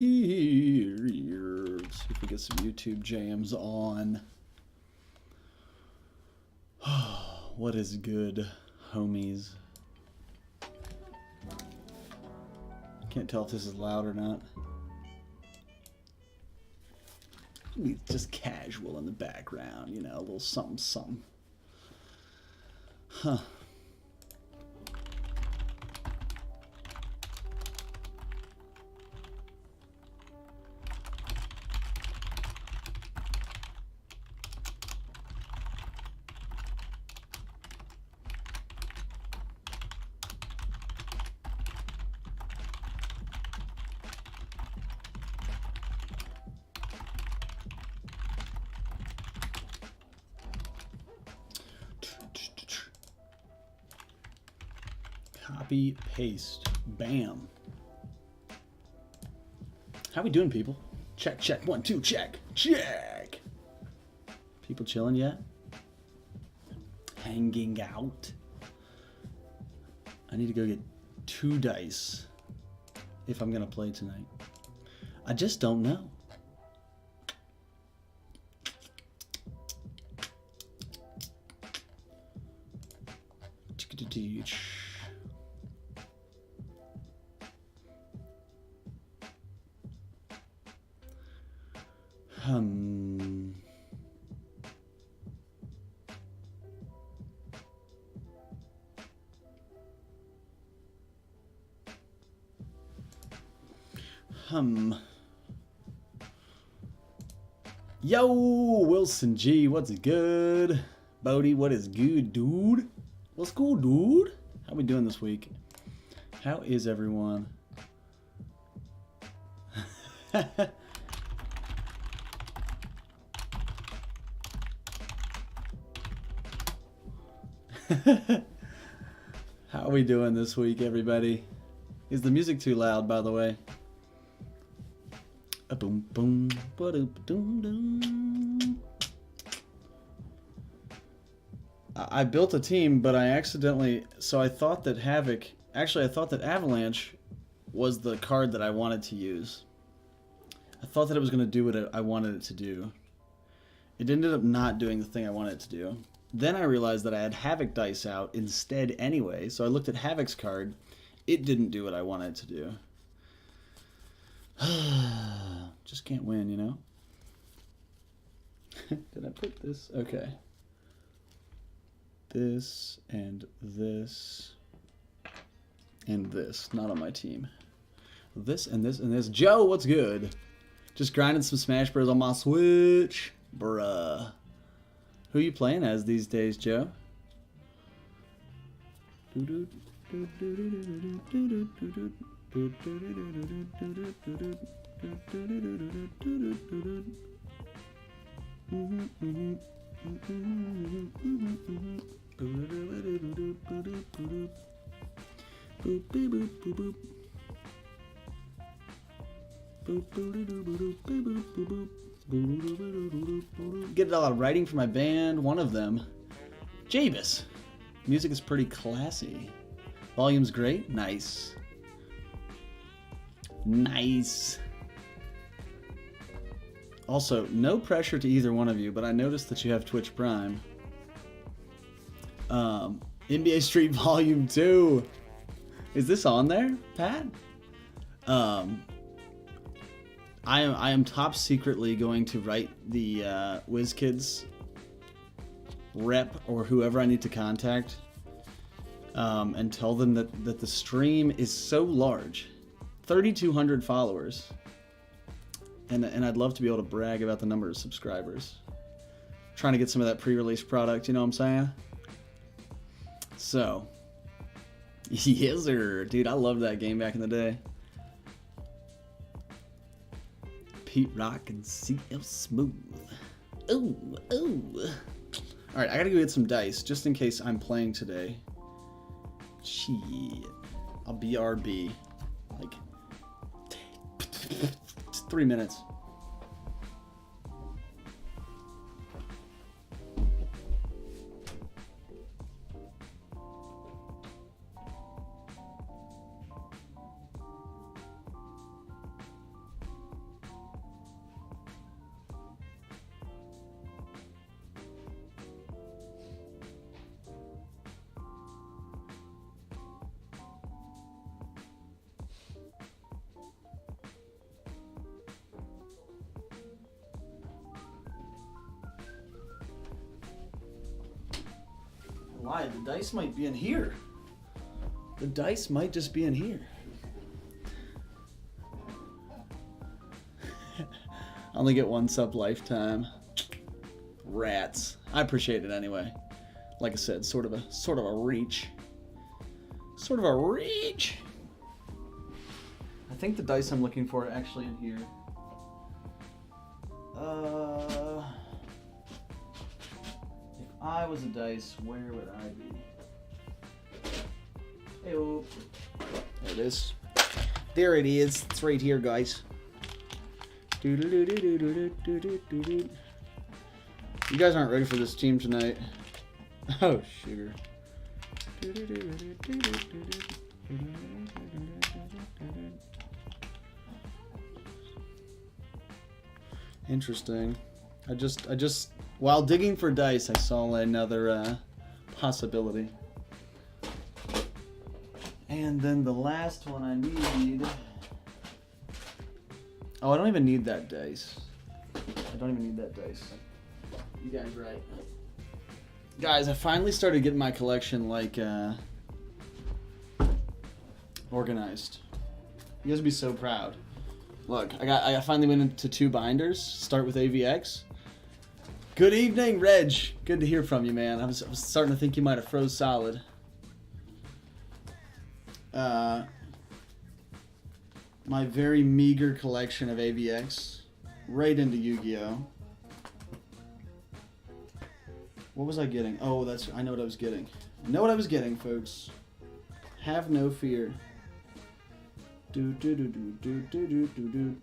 Let's see if we get some YouTube jams on. What is good, homies? Can't tell if this is loud or not. It's just casual in the background, you know, a little something, something. Huh. Copy, paste, bam. How we doing, people? Check, check, 1, 2, check, check. People chilling yet? Hanging out. I need to go get 2 dice if I'm gonna play tonight. I just don't know. Yo, Wilson G, what's good? Bodie, what is good, dude? What's cool, dude? How we doing this week? How is everyone? How are we doing this week, everybody? Is the music too loud, by the way? A boom boom, ba-doom doom. I built a team, but I accidentally. So I thought that Havoc. Actually, I thought that Avalanche was the card that I wanted to use. I thought that it was going to do what I wanted it to do. It ended up not doing the thing I wanted it to do. Then I realized that I had Havoc dice out instead anyway. So I looked at Havoc's card. It didn't do what I wanted it to do. Just can't win, you know? Did I put this? Okay. This and this and this. Not on my team. This and this and this. Joe, what's good? Just grinding some Smash Bros. On my Switch. Bruh. Who you playing as these days, Joe? Get a lot of writing for my band. One of them, Jabus. Music is pretty classy. Volume's great. Nice. Nice. Also, no pressure to either one of you, but I noticed that you have Twitch Prime. NBA Street Volume 2. Is this on there, Pat? I am top secretly going to write the Wizkids rep or whoever I need to contact and tell them that the stream is so large. 3,200 followers. And I'd love to be able to brag about the number of subscribers. Trying to get some of that pre-release product, you know what I'm saying? So, yes sir. Dude, I loved that game back in the day. Pete Rock and CL Smooth. Ooh, ooh. Alright, I gotta go get some dice, just in case I'm playing today. Shit. I'll BRB. Like, 3 minutes. Why? The dice might be in here. The dice might just be in here. I only get one sub lifetime. Rats. I appreciate it anyway. Like I said, sort of a reach. Sort of a reach. I think the dice I'm looking for are actually in here. If I was a dice, where would I be? Hey-oh. There it is. There it is. It's right here, guys. You guys aren't ready for this team tonight. Oh, sugar. Interesting. I just while digging for dice, I saw another possibility. And then the last one I need. Oh, I don't even need that dice. I don't even need that dice. You guys right. Guys, I finally started getting my collection like organized. You guys would be so proud. Look, I finally went into 2 binders. Start with AVX. Good evening, Reg. Good to hear from you, man. I was starting to think you might have froze solid. My very meager collection of AVX, right into Yu-Gi-Oh. What was I getting? Oh, I know what I was getting. I know what I was getting, folks. Have no fear. Do do do do do do do do do.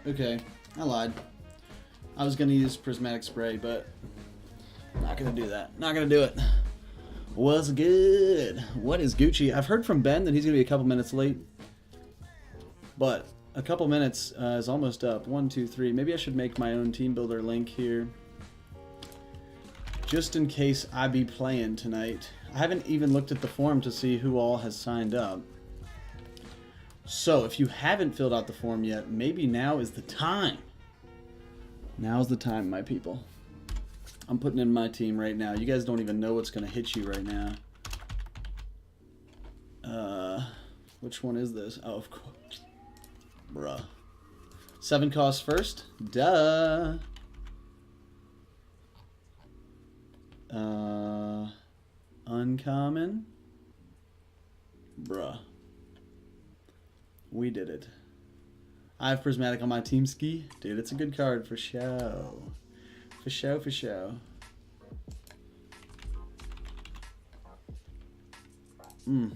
Okay, I lied. I was gonna use prismatic spray, but I'm not gonna do that. Not gonna do it. What's good? What is Gucci? I've heard from Ben that he's gonna be a couple minutes late, but a couple minutes is almost up. 1, 2, 3. Maybe I should make my own team builder link here, just in case I be playing tonight. I haven't even looked at the form to see who all has signed up. So if you haven't filled out the form yet, maybe now is the time. Now's the time, my people. I'm putting in my team right now. You guys don't even know what's going to hit you right now. Which one is this? Oh, of course. Bruh. 7 costs first? Duh. Uncommon? Bruh. We did it. I have Prismatic on my team ski. Dude, it's a good card for show. For show, for show. Do.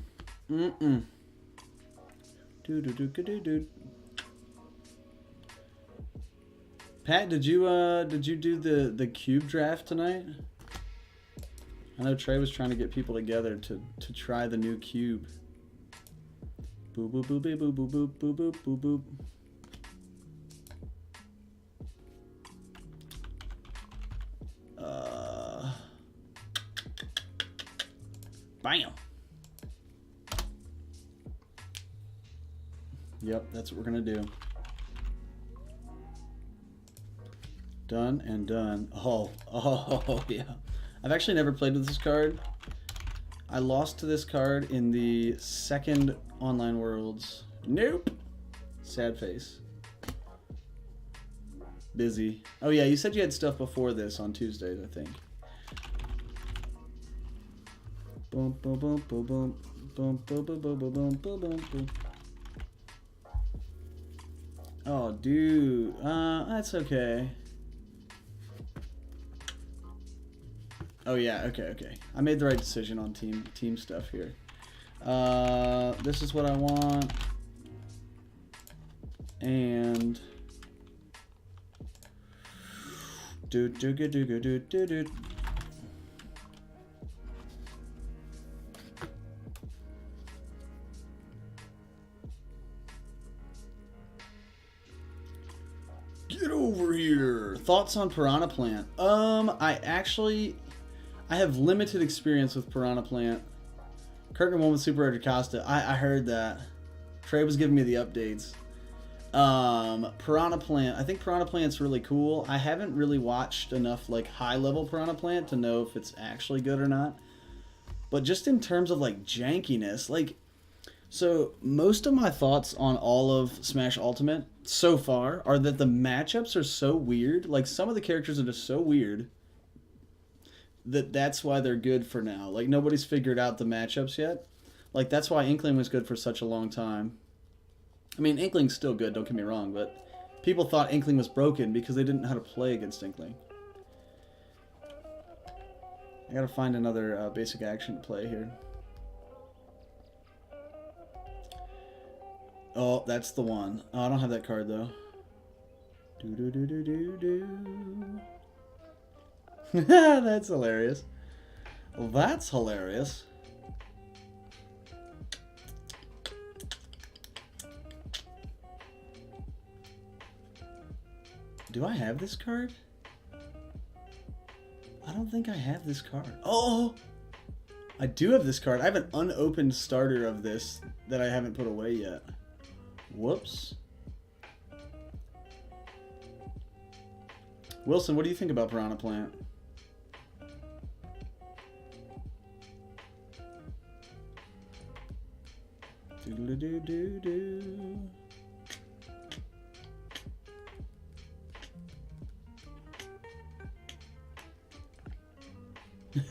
Pat, did you do the cube draft tonight? I know Trey was trying to get people together to try the new cube. Boop boop boop boop boop boop boop boop boop boop. Bam. Yep, that's what we're gonna do. Done and done. Oh yeah. I've actually never played with this card. I lost to this card in the second Online Worlds. Nope. Sad face. Busy. Oh yeah, you said you had stuff before this on Tuesdays, I think. Boom, boom, boom, boom, boom, boom, boom, boom, boom, boom, boom, boom, boom. Oh, dude. That's okay. Oh yeah, okay. I made the right decision on team stuff here. This is what I want. And do. Get over here. Thoughts on Piranha Plant? I have limited experience with Piranha Plant. Curtain one with Super Rare Costa. I heard that. Trey was giving me the updates. Piranha Plant. I think Piranha Plant's really cool. I haven't really watched enough like high level Piranha Plant to know if it's actually good or not. But just in terms of like jankiness, like, so most of my thoughts on all of Smash Ultimate so far are that the matchups are so weird. Like some of the characters are just so weird that's why they're good for now. Like nobody's figured out the matchups yet. Like that's why Inkling was good for such a long time. I mean, Inkling's still good, don't get me wrong, but people thought Inkling was broken because they didn't know how to play against Inkling. I gotta find another basic action to play here. Oh, that's the one. Oh, I don't have that card though. That's hilarious. Well, that's hilarious. Do I have this card? I don't think I have this card. Oh! I do have this card. I have an unopened starter of this that I haven't put away yet. Whoops. Wilson, what do you think about Piranha Plant? Doodle-doo-doo-doo.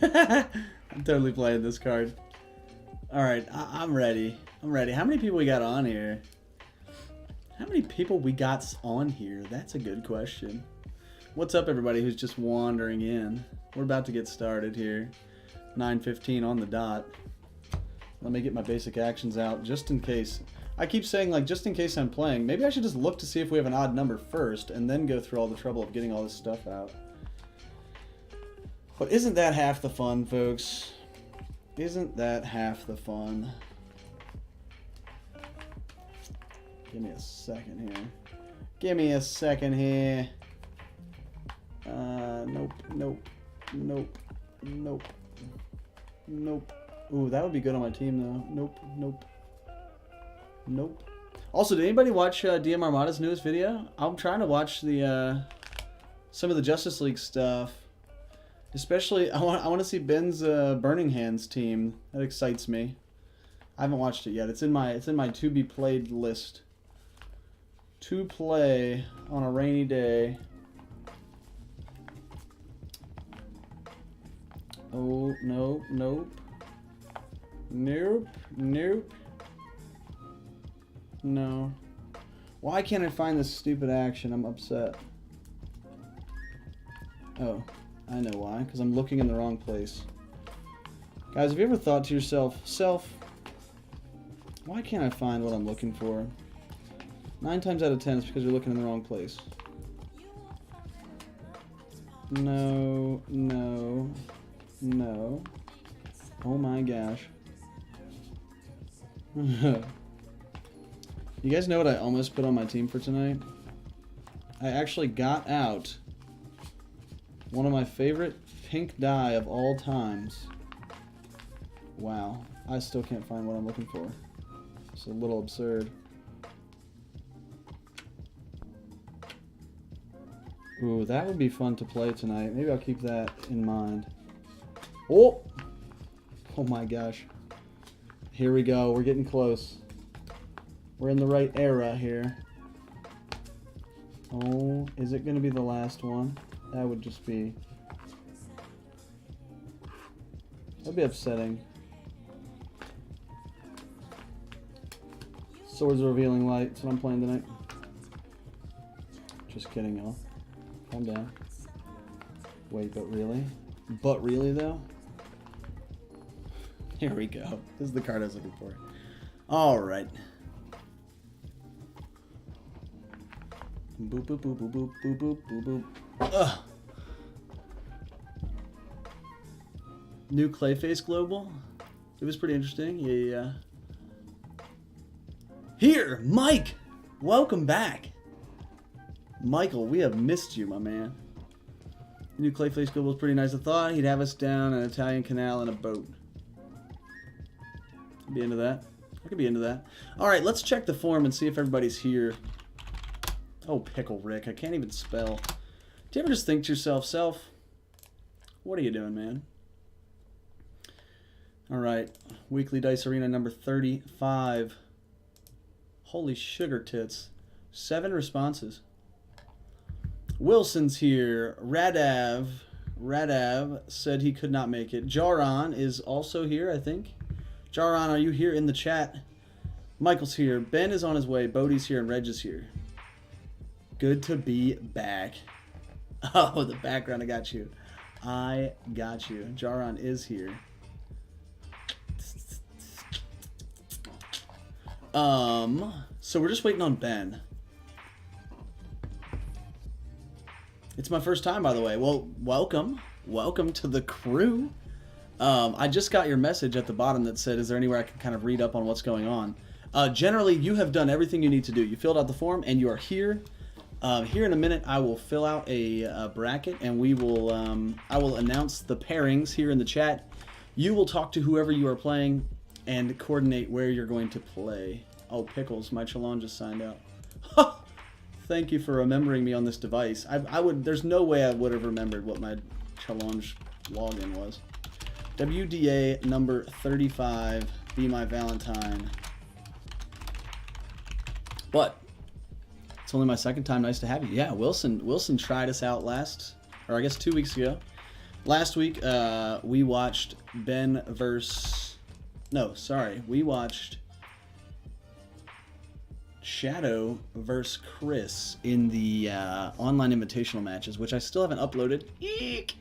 I'm totally playing this card. Alright, I'm ready. I'm ready. How many people we got on here? How many people we got on here? That's a good question. What's up, everybody who's just wandering in? We're about to get started here. 9:15 on the dot. Let me get my basic actions out just in case. I keep saying, like, just in case I'm playing. Maybe I should just look to see if we have an odd number first and then go through all the trouble of getting all this stuff out. But isn't that half the fun, folks? Isn't that half the fun? Give me a second here. Give me a second here. Nope, nope, nope, nope, nope. Ooh, that would be good on my team, though. Nope, nope, nope. Also, did anybody watch DM Armada's newest video? I'm trying to watch the some of the Justice League stuff. Especially, I want to see Ben's Burning Hands team. That excites me. I haven't watched it yet. It's in my to be played list. To play on a rainy day. Oh, no, nope. Nope, nope. No. Why can't I find this stupid action? I'm upset. Oh, I know why. Because I'm looking in the wrong place. Guys, have you ever thought to yourself, why can't I find what I'm looking for? 9 times out of 10 it's because you're looking in the wrong place. No, no, no. Oh my gosh. You guys know what I almost put on my team for tonight? I actually got out one of my favorite pink dye of all times. Wow. I still can't find what I'm looking for. It's a little absurd. Ooh, that would be fun to play tonight. Maybe I'll keep that in mind. Oh! Oh my gosh. Here we go. We're getting close. We're in the right era here. Oh, is it going to be the last one? That would just be... That'd be upsetting. Swords of Revealing Light. That's what I'm playing tonight. Just kidding, y'all. Calm down. Wait, but really? But really, though? Here we go. This is the card I was looking for. Alright. Boop, boop, boop, boop, boop, boop, boop, boop, boop. Ugh. New Clayface Global. It was pretty interesting. Yeah. Here, Mike! Welcome back. Michael, we have missed you, my man. New Clayface Global was pretty nice. I thought he'd have us down an Italian canal in a boat. Be into that. I could be into that. All right, let's check the forum and see if everybody's here. Oh, Pickle Rick. I can't even spell. Do you ever just think to yourself, self, what are you doing, man? All right. Weekly Dice Arena number 35. Holy sugar tits. 7 responses. Wilson's here. Radav said he could not make it. Jaron is also here, I think. Jaron, are you here in the chat? Michael's here. Ben is on his way. Bodie's here and Reg is here. Good to be back. Oh, the background. I got you. I got you. Jaron is here. So we're just waiting on Ben. It's my first time, by the way. Well, welcome. Welcome to the crew. I just got your message at the bottom that said, is there anywhere I can kind of read up on what's going on? Generally, you have done everything you need to do. You filled out the form, and you are here. Here in a minute, I will fill out a bracket, and we will. I will announce the pairings here in the chat. You will talk to whoever you are playing and coordinate where you're going to play. Oh, Pickles, my Chalon just signed out. Thank you for remembering me on this device. I would. There's no way I would have remembered what my challenge login was. WDA number 35. Be my Valentine. But it's only my second time. Nice to have you. Yeah, Wilson tried us out last, or I guess 2 weeks ago. Last week we watched Ben versus. No, sorry, we watched Shadow versus Chris in the online invitational matches, which I still haven't uploaded. Eek!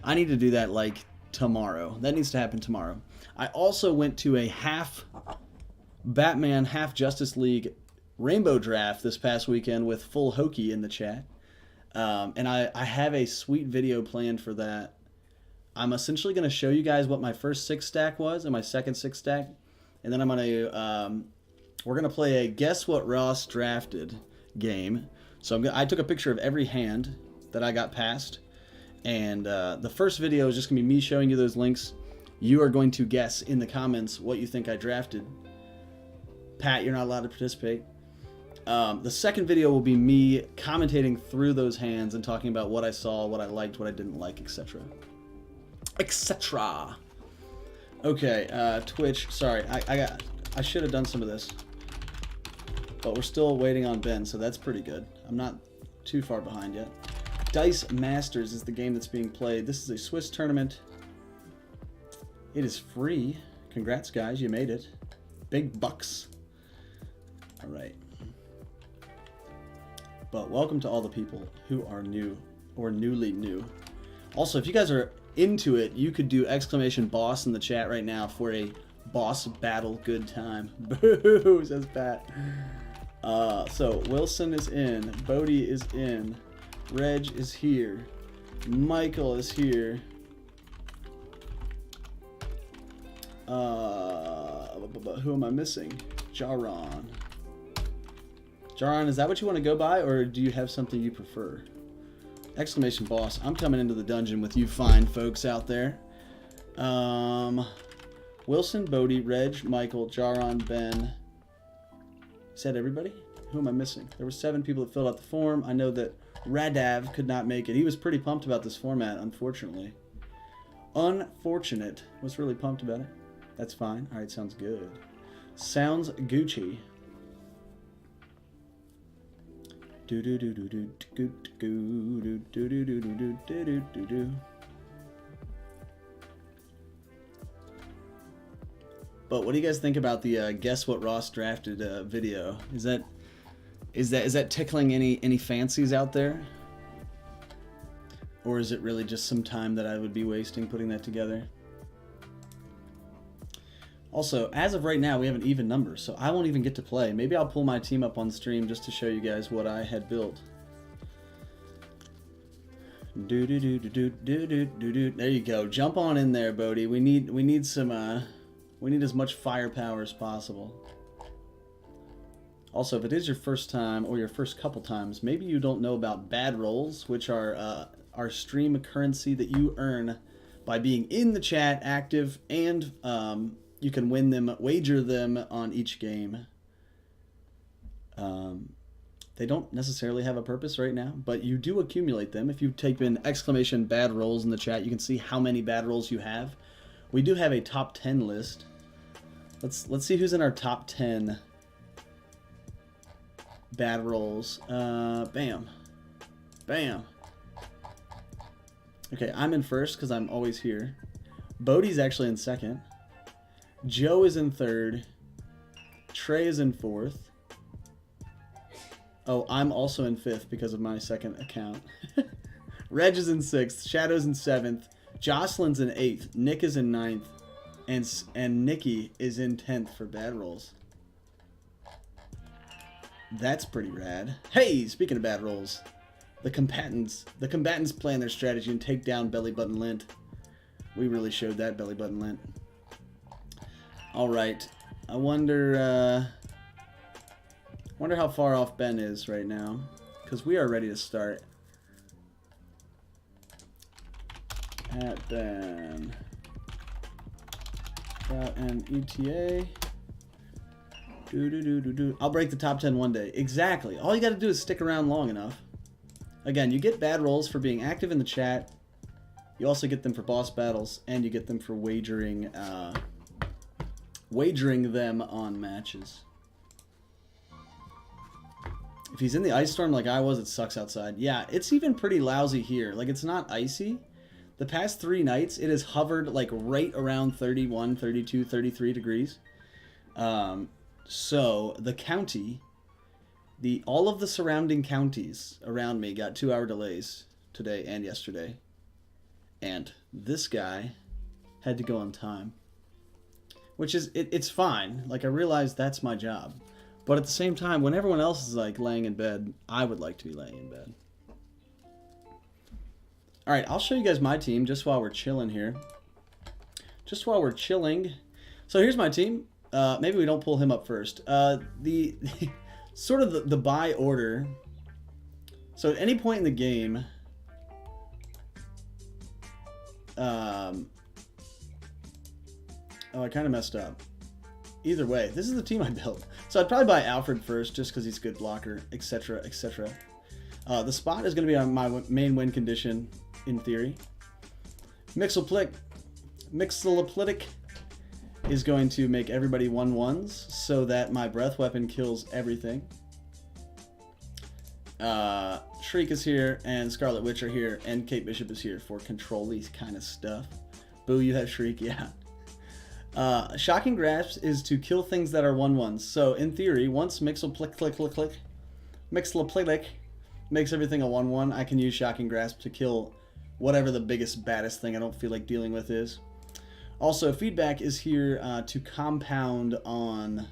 I need to do that like tomorrow. That needs to happen tomorrow. I also went to a half Batman, half Justice League Rainbow Draft this past weekend with Full Hokey in the chat. And I have a sweet video planned for that. I'm essentially going to show you guys what my first 6 stack was and my second 6 stack. And then I'm going to... we're going to play a Guess What Ross Drafted game. So I took a picture of every hand that I got passed. And the first video is just going to be me showing you those links. You are going to guess in the comments what you think I drafted. Pat, you're not allowed to participate. The second video will be me commentating through those hands and talking about what I saw, what I liked, what I didn't like, etc. Etc. Okay, Twitch. Sorry, I should have done some of this. But we're still waiting on Ben, so that's pretty good. I'm not too far behind yet. Dice Masters is the game that's being played. This is a Swiss tournament. It is free. Congrats, guys. You made it. Big bucks. All right. But welcome to all the people who are new or newly new. Also, if you guys are into it, you could do !boss in the chat right now for a boss battle good time. Boo, says Pat. So Wilson is in, Bodie is in, Reg is here, Michael is here. Who am I missing? Jaron. Jaron, is that what you want to go by, or do you have something you prefer? !boss. I'm coming into the dungeon with you fine folks out there. Wilson, Bodie, Reg, Michael, Jaron, Ben. Is that everybody? Who am I missing? There were 7 people that filled out the form. I know that Radav could not make it. He was pretty pumped about this format, unfortunately. Unfortunate. Was really pumped about it. That's fine. All right, sounds good. Sounds Gucci. Do do do do do do do do do do do do do do do. But what do you guys think about the Guess What Ross Drafted video? Is that tickling any fancies out there? Or is it really just some time that I would be wasting putting that together? Also, as of right now, we have an even number, so I won't even get to play. Maybe I'll pull my team up on stream just to show you guys what I had built. Do do do do do do do do do. There you go. Jump on in there, Bodie. We need some we need as much firepower as possible. Also, if it is your first time or your first couple times, maybe you don't know about bad rolls, which are our stream currency that you earn by being in the chat, active, and You can win them, wager them on each game. They don't necessarily have a purpose right now, but you do accumulate them. If you type in exclamation bad rolls in the chat, you can see how many bad rolls you have. We do have a top 10 list. Let's see who's in our top 10 bad rolls. Bam. Bam. Okay, I'm in first because I'm always here. Bodie's actually in second. Joe is in third. Trey is in fourth. Oh, I'm also in fifth because of my second account. Reg is in sixth. Shadow's in seventh. Jocelyn's in eighth. Nick is in ninth. And Nikki is in 10th for bad rolls. That's pretty rad. Hey, speaking of bad rolls, the combatants plan their strategy and take down Belly Button Lint. We really showed that, Belly Button Lint. All right, I wonder how far off Ben is right now, because we are ready to start. At Ben. An ETA. I'll break the top 10 one day. Exactly. All you got to do is stick around long enough. Again, you get bad rolls for being active in the chat. You also get them for boss battles, and you get them for wagering them on matches. If he's in the ice storm like I was, it sucks outside. Yeah, it's even pretty lousy here. Like, it's not icy. The past 3 nights, it has hovered like right around 31, 32, 33 degrees. So the county, all of the surrounding counties around me got 2-hour delays today and yesterday. And this guy had to go on time. Which is, it's fine. Like, I realize that's my job. But at the same time, when everyone else is like laying in bed, I would like to be laying in bed. Alright, I'll show you guys my team just while we're chilling here. Just while we're chilling. So here's my team. Maybe we don't pull him up first. The sort of the buy order. So at any point in the game, oh, I kind of messed up. Either way, this is the team I built. So I'd probably buy Alfred first, just because he's a good blocker, etc., etc. The spot is going to be on my main win condition, in theory. Mixoplitic is going to make everybody 1/1s, so that my breath weapon kills everything. Shriek is here, and Scarlet Witch are here, and Kate Bishop is here for control-y kind of stuff. Boo, you have Shriek, yeah. Shocking Grasp is to kill things that are 1/1s. So in theory, once Mixoplitic makes everything a 1/1, I can use Shocking Grasp to kill whatever the biggest, baddest thing I don't feel like dealing with is. Also, Feedback is here to compound on,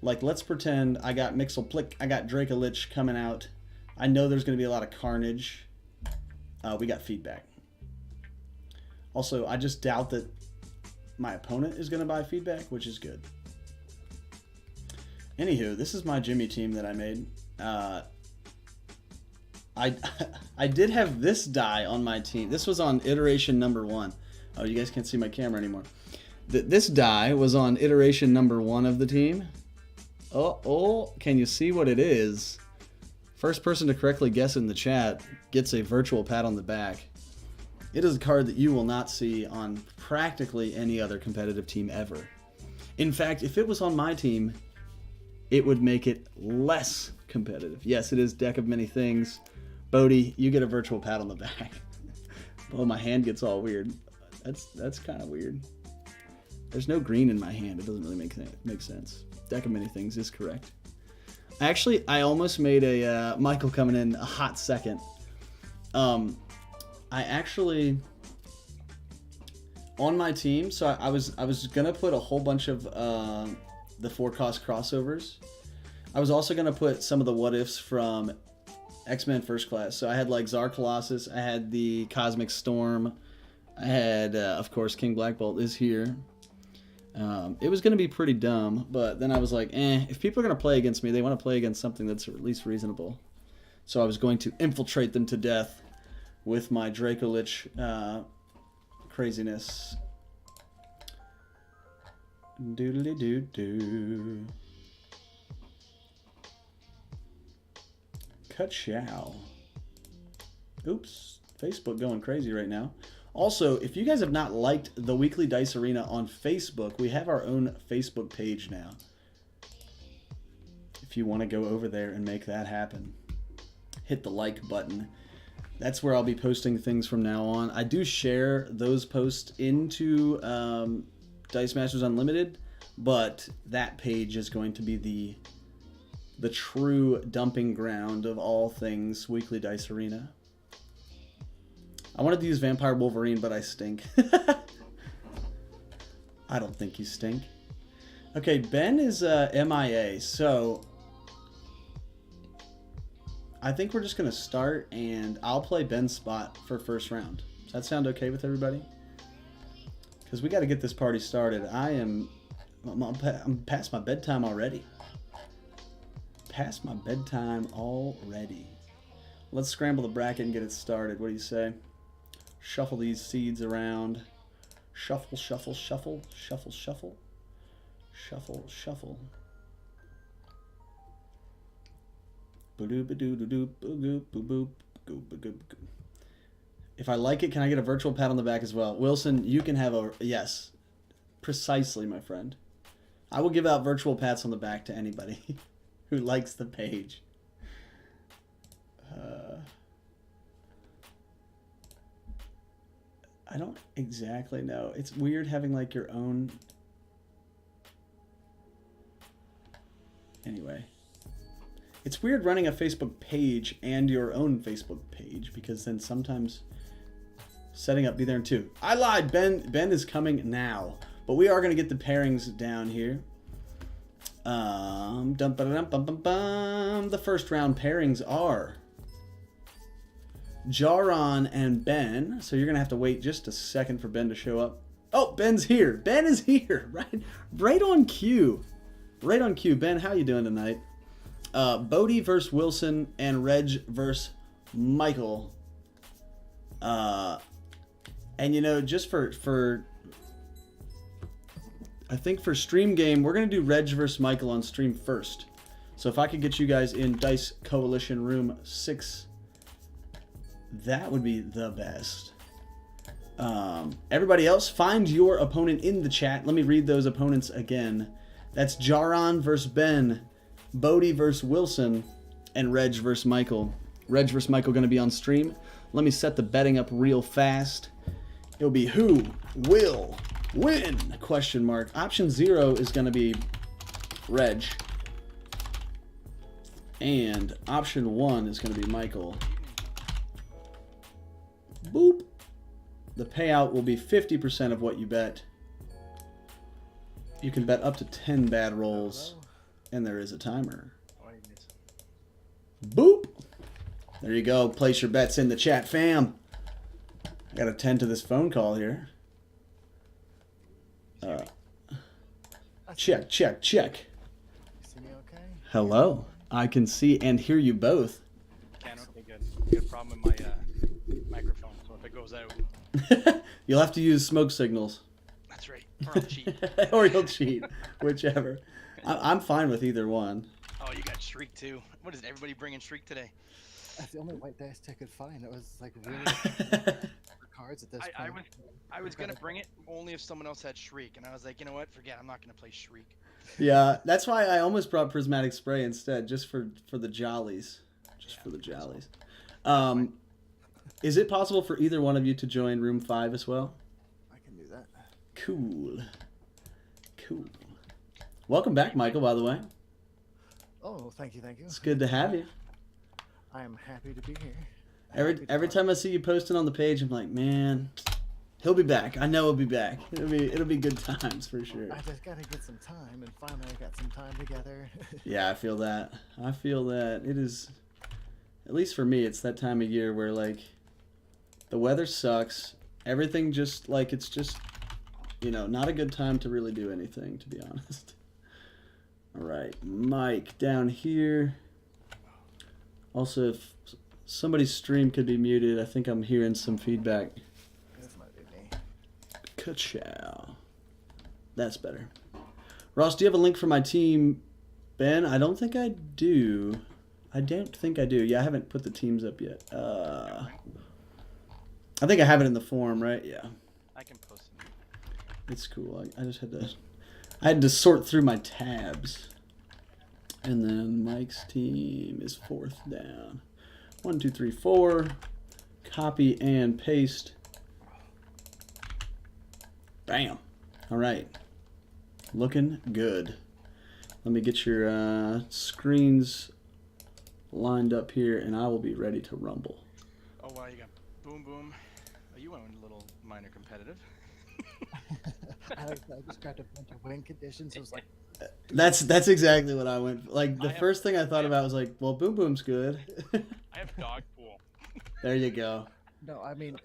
like, let's pretend I got Mixoplic, I got Dracolich coming out. I know there's going to be a lot of carnage. We got Feedback. Also, I just doubt that my opponent is going to buy Feedback, which is good. Anywho, this is my Jimmy team that I made. I did have this die on my team. This was on iteration number 1. Oh, you guys can't see my camera anymore. This die was on iteration number 1 of the team. Oh, can you see what it is? First person to correctly guess in the chat gets a virtual pat on the back. It is a card that you will not see on practically any other competitive team ever. In fact, if it was on my team, it would make it less competitive. Yes, it is Deck of Many Things. Bodie, you get a virtual pat on the back. Oh, my hand gets all weird. That's kind of weird. There's no green in my hand. It doesn't really make sense. Deck of Many Things is correct. Actually, I almost made a Michael coming in a hot second. I actually, on my team, so I was gonna put a whole bunch of the 4-cost crossovers. I was also gonna put some of the what ifs from X-Men First Class. So I had like Tsar Colossus, I had the Cosmic Storm, I had of course King Black Bolt is here. It was gonna be pretty dumb, but then I was like, if people are gonna play against me, they want to play against something that's at least reasonable. So I was going to infiltrate them to death with my Dracolich craziness. Doodly doo doo. Ka-chow. Oops. Facebook going crazy right now. Also, if you guys have not liked the Weekly Dice Arena on Facebook, we have our own Facebook page now. If you want to go over there and make that happen, hit the like button. That's where I'll be posting things from now on. I do share those posts into Dice Masters Unlimited, but that page is going to be the true dumping ground of all things Weekly Dice Arena. I wanted to use Vampire Wolverine, but I stink. I don't think you stink. Okay, Ben is MIA, so I think we're just going to start, and I'll play Ben's spot for first round. Does that sound okay with everybody? Because we got to get this party started. I'm past my bedtime already. Past my bedtime already. Let's scramble the bracket and get it started. What do you say? Shuffle these seeds around. Shuffle, shuffle, shuffle, shuffle, shuffle. Shuffle, shuffle. If I like it, can I get a virtual pat on the back as well? Wilson, you can have a... Yes. Precisely, my friend. I will give out virtual pats on the back to anybody who likes the page. I don't exactly know. It's weird having like your own... Anyway. It's weird running a Facebook page and your own Facebook page, because then sometimes setting up Be There in 2. I lied. Ben is coming now. But we are going to get the pairings down here. The first round pairings are Jaron and Ben. So you're going to have to wait just a second for Ben to show up. Oh, Ben's here. Ben is here. Right on cue. Right on cue. Ben, how you doing tonight? Bodie versus Wilson and Reg versus Michael. And you know, just for I think for stream game, we're going to do Reg versus Michael on stream first. So if I could get you guys in Dice Coalition Room 6, that would be the best. Everybody else, find your opponent in the chat. Let me read those opponents again. That's Jaron versus Ben, Bodie versus Wilson, and Reg versus Michael. Reg versus Michael going to be on stream. Let me set the betting up real fast. It'll be who will win? Question mark. Option 0 is going to be Reg. And option 1 is going to be Michael. Boop. The payout will be 50% of what you bet. You can bet up to 10 bad rolls. And there is a timer. Boop. There you go. Place your bets in the chat, fam. I got to attend to this phone call here. Check, check, check. You see me okay? Hello. I can see and hear you both. Can, okay, good. I got a problem with my microphone, so if it goes out... You'll have to use smoke signals. That's right. Or I'll cheat. Or you'll cheat. Whichever. I'm fine with either one. Oh, you got Shriek too. What is it? Everybody bringing Shriek today? That's the only white dice I could find. It was like really cards at this point. I was gonna bring it only if someone else had Shriek, and I was like, you know what? Forget. I'm not gonna play Shriek. Yeah, that's why I almost brought Prismatic Spray instead, just for the jollies. For the jollies. Is it possible for either one of you to join Room 5 as well? I can do that. Cool. Cool. Welcome back, Michael, by the way. Oh, thank you, thank you. It's good to have you. I am happy to be here. Every time I see you posting on the page, I'm like, man, he'll be back. I know he'll be back. It'll be good times for sure. I just gotta get some time, and finally I got some time together. Yeah, I feel that. I feel that. It is, at least for me, it's that time of year where like the weather sucks. Everything just like it's just, you know, not a good time to really do anything, to be honest. All right, Mike down here. Also, if somebody's stream could be muted, I think I'm hearing some feedback. This might be me. Ka-chow. That's better. Ross, do you have a link for my team, Ben? I don't think I do. I don't think I do. Yeah, I haven't put the teams up yet. I think I have it in the form, right? Yeah. I can post it. It's cool. I just had to sort through my tabs. And then Mike's team is 4th down. 1, 2, 3, 4. Copy and paste. Bam. All right. Looking good. Let me get your screens lined up here, and I will be ready to rumble. Oh, wow, you got boom, boom. Oh, you went a little minor competitive. I just grabbed a bunch of win conditions. It was like... That's exactly what I went. Like, the first thing I thought about was like, well, Boom Boom's good. I have Dog Pool. There you go. No, I mean,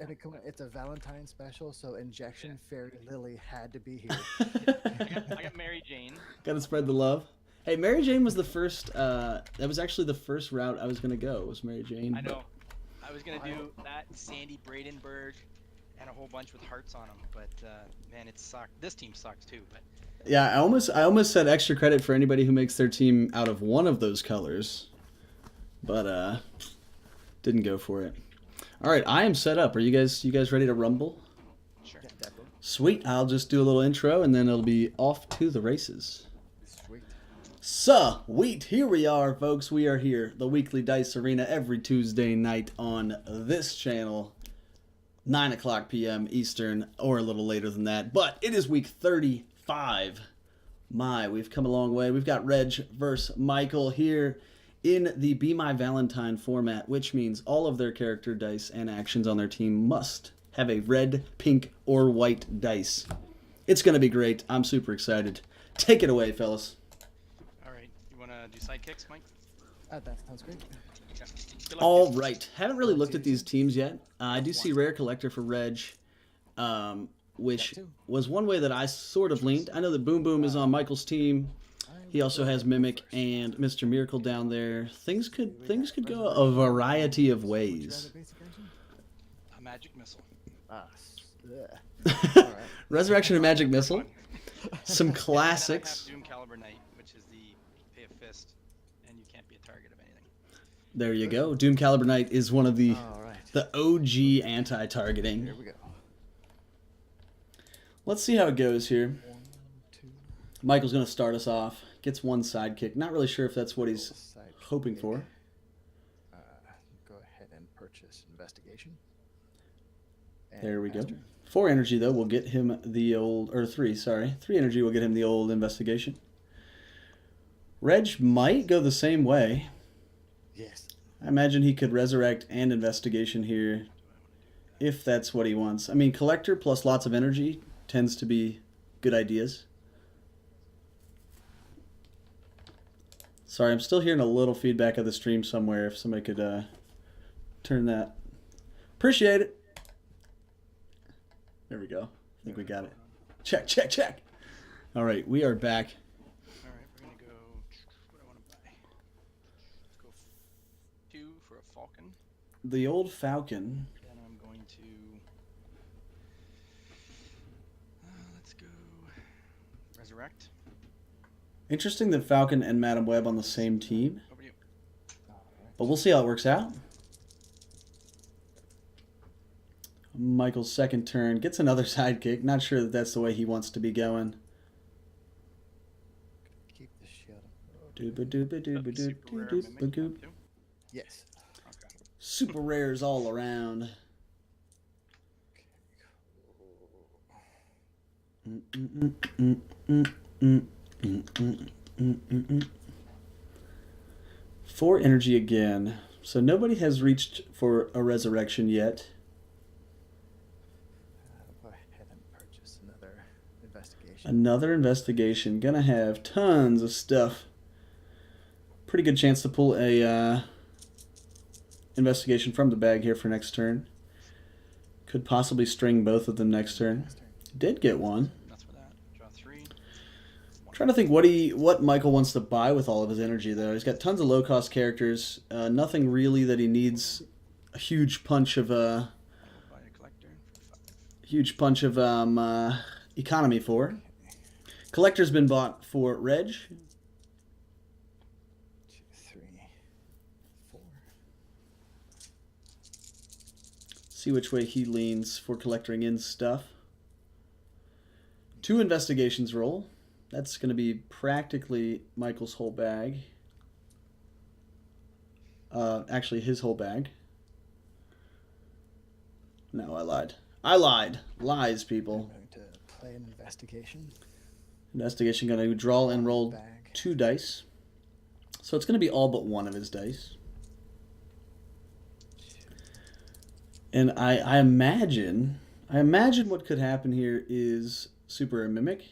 it's a Valentine special, so Injection Fairy Lily had to be here. I got Mary Jane. Gotta spread the love. Hey, Mary Jane was the first, that was actually the first route I was gonna go, was Mary Jane. I know. I was going to do that, Sandy Bradenburg, and a whole bunch with hearts on them, but, man, it sucked. This team sucks, too, but... Yeah, I almost said extra credit for anybody who makes their team out of one of those colors, but didn't go for it. All right, I am set up. Are you guys ready to rumble? Sure. Yeah, definitely. Sweet. I'll just do a little intro and then it'll be off to the races. Sweet. Sweet. Here we are, folks. We are here, the weekly Dice Arena, every Tuesday night on this channel. 9 o'clock p.m. Eastern, or a little later than that. But it is week 35. We've come a long way. We've got Reg versus Michael here in the Be My Valentine format, which means all of their character dice and actions on their team must have a red, pink, or white dice. It's going to be great. I'm super excited. Take it away, fellas. All right. You want to do sidekicks, Mike? That sounds great. Yeah. Good luck, All guys. right. Haven't really looked at these teams yet. I do see Rare Collector for Reg, which was one way that I sort of leaned. I know that Boom Boom is on Michael's team. He also has Mimic and Mr. Miracle down there. Things could go a variety of ways. A magic missile. Resurrection and Magic Missile. Some And then I classics. have Doom Caliber Knight, which is the pay a fist, and you can't be a target of anything. There you go. Doom Caliber Knight is one of the All right. OG anti-targeting. Here we go. Let's see how it goes here. 1, 2. Michael's going to start us off. Gets one sidekick. Not really sure if that's what he's Side hoping kick. for. Go ahead and purchase investigation. And There we go. master. 4 energy, though, will get him the old... Or 3, sorry. 3 energy will get him the old investigation. Reg might go the same way. Yes. I imagine he could resurrect and investigation here if that's what he wants. I mean, collector plus lots of energy tends to be good ideas. Sorry, I'm still hearing a little feedback of the stream somewhere. If somebody could turn that. Appreciate it. There we go. I think we got it. Check, check, check. All right, we are back. All right, we're going to go... What do I want to buy? Let's go 2 for a Falcon. The old Falcon. Then I'm going to... let's go... Resurrect. Interesting that Falcon and Madam Web on the same team. Over to you. But we'll see how it works out. Michael's second turn gets another sidekick. Not sure that that's the way he wants to be going. Keep the shield. Dooba dooba dooba doop Super rare doop mimic, doop goop. too. Yes. Okay. Super rares all around. Four energy again. So nobody has reached for a resurrection yet. Go ahead and purchase another investigation. Another investigation. Gonna have tons of stuff. Pretty good chance to pull a investigation from the bag here for next turn. Could possibly string both of them next turn. Did get one. That's for that. Draw 3. Trying to think what Michael wants to buy with all of his energy, though. He's got tons of low-cost characters. Nothing really that he needs a huge punch of Buy a collector for 5. economy for. Collector's been bought for Reg. 2, 3, 4. See which way he leans for collecting in stuff. 2 investigations roll. That's going to be practically Michael's whole bag. Actually, his whole bag. No, I lied. I lied. Lies, people. I'm going to play an investigation. Investigation going to draw and roll Bag. 2 dice. So it's going to be all but one of his dice. And I imagine what could happen here is Super Rare Mimic.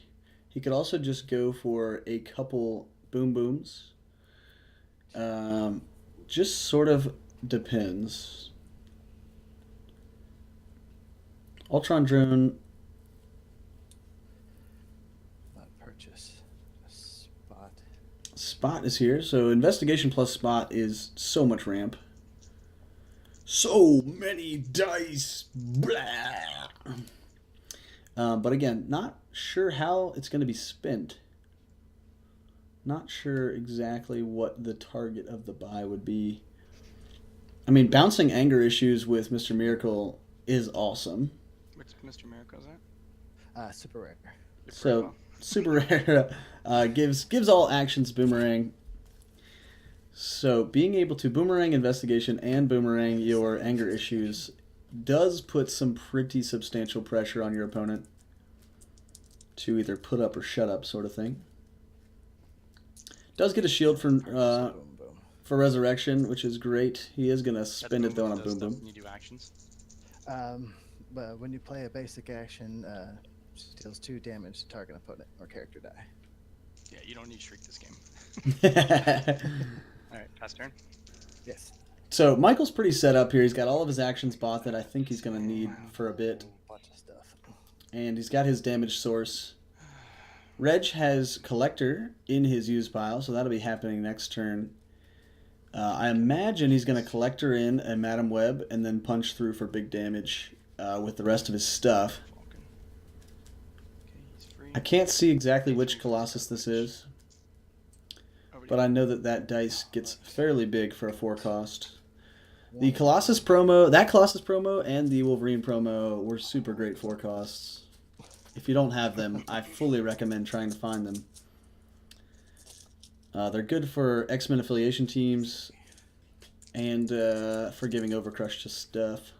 He could also just go for a couple Boom Booms. Just sort of depends. Ultron Drone. Not purchase. Spot. Spot is here. So investigation plus spot is so much ramp. So many dice. Blah. But again, not sure how it's going to be spent. Not sure exactly what the target of the buy would be. I mean, bouncing anger issues with Mr. Miracle is awesome. Which Mr. Miracle is that? Super rare. So super rare gives all actions boomerang. So being able to boomerang investigation and boomerang your anger issues does put some pretty substantial pressure on your opponent to either put up or shut up, sort of thing. Does get a shield Boom, boom. for resurrection, which is great. He is gonna spend it though on a boom boom. When you do actions. But when you play a basic action, deals 2 damage to target opponent or character die. Yeah, you don't need Shriek this game. All right, pass turn. Yes. So Michael's pretty set up here. He's got all of his actions bought that I think he's gonna need for a bit, Bunch of stuff. and he's got his damage source. Reg has Collector in his use pile, so that'll be happening next turn. I imagine he's going to Collector in a Madam Web and then punch through for big damage with the rest of his stuff. Falcon. Okay, he's free. I can't see exactly which Colossus this is, but I know that dice gets fairly big for a 4 cost. The Colossus promo, and the Wolverine promo were super great 4 costs. If you don't have them, I fully recommend trying to find them. They're good for X-Men affiliation teams and for giving Overcrush to stuff.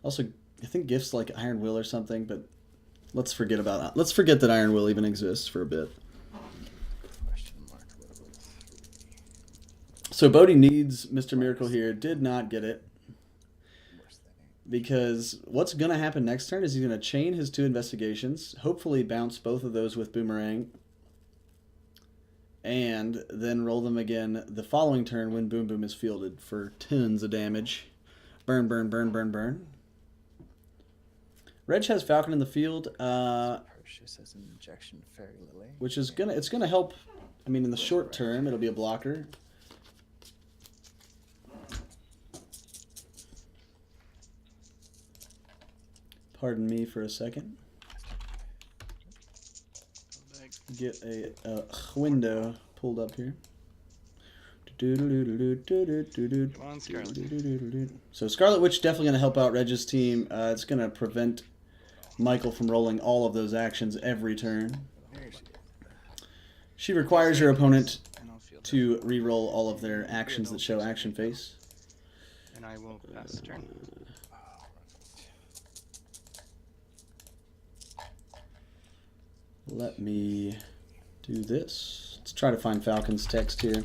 Also, I think gifts like Iron Will or something, but let's forget that Iron Will even exists for a bit. Question mark. So Bodhi needs Mr. Miracle here. Did not get it. Worst thing. Because what's going to happen next turn is he's going to chain his 2 investigations, hopefully bounce both of those with Boomerang, and then roll them again the following turn when Boom Boom is fielded for tons of damage. Burn, burn, burn, burn, burn. Reg has Falcon in the field, Purchase as an injection fairy lily. which is gonna help. I mean, in the short term, it'll be a blocker. Pardon me for a second. Get a window pulled up here. Come on, Scarlet. So Scarlet Witch definitely going to help out Reg's team. It's going to prevent Michael from rolling all of those actions every turn. There she is. She requires your opponent And I'll field to re-roll all of their actions that show action face. it. And I will pass the turn. Let me do this. Let's try to find Falcon's text here.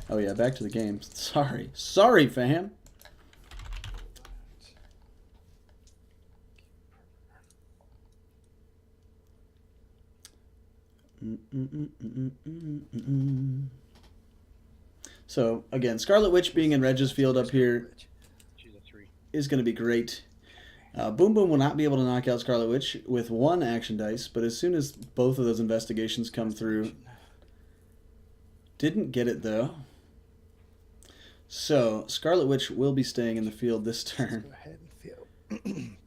Oh yeah, back to the game. Sorry, fam. So again, Scarlet Witch being in Reg's field up here She's a 3. is going to be great. Boom Boom will not be able to knock out Scarlet Witch with 1 action dice, but as soon as both of those investigations come through, didn't get it though. So Scarlet Witch will be staying in the field this turn. Go ahead and field.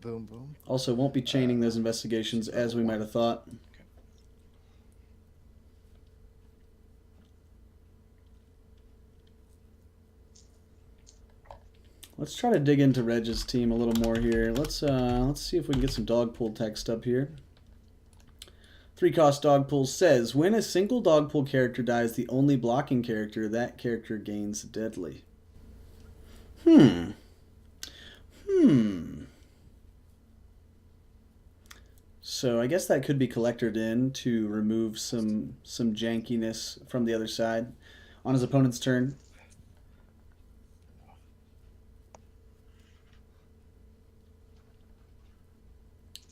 Boom, boom. Also won't be chaining those investigations as we might have thought. Let's try to dig into Reg's team a little more here. Let's see if we can get some dog pool text up here. 3-cost dog pool says, when a single dog pool character dies, the only blocking character, that character gains deadly. So I guess that could be collectored in to remove some jankiness from the other side on his opponent's turn.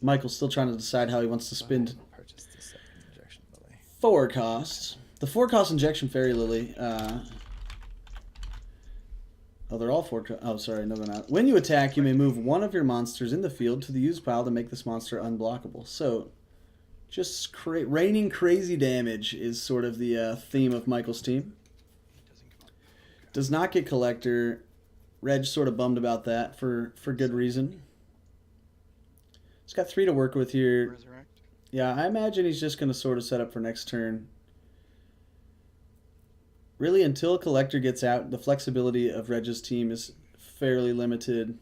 Michael's still trying to decide how he wants to spend Purchase the second injection lily. 4 costs. The 4-cost injection fairy lily. Oh, they're all 4. Oh, sorry, no, they're not. When you attack, you may move one of your monsters in the field to the use pile to make this monster unblockable. So, just raining crazy damage is sort of the theme of Michael's team. Does not get collector. Reg sort of bummed about that for good reason. He's got 3 to work with here. Resurrect. Yeah, I imagine he's just going to sort of set up for next turn. Really, until Collector gets out, the flexibility of Reg's team is fairly limited.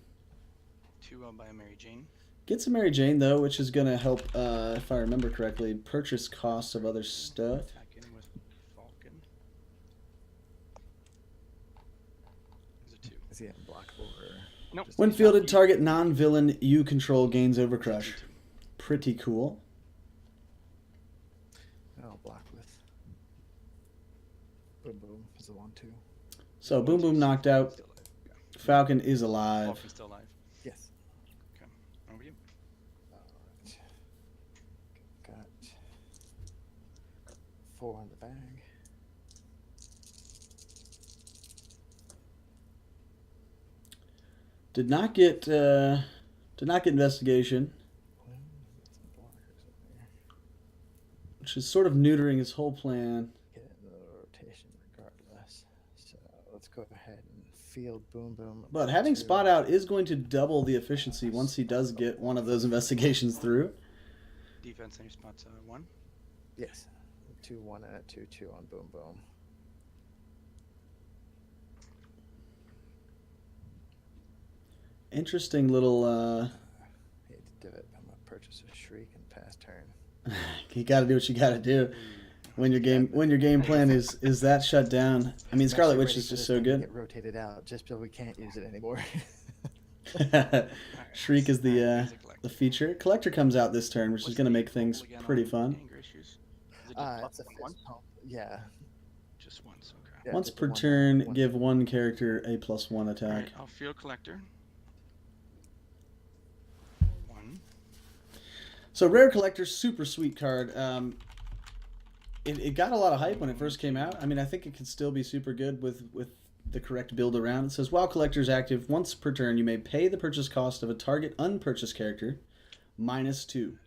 2 by a Mary Jane. Gets a Mary Jane, though, which is going to help, if I remember correctly, purchase costs of other stuff. Attack in with Falcon. Is it 2? Is he unblockable or? Nope. just- When fielded, target non-villain you control gains Overcrush. Pretty cool. I'll block with. Boom boom is the 1/2. So, Boom Boom knocked out. Still alive. Okay. Falcon is alive. Falcon's still alive. Yes. Okay. Over you. Alright. Got 4 in the bag. Did not get investigation, Well, get some blockers up there. which is sort of neutering his whole plan. Get it in the rotation regardless. So let's go ahead and field boom boom. But having 2. spot out is going to double the efficiency once he does get one of those investigations through. Defense on your spots 1. Yes. 2-1 and a 2-2 on boom boom. Interesting little. Hate to do it. I'm gonna purchase a shriek and pass turn. You got to do what you got to do when your game plan is that shut down. I mean, Scarlet I'm actually Witch ready is for just this so thing to good. Get rotated out just so we can't use it anymore. Shriek is He's a the collector. feature. Collector comes out this turn, which is What's going to the make things roll again pretty on fun. anger issues? Is it just It's a plus one? fist pump. Yeah. Just once, okay. Yeah, Once just per one- turn, one- give one character a +1 attack. Alright, I'll field collector. 1. So Rare Collector, super sweet card. It got a lot of hype when it first came out. I mean, I think it could still be super good with the correct build around. It says, while Collector is active, once per turn, you may pay the purchase cost of a target unpurchased character -2.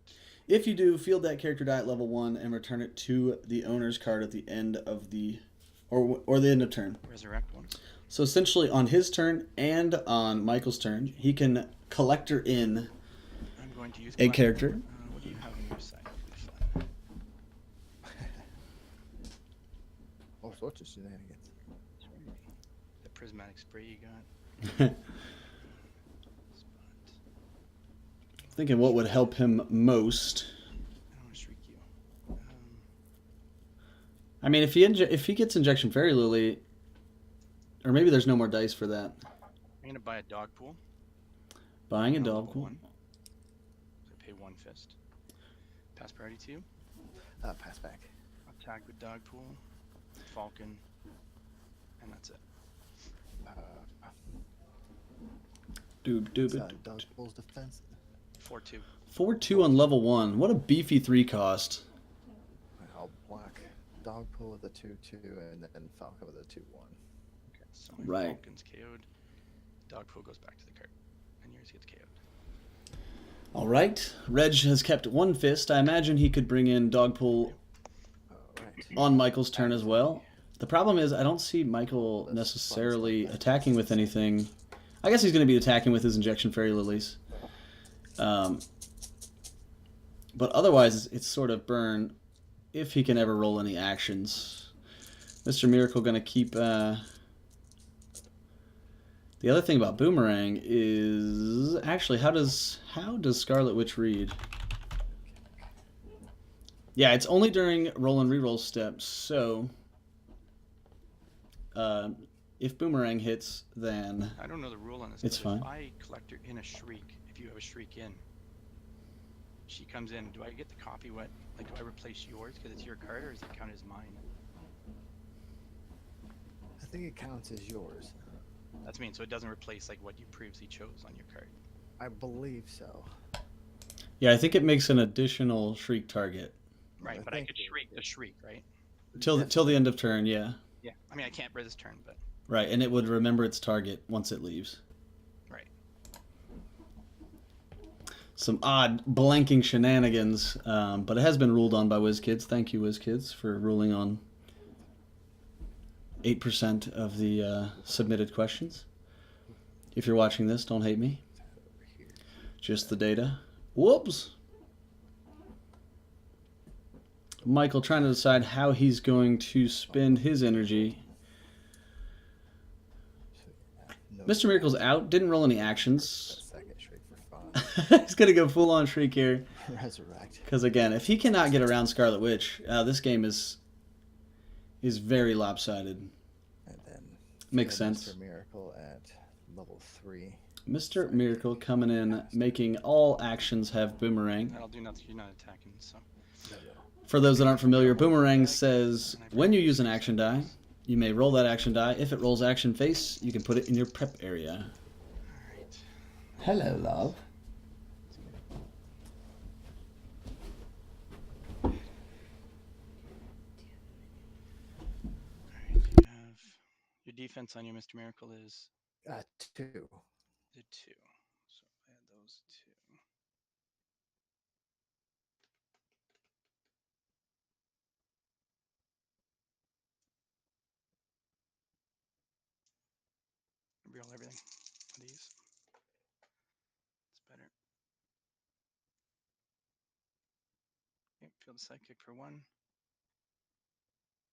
If you do, field that character die at level 1 and return it to the owner's card at the end of the or the end of turn. Resurrect once. So essentially, on his turn and on Michael's turn, he can Collector in I'm going to use a collector. character. What do you have on your side? Please, fine. All sorts of shenanigans. The prismatic spray you got. Spot. Thinking what would help him most. I don't want to shriek you. I mean, if he gets Injection Fairy Lily, or maybe there's no more dice for that. I'm going to buy a dog pool. Buying a on dog level pool. 1. So I pay 1 fist. Pass priority 2. Pass back. Attack with dog pool. Falcon. And that's it. Dog pulls defense. 4-2. 4/2 on level 1. What a beefy 3 cost. I'll block dog pull with a 2/2 and then Falcon with a 2/1. Okay, so my Right. Falcon's KO'd. Dog pool goes back to the cart. And yours gets KO'd. All right. Reg has kept 1 fist. I imagine he could bring in dog pool Alright. on Michael's turn as well. The problem is I don't see Michael necessarily attacking with anything. I guess he's going to be attacking with his Injection Fairy Lilies. But otherwise, it's sort of burn if he can ever roll any actions. Mr. Miracle going to keep the The other thing about Boomerang is actually how does Scarlet Witch read? Yeah, it's only during roll and reroll steps. So if Boomerang hits, then I don't know the rule on this. It's but fine. If I collect her in a shriek, if you have a shriek in, she comes in. Do I get to copy what? Like, do I replace yours because it's your card, or does it count as mine? I think it counts as yours. That's mean. So it doesn't replace like what you previously chose on your card. I believe so. yeah, I think it makes an additional shriek target Right, I but I think could shriek the shriek, right? till the end of turn. Yeah, Yeah. I mean, I can't for this turn, but right, and it would remember its target once it leaves. right. Some odd blanking shenanigans, but it has been ruled on by Wizkids. Thank you, Wizkids, for ruling on 8% of the submitted questions. If you're watching this, don't hate me. Over here. Just the data. Whoops. Michael trying to decide how he's going to spend his energy. No Mr. Miracle's out. Didn't roll any actions. second shriek for fun. He's going to go full on shriek here. Resurrect. Because again, if he cannot get around Scarlet Witch, this game is very lopsided. And then Makes kill sense. Mr. Miracle at level 3. Mr. Miracle coming in, making all actions have Boomerang. That'll do nothing. You're not attacking, so. For those that aren't familiar, Boomerang says when you use an action die, you may roll that action die. If it rolls action face, you can put it in your prep area. All right. Hello, love. All right. You have your defense on you, Mr. Miracle, is 2. the 2. So add those 2. Reroll everything. These. It's better. Okay, field sidekick for 1.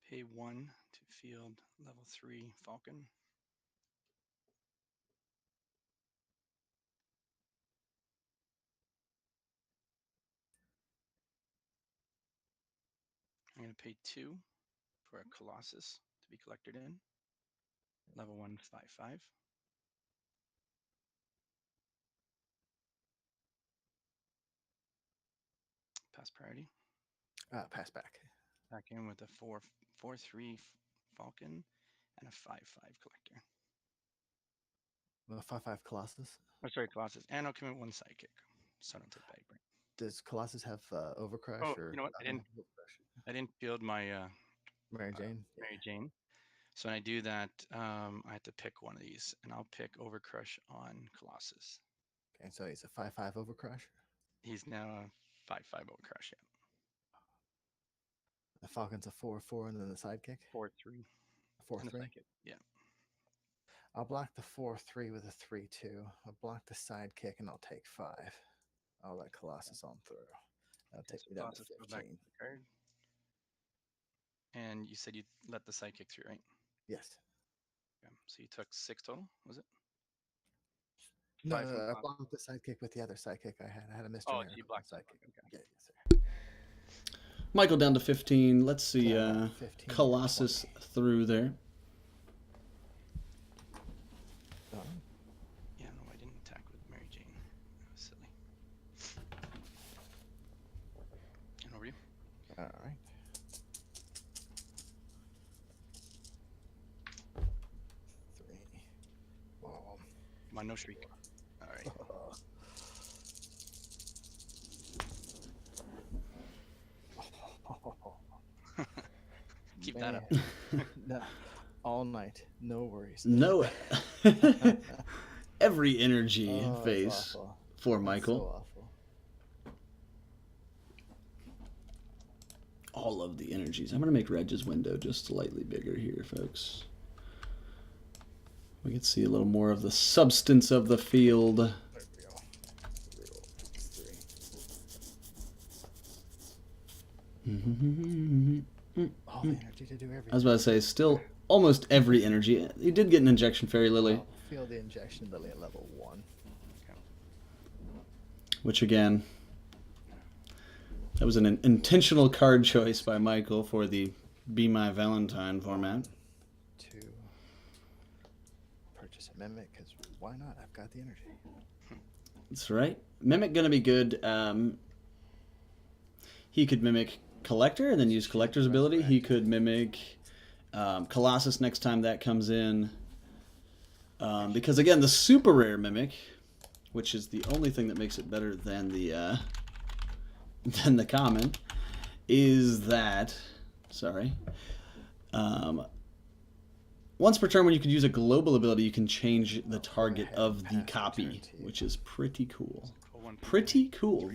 Pay 1 to field level 3 Falcon. I'm going to pay 2 for a Colossus to be collected in. Level 1 5/5. Pass priority. Pass back. Back in with a 4/3 Falcon and a 5/5 collector. The 5/5 Colossus. Oh, sorry, Colossus. And I'll come in 1 sidekick. So I don't take bag break. Does Colossus have Overcrush? Oh, or you know what? I didn't field my Mary Jane? Mary Jane. So when I do that, I have to pick one of these, and I'll pick Overcrush on Colossus. Okay, so he's a 5/5 Overcrush. He's now a 5/5 Overcrush. Yeah. The Falcon's a 4/4, and then the sidekick. 4/3. 4/3. Sidekick. Yeah. I'll block the 4/3 with a 3/2. I'll block the sidekick, and I'll take 5. I'll let Colossus on through. That'll take me down to Colossus, go back 15. to the card. And you said you let the sidekick through, right? Yes. Yeah. So you took 6 total, was it? No, 5 from I Colossus. blocked the sidekick with the other sidekick I had. I had a Mr. Oh, Miracle so you blocked that. sidekick. Okay. Yeah, yes, sir. Michael down to 15. Let's see. Yeah, 15 or Colossus 20. through there. Oh, Yeah, no, I didn't attack with Mary Jane. That was silly. And over you. all right. 3. Oh. Come on, no shriek. All right. Keep that up. No, all night, no worries. No. Every energy Oh, that's face awful. for That's Michael. so awful. All of the energies. I'm going to make Reg's window just slightly bigger here, folks. We can see a little more of the substance of the field. There we go. Reroll 3. All the energy to do everything. I was about to say, still almost every energy. He did get an injection fairy lily, I'll feel the injection lily at level 1. which again, that was an intentional card choice by Michael for the Be My Valentine format. 2. Purchase a mimic, because why not? I've got the energy. That's right. Mimic gonna be good. He could mimic Collector and then use Collector's ability. He could mimic Colossus next time that comes in. Because again, the super rare mimic, which is the only thing that makes it better than the common, is that once per turn when you can use a global ability, you can change the target of the copy, which is pretty cool. Pretty cool.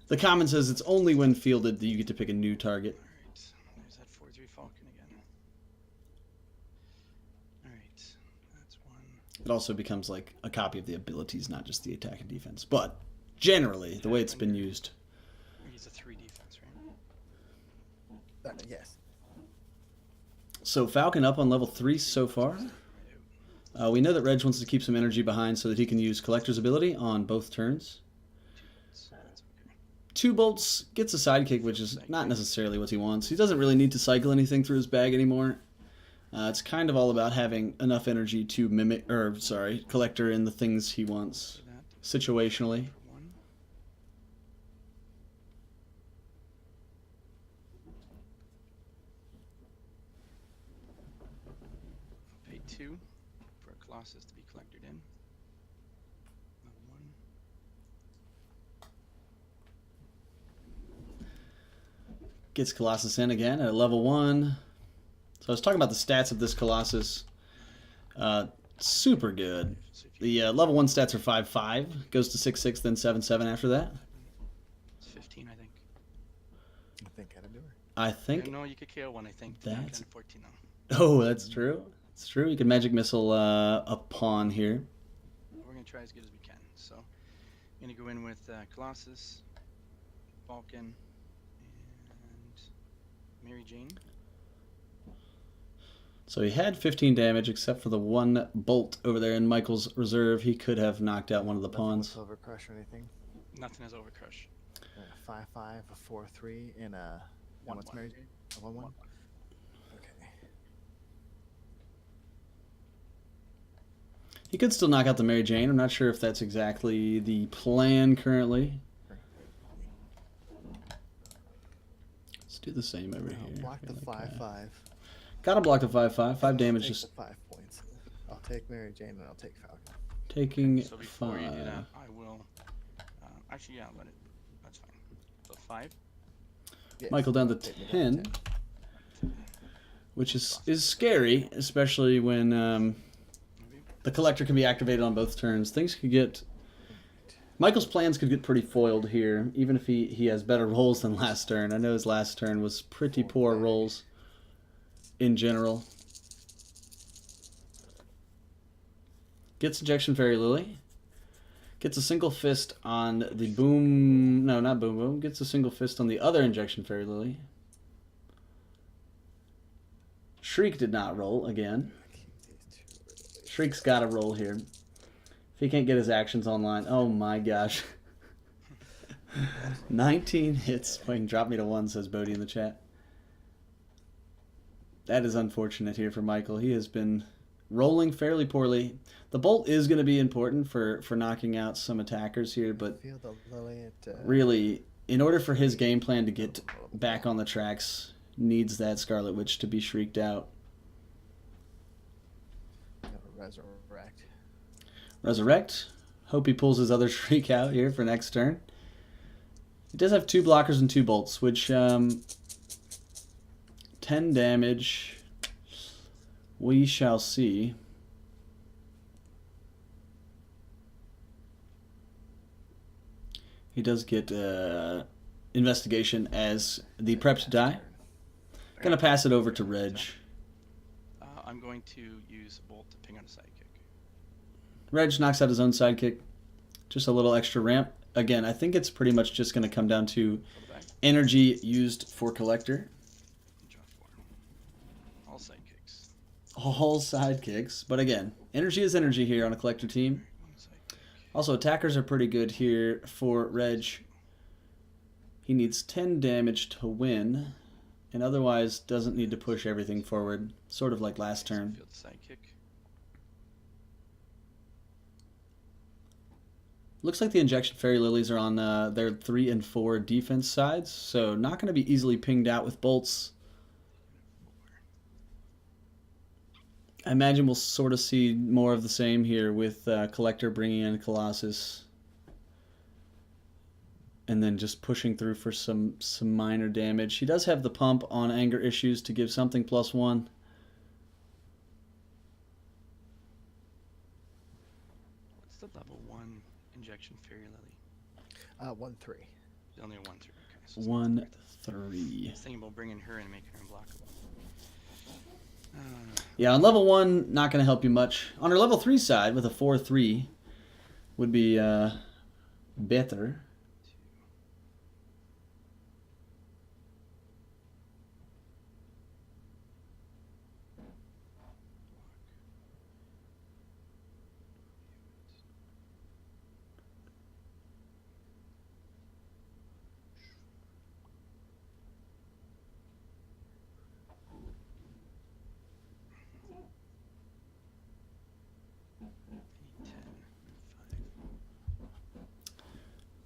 The common says it's only when fielded that you get to pick a new target. Alright, there's that 4-3 Falcon again. Alright, that's one. It also becomes like a copy of the abilities, not just the attack and defense. But generally, the way it's been used. He's a 3 defense, right? Yes. So Falcon up on level 3 so far. We know that Reg wants to keep some energy behind so that he can use Collector's ability on both turns. 2 bolts, gets a sidekick, which is not necessarily what he wants. He doesn't really need to cycle anything through his bag anymore. It's kind of all about having enough energy to mimic, Collector in the things he wants situationally. Pay 2 for a Colossus to be collected in. Level 1. Gets Colossus in again at level 1. So I was talking about the stats of this Colossus. Super good. The level 1 stats are 5-5, goes to 6-6, then 7-7 after that. It's 15, I think. I think I do her. I think. No, you could KO one, I think. That's- 10, 14 now. Oh, that's true. It's true. You can Magic Missile a pawn here. We're going to try as good as we can. So, I'm going to go in with Colossus, Falcon, and Mary Jane. So he had 15 damage, except for the 1 bolt over there in Michael's reserve. He could have knocked out one of the pawns. Nothing with Overcrush or anything. Nothing has Overcrush. 5-5, a 4-3, and a... One, what's one. Mary? A 1-1? Okay. He could still knock out the Mary Jane. I'm not sure if that's exactly the plan currently. Let's do the same over here. Block the 5-5. Gotta block the 5-5. 5 damage. Take Just the 5 points. I'll take Mary Jane and I'll take Falcon. taking So before you do 5. that, I will... actually, yeah, let it... That's fine. So 5. Yes, Michael down to I'll take it down 10. Which is scary, especially when the Collector can be activated on both turns. Things could get... Michael's plans could get pretty foiled here, even if he has better rolls than last turn. I know his last turn was pretty poor rolls in general. Gets Injection Fairy Lily. Gets a single fist on the boom... No, not boom boom. Gets a single fist on the other Injection Fairy Lily. Shriek did not roll again. Shriek's got to roll here. If he can't get his actions online... Oh my gosh. 19 hits. Wait, drop me to 1, says Bodie in the chat. That is unfortunate here for Michael. He has been rolling fairly poorly. The bolt is going to be important for knocking out some attackers here, but Feel the lily at, really, in order for his game plan to get back on the tracks, needs that Scarlet Witch to be shrieked out. Resurrect. Resurrect. Hope he pulls his other shriek out here for next turn. He does have 2 blockers and 2 bolts, which 10 damage. We shall see. He does get investigation as the prepped die. Gonna pass it over to Reg. I'm going to use a bolt to ping on a sidekick. Reg knocks out his own sidekick. Just a little extra ramp. Again, I think it's pretty much just going to come down to energy used for Collector. Draw 4. All set. all sidekicks. But again, energy is energy here on a collector team. One sidekick. Also, attackers are pretty good here for Reg. He needs 10 damage to win, and otherwise doesn't need to push everything forward, sort of like last turn. Field sidekick. Looks like the Injection Fairy Lilies are on their 3 and 4 defense sides, so not going to be easily pinged out with bolts. I imagine we'll sort of see more of the same here with Collector bringing in Colossus. And then just pushing through for some minor damage. He does have the pump on anger issues to give something +1. What's the level 1 Injection Fairy Lily? 1/3. It's only a 1/3. Okay, so it's 1/3. I was thinking about bringing her and making her unblockable. Yeah, on level 1, not going to help you much. On our level 3 side, with a 4/3, would be better.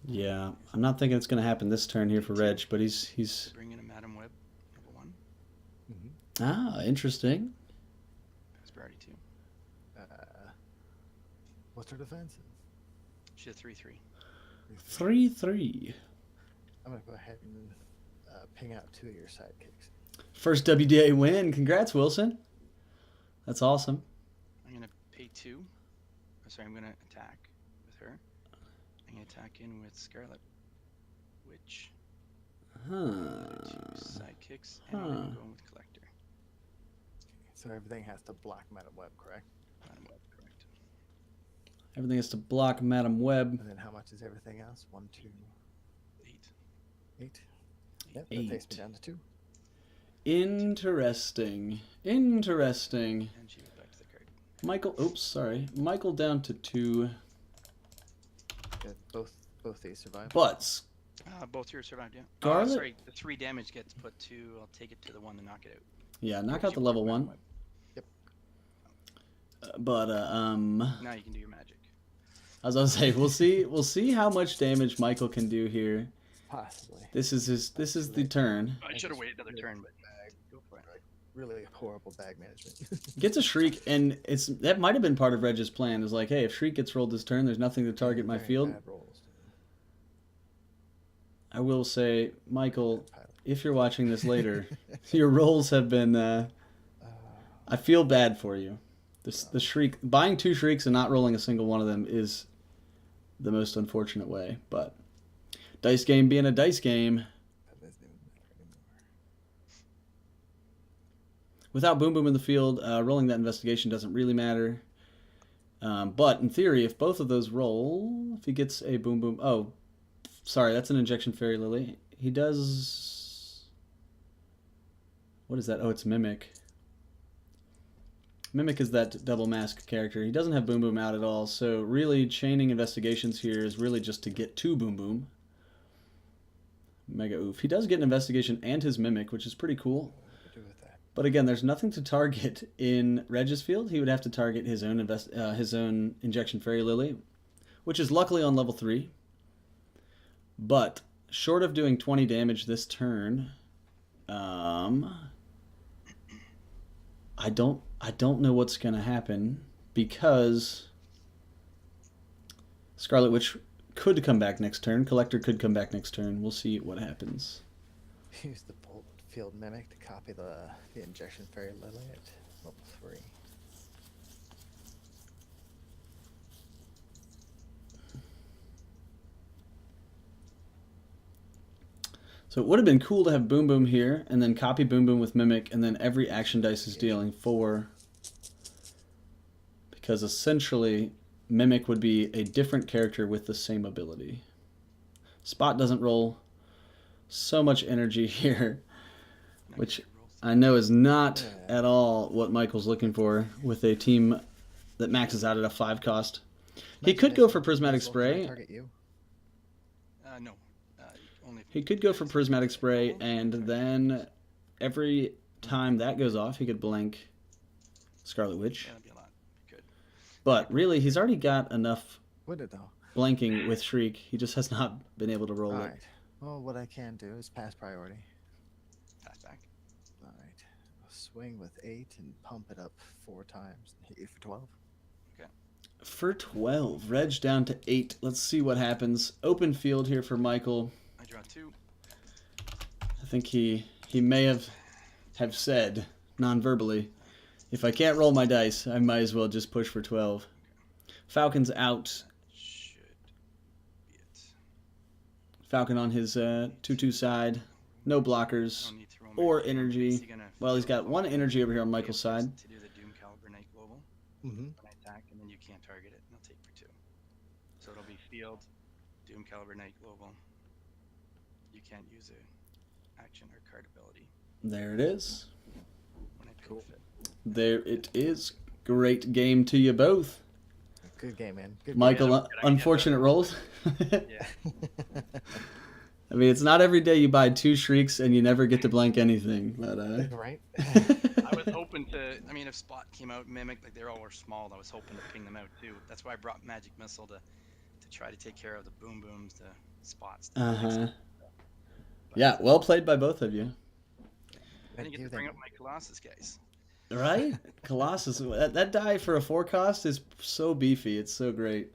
Yeah, I'm not thinking it's going to happen this turn here for Reg, but he's Bring in a Madam Web, level 1. Interesting. That's priority 2. What's her defense? She's a 3/3. 3/3. I'm gonna go ahead and ping out 2 of your sidekicks. First WDA win. Congrats, Wilson. That's awesome. I'm gonna pay 2. I'm gonna attack with her. I'm gonna attack in with Scarlet Witch. 2 sidekicks, and I'm gonna go in with Collector. So everything has to block Madam Web, correct? Madam Web, correct. Everything has to block Madam Web. And then how much is everything else? 1, 2, 8. 8. Yep, that takes 8. me down to 2. Interesting. And she goes back to the card. Michael, oops, sorry. Michael down to 2. Good. Both these survive. But Both yours survived, yeah. Scarlet? Sorry, the 3 damage gets put to. I'll take it to the 1 to knock it out. yeah, knock Or out the she level blocked 1. Madam Web. But Now you can do your magic. I was gonna say we'll see how much damage Michael can do here. Possibly. This is the turn. I should have waited another turn, but Bag. go for it. Really horrible bag management. Gets a Shriek, and that might have been part of Reg's plan. Is like, hey, if Shriek gets rolled this turn, there's nothing to target my Very field. bad rolls. I will say, Michael, if you're watching this later, your rolls have been. I feel bad for you. The Shriek, buying 2 Shrieks and not rolling a single one of them is the most unfortunate way. But dice game being a dice game. That doesn't even matter anymore. Without Boom Boom in the field, rolling that investigation doesn't really matter. But in theory, if both of those roll, if he gets a Boom Boom... Oh, sorry, that's an Injection Fairy Lily. He does... What is that? Oh, it's Mimic. Mimic is that double mask character. He doesn't have Boom Boom out at all, so really chaining investigations here is really just to get 2 Boom Boom. Mega oof. He does get an investigation and his Mimic, which is pretty cool. What to do with that? But again, there's nothing to target in Reg's field. He would have to target his own Injection Fairy Lily, which is luckily on level 3. But short of doing 20 damage this turn, I don't know what's going to happen because Scarlet Witch could come back next turn. Collector could come back next turn. We'll see what happens. Use the Bolt Field Mimic to copy the Injection Fairy Lily at level 3. So it would have been cool to have Boom Boom here, and then copy Boom Boom with Mimic, and then every action dice is dealing 4. Because essentially, Mimic would be a different character with the same ability. Spot doesn't roll so much energy here, which I know is not Yeah. at all what Michael's looking for with a team that maxes out at a 5 cost. He could go for Prismatic Spray. Target you. No. Only if He you could go for Prismatic Spray, and then every time that goes off, he could blank Scarlet Witch. Yeah, that'd be a lot. Good. But really, he's already got enough Would it though? blanking with Shriek. He just has not been able to roll All it. right. Well, what I can do is pass priority. Pass back. All right. I'll swing with 8 and pump it up 4 times. Hit you for 12. For 12, Reg down to 8. Let's see what happens. Open field here for Michael. I draw 2. I think he may have said non-verbally, if I can't roll my dice, I might as well just push for 12. Falcon's out. Should be it. Falcon on his 2/2 side. No blockers Don't need to roll or Mary Jane. energy. Is he gonna Well, he's got field one all energy over here on the Michael's abilities side. To do the Doom Caliber Knight Global. Mm-hmm. When I attack, and then you can't target it, and I'll take for 2. So it'll be field, Doom Caliber Knight Global. You can't use a action or card ability There it is. when I pay Cool. fit. There it is. Great game to you both. Good game, man. Good Michael, Yeah, good idea. unfortunate rolls. Yeah. game. I mean, it's not every day you buy 2 Shrieks and you never get to blank anything. But Right? I was hoping to. I mean, if Spot came out Mimic, like they all were small, I was hoping to ping them out too. That's why I brought Magic Missile to try to take care of the boom booms, the spots. the mimics. uh-huh. But, Yeah, well played by both of you. I didn't get to bring up my Colossus guys. Right? Colossus. That die for a 4 cost is so beefy. It's so great.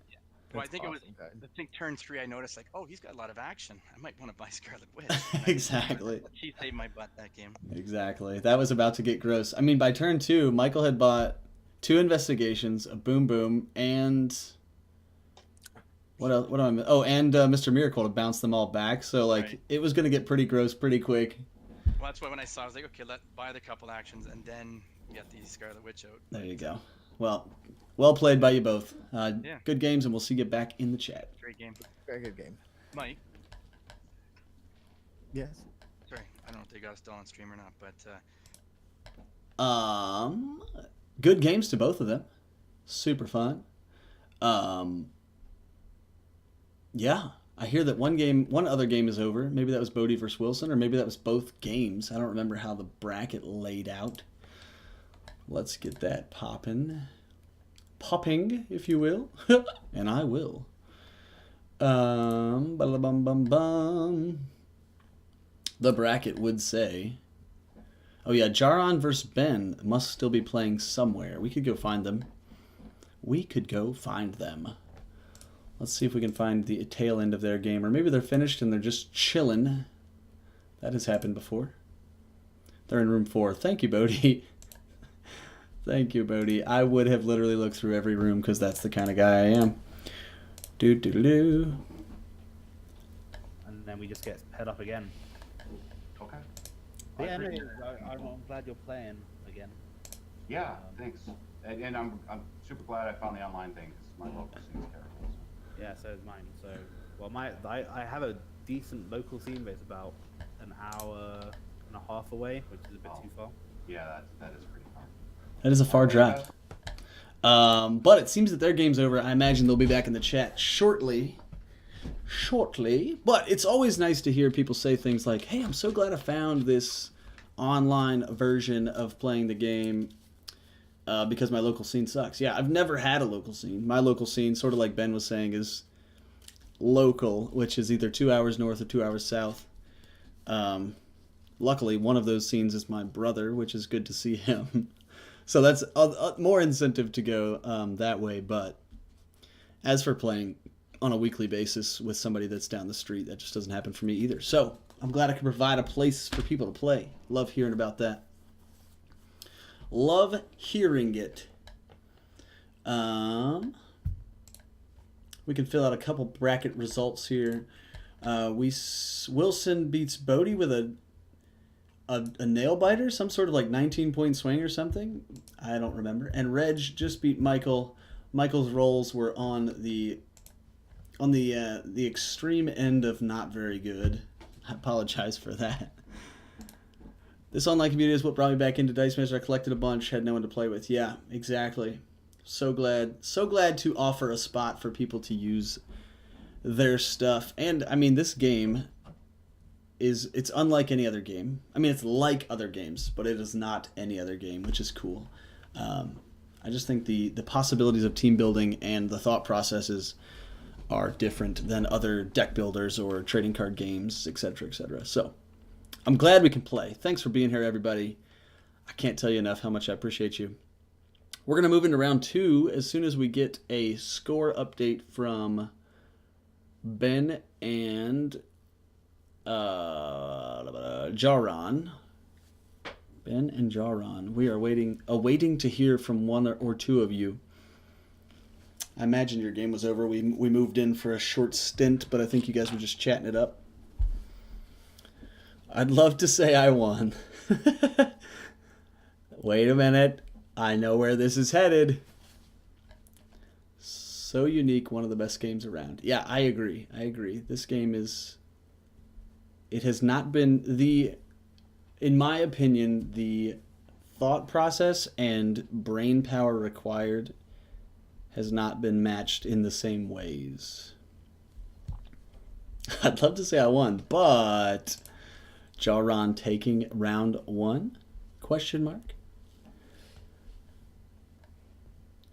Well, I think it was. awesome, guys. I think turn 3, I noticed like, oh, he's got a lot of action. I might want to buy Scarlet Witch. Exactly. She saved my butt that game. Exactly. That was about to get gross. I mean, by turn 2, Michael had bought 2 investigations, a boom boom, and what else? What am I? Oh, and Mr. Miracle to bounce them all back. So like, Right. it was gonna get pretty gross pretty quick. Well, that's why when I saw, I was like, okay, buy the couple actions and then get the Scarlet Witch out. There you go. Well played by you both. Yeah. Good games, and we'll see you back in the chat. Great game, Very good game. Mike. Yes. Sorry, I don't know if they got us still on stream or not, but Good games to both of them. Super fun. Yeah, I hear that one other game is over. Maybe that was Bodie versus Wilson, or maybe that was both games. I don't remember how the bracket laid out. Let's get that popping, if you will, and I will. Ba-la-bum-bum-bum. The bracket would say, oh yeah, Jaron versus Ben must still be playing somewhere. We could go find them. Let's see if we can find the tail end of their game, or maybe they're finished and they're just chilling. That has happened before. They're in room 4. Thank you, Bodie. Thank you, Bodie. I would have literally looked through every room because that's the kind of guy I am. Do. And then we just get head up again. Okay. But yeah, no, appreciate I'm glad you're playing again. Yeah, thanks. And I'm super glad I found the online thing because my local scene's terrible. So. Yeah, so is mine. So, well, I have a decent local scene, but it's about an hour and a half away, which is a bit too far. Yeah, that is pretty far. That is a far drive. But it seems that their game's over. I imagine they'll be back in the chat shortly. But it's always nice to hear people say things like, hey, I'm so glad I found this online version of playing the game because my local scene sucks. Yeah, I've never had a local scene. My local scene, sort of like Ben was saying, is local, which is either 2 hours north or 2 hours south. Luckily, one of those scenes is my brother, which is good to see him. So that's more incentive to go that way. But as for playing on a weekly basis with somebody that's down the street, that just doesn't happen for me either. So I'm glad I can provide a place for people to play. Love hearing about that. Love hearing it. We can fill out a couple bracket results here. Wilson beats Bodie with a nail biter, some sort of like 19-point swing or something. I don't remember. And Reg just beat Michael. Michael's rolls were on the extreme end of not very good. I apologize for that. This online community is what brought me back into Dice Master. I collected a bunch, had no one to play with. Yeah, exactly. So glad to offer a spot for people to use their stuff. And I mean, this game it's unlike any other game. I mean, it's like other games, but it is not any other game, which is cool. I just think the possibilities of team building and the thought processes are different than other deck builders or trading card games, etc., etc. So I'm glad we can play. Thanks for being here, everybody. I can't tell you enough how much I appreciate you. We're going to move into round 2 as soon as we get a score update from Ben and Jaron. Ben and Jaron. We are awaiting to hear from one or two of you. I imagine your game was over. We moved in for a short stint, but I think you guys were just chatting it up. I'd love to say I won. Wait a minute. I know where this is headed. So unique, one of the best games around. Yeah, I agree. This game is... It has not been in my opinion, the thought process and brain power required has not been matched in the same ways. I'd love to say I won, but Jaron taking round 1? Question mark?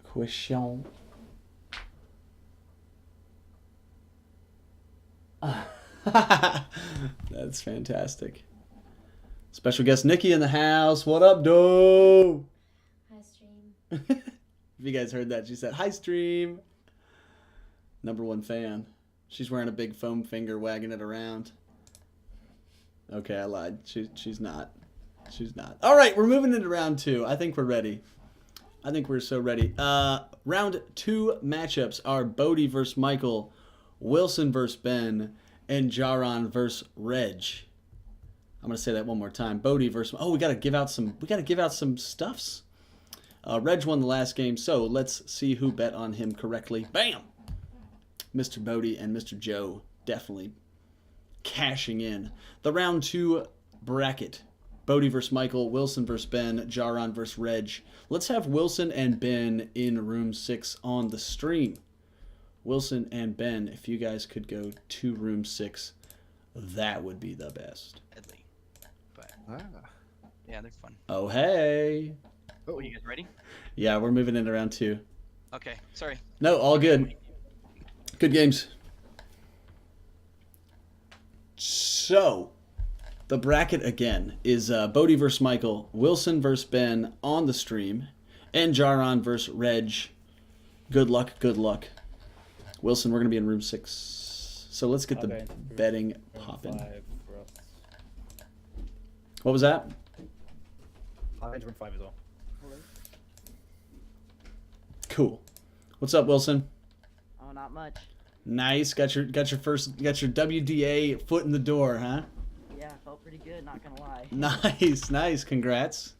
Question. That's fantastic. Special guest Nikki in the house. What up, doe? Hi, stream. If you guys heard that, she said, "Hi, stream." #1 fan. She's wearing a big foam finger, wagging it around. Okay, I lied. She's not. She's not. All right, we're moving into round 2. I think we're ready. I think we're so ready. Round 2 matchups are Bodie versus Michael, Wilson versus Ben, and Jaron versus Reg. I'm gonna say that one more time. Bodie versus... Oh, we gotta give out some stuffs. Reg won the last game, so let's see who bet on him correctly. Bam! Mr. Bodie and Mr. Joe definitely cashing in. The round 2 bracket. Bodie versus Michael, Wilson versus Ben, Jaron versus Reg. Let's have Wilson and Ben in room 6 on the stream. Wilson and Ben, if you guys could go to room 6, that would be the best. Deadly. But yeah, they're fun. Oh, hey. Oh, you guys ready? Yeah, we're moving into round 2. Okay, sorry. No, all good. Good games. So, the bracket again is Bodie versus Michael, Wilson versus Ben on the stream, and Jaron versus Reg. Good luck, good luck. Wilson, we're going to be in room 6. So let's get the betting popping. What was that? I'll enter room 5 as well. Cool. What's up, Wilson? Oh, not much. Nice. Got your WDA foot in the door, huh? Yeah, felt pretty good, not gonna lie. Nice. Congrats.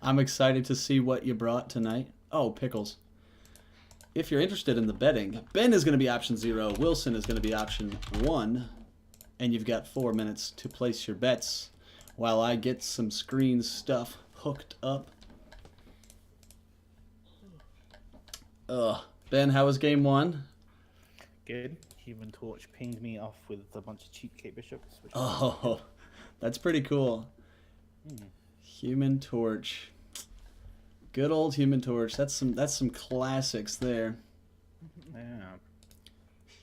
I'm excited to see what you brought tonight. Oh, pickles. If you're interested in the betting, Ben is going to be option 0, Wilson is going to be option 1, and you've got 4 minutes to place your bets while I get some screen stuff hooked up. Ben, how was game 1? Good. Human Torch pinged me off with a bunch of cheapskate bishops. Which That's pretty cool. Human Torch. Good old Human Torch. That's some classics there. Yeah.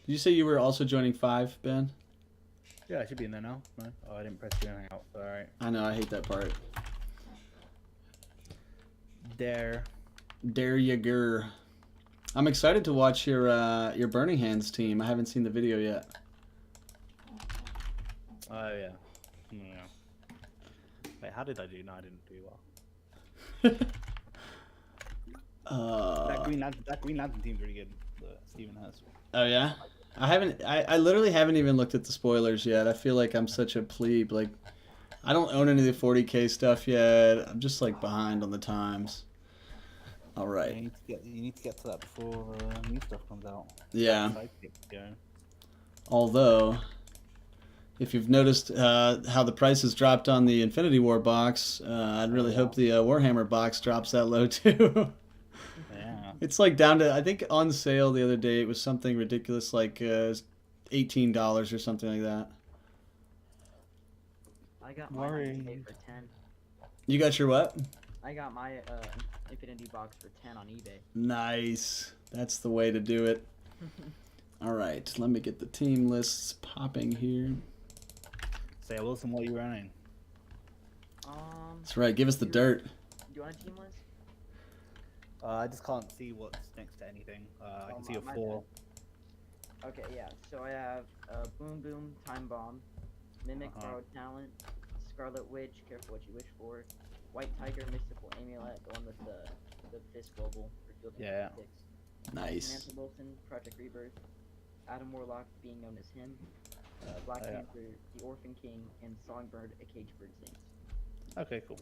Did you say you were also joining 5, Ben? Yeah, I should be in there now. No? Oh, I didn't press you anything out. Alright. I know, I hate that part. There you go. I'm excited to watch your Burning Hands team. I haven't seen the video yet. Oh, yeah. Wait, how did I do? No, I didn't do well. That Green Lantern team's really good that Steven has. Oh yeah? I literally haven't even looked at the spoilers yet. I feel like I'm such a plebe. Like, I don't own any of the 40K stuff yet. I'm just like behind on the times. All right. You need to get to that before new stuff comes out. Yeah. Although, If you've noticed how the price has dropped on the Infinity War box, I'd really hope the Warhammer box drops that low too. Yeah. It's like down to, I think on sale the other day it was something ridiculous like $18 or something like that. I got mine on eBay for 10. You got your what? I got my Infinity box for 10 on eBay. Nice. That's the way to do it. All right, let me get the team lists popping here. Say, Wilson, what are you running? That's right, give us the dirt. Do you want a team list? I just can't see what's next to anything. I can see a my 4. Okay, yeah. So I have Boom Boom, Time Bomb, Mimic, Borrowed Talent, Scarlet Witch, Careful What You Wish For, White Tiger, Mystical Amulet, the one with the Fist Global for Field Yeah. Tactics. Nice. Samantha Wilson, Project Rebirth, Adam Warlock, being known as him, Black Panther, the Orphan King, and Songbird, a Caged Bird Sings. Okay, cool.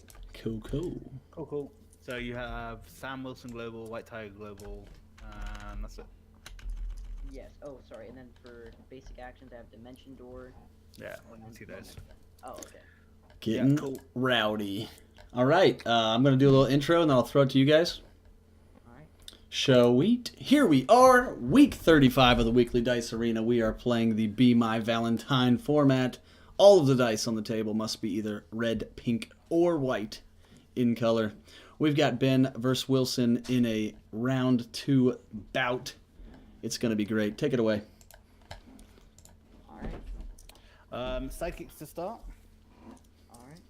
Cool. So you have Sam Wilson Global, White Tiger Global, and that's it. Yes. Oh, sorry. And then for basic actions, I have Dimension Door. Yeah, I can see those. Oh, okay. Getting cool. rowdy. All right, I'm going to do a little intro and then I'll throw it to you guys. All right. Shall we? Here we are, week 35 of the Weekly Dice Arena. We are playing the Be My Valentine format. All of the dice on the table must be either red, pink, or white in color. We've got Ben versus Wilson in a round 2 bout. It's going to be great. Take it away. All right. Sidekicks to start. All right.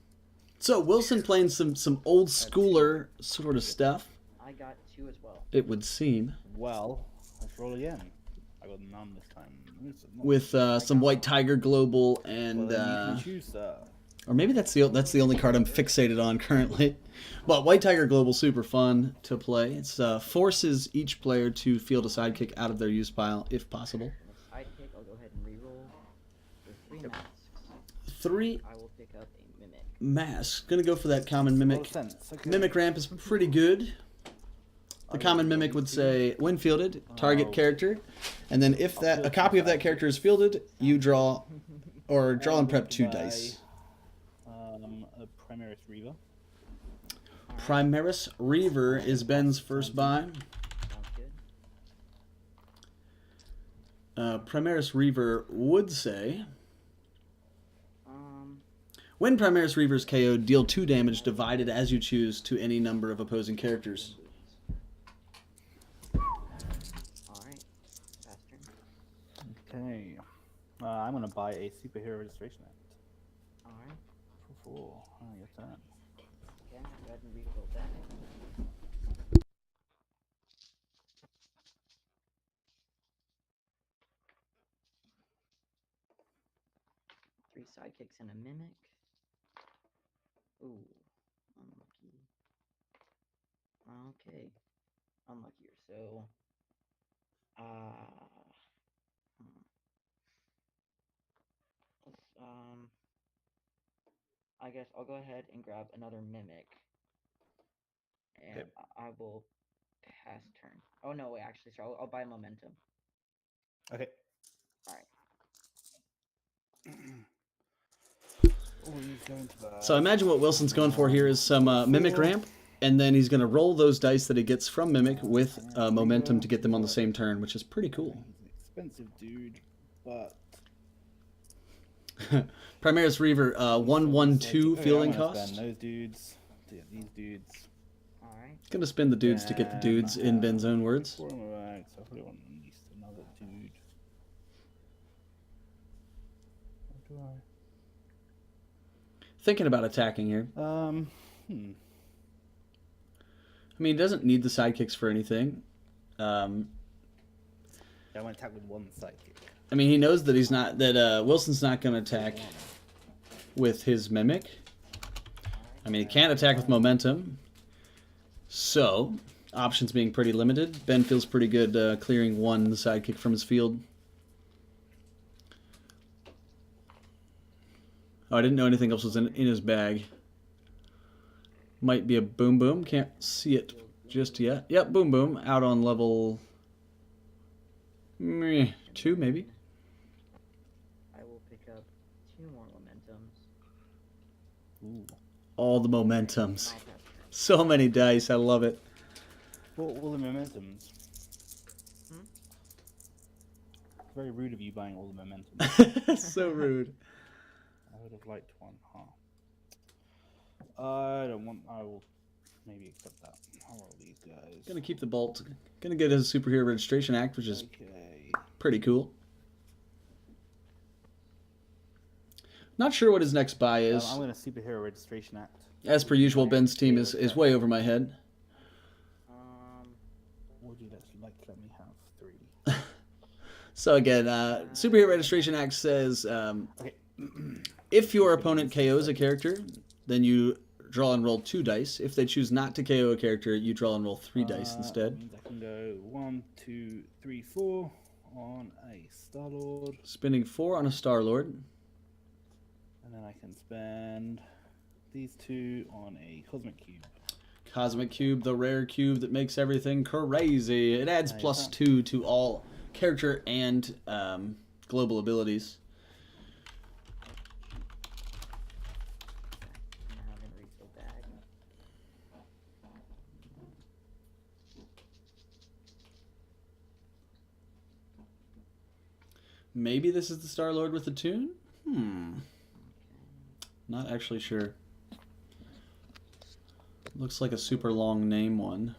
So Wilson playing some old schooler sort of stuff, I got 2 as well. it would seem, Well, let's roll again. I got none this time. with some White Tiger Global and Well, then you can choose, sir. or maybe that's the only card I'm fixated on currently. But White Tiger Global, super fun to play. It's forces each player to field a sidekick out of their use pile if possible. Sidekick, I'll go ahead and reroll for 3 masks. 3 I will pick up a Mimic. masks. Gonna go for that common Mimic. Okay. Mimic ramp is pretty good. The common Mimic would say, when fielded, target character, and then if a copy of that character is fielded, you draw and prep 2 dice. A Primaris Reaver. Primaris Reaver is Ben's first buy. Sounds good. Primaris Reaver would say, Um, when Primaris Reaver is KO'd, deal 2 damage divided as you choose to any number of opposing characters. all right. Fast turn. Okay. I'm gonna buy a Superhero Registration Act. All right. For 4. Your turn. Okay, I'm gonna go ahead and reroll that. Three sidekicks and a Mimic. Ooh, unlucky. Okay, unluckier. So, let's, I guess I'll go ahead and grab another Mimic, and Okay. I will pass turn. Oh no, wait, actually, sorry, I'll buy Momentum. Okay. All right. So imagine what Wilson's going for here is some Mimic ramp, and then he's going to roll those dice that he gets from Mimic with momentum to get them on the same turn, which is pretty cool. He's an expensive dude, but Primaris Reaver, 1/1/2 fielding cost. Spend those dudes to get these dudes. All right. Gonna spin the dudes to get the dudes in Ben's own words. 4 in my bag, so I probably want at least another dude. What do I? Thinking about attacking here. I mean, he doesn't need the sidekicks for anything. Yeah, I want to attack with 1 sidekick. I mean, he knows that Wilson's not going to attack with his Mimic. I mean, he can't attack with momentum. So, options being pretty limited. Ben feels pretty good clearing 1 sidekick from his field. Oh, I didn't know anything else was in his bag. Might be a Boom Boom. Can't see it just yet. Yep, Boom Boom. Out on level 2, maybe. I will pick up 2 more momentums. Ooh. All the And momentums. I'll pass turn. So many dice. I love it. What all the momentums? Hmm? It's very rude of you buying all the momentums. So rude. I would have liked one, huh? I don't want. I will maybe accept that. I'll roll these guys. Gonna keep the bolt. Gonna get his Superhero Registration Act, which is Okay. pretty cool. Not sure what his next buy is. I'm going to Superhero Registration Act. As per usual, Ben's team is way over my head. Would you like to let me have 3? So again, Superhero Registration Act says Okay. if your opponent KOs a character, then you draw and roll 2 dice. If they choose not to KO a character, you draw and roll 3 dice That instead. means I can go 1, 2, 3, 4 on a Star-Lord. Spending 4 on a Star-Lord. And then I can spend these 2 on a Cosmic Cube. Cosmic Cube, the rare cube that makes everything crazy. It adds +2 to all character and global abilities. I haven't reached the bag. Maybe this is the Star-Lord with the tune? Not actually sure. Looks like a super long name one.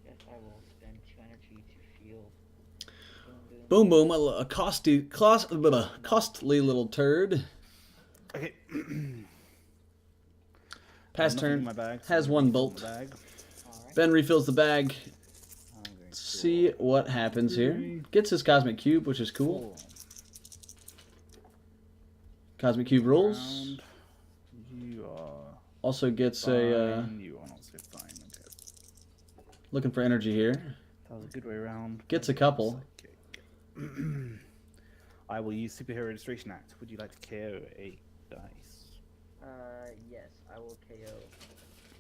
Guess I will spend 2 energy to field. Boom boom, a costly little turd. Okay. Pass Nothing in turn. my bag, so Has I'm 1 gonna bolt. fill the bag. Alright. Ben refills the bag. I'm going to See what happens here. Gets his Cosmic Cube, which is cool. 4 Cosmic Cube rolls. round. You are Also gets a fine. You are not so fine. Okay. looking for energy here. That was a good way around. Gets a couple. Sidekick. I will use Superhero Registration Act. Would you like to KO a dice? Yes, I will KO.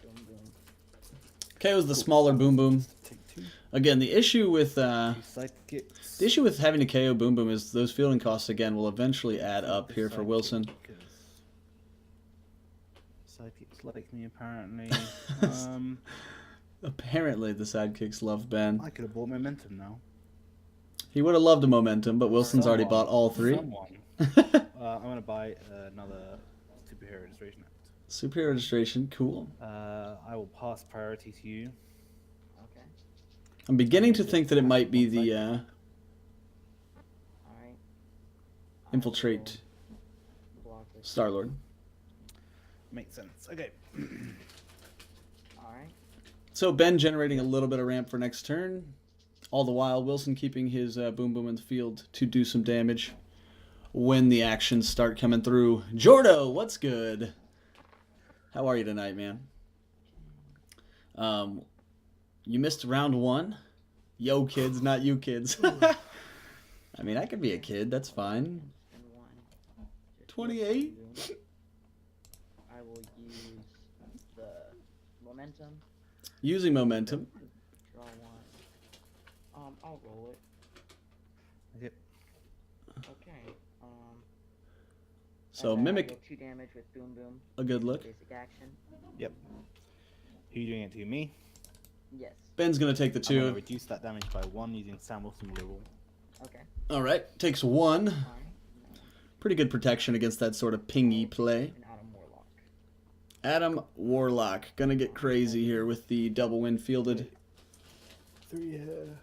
Boom boom. KO's the smaller Boom Boom. Take 2. Again, the issue with 2 sidekicks. the issue with having to KO Boom Boom is those fielding costs again will eventually add up here for Wilson. Sidekicks like me apparently. Apparently, the sidekicks love Ben. I could have bought momentum now. He would have loved a momentum, but Wilson's already bought all 3. Someone. I'm gonna buy another Superhero Registration Act. Superhero Registration, cool. I will pass priority to you. Okay. I'm beginning to think that it might be the Alright. Infiltrate Block this. Star-Lord. Makes sense. Okay. Alright. So Ben generating a little bit of ramp for next turn. All the while, Wilson keeping his Boom Boom in the field to do some damage when the actions start coming through. Jordo, what's good? How are you tonight, man? You missed round 1. Yo, kids, not you kids. I mean, I could be a kid. That's fine. And 1. Just 28? I will use the momentum. Using momentum. Draw 1. I'll roll it. Okay. Okay. So and then I mimic deal 2 damage with Boom Boom. a good look. Basic action. Yep. Who are you doing it to? Me? Yes. Ben's gonna take the I'm gonna 2. reduce that damage by 1 using Sam Wilson reroll. Okay. All right, takes 1. Fine. Pretty good protection against that sort of pingy play. And Adam Warlock. Adam Warlock gonna get crazy here with the double win fielded. 3 here.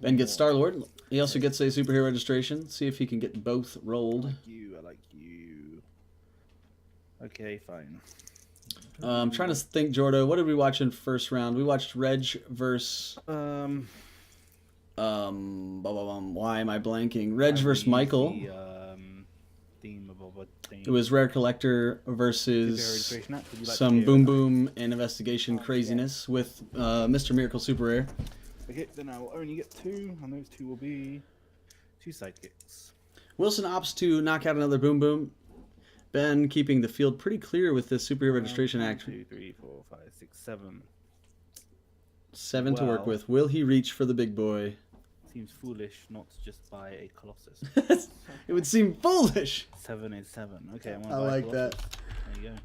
Ben gets Star-Lord. He also gets a superhero registration. See if he can get both rolled. I like you. Okay, fine. I'm trying to think, Jordo. What did we watch in first round? We watched Reg versus why am I blanking? Reg versus Michael. The, theme of a thing. It was Rare Collector versus Registration Act. Would you like to some hear Boom it? Boom and Investigation craziness with Mr. Miracle Super Rare. Okay, then I will only get 2, and those 2 will be 2 sidekicks. Wilson opts to knock out another Boom Boom. Ben keeping the field pretty clear with this Superhero Registration Act. 2, 3, 4, 5, 6, 7. 7 to work Well. with. Will he reach for the big boy? Seems foolish not to just buy a Colossus. It would seem foolish. 7 is 7. Okay, I'm I gonna buy a like that. Colossus. There you go.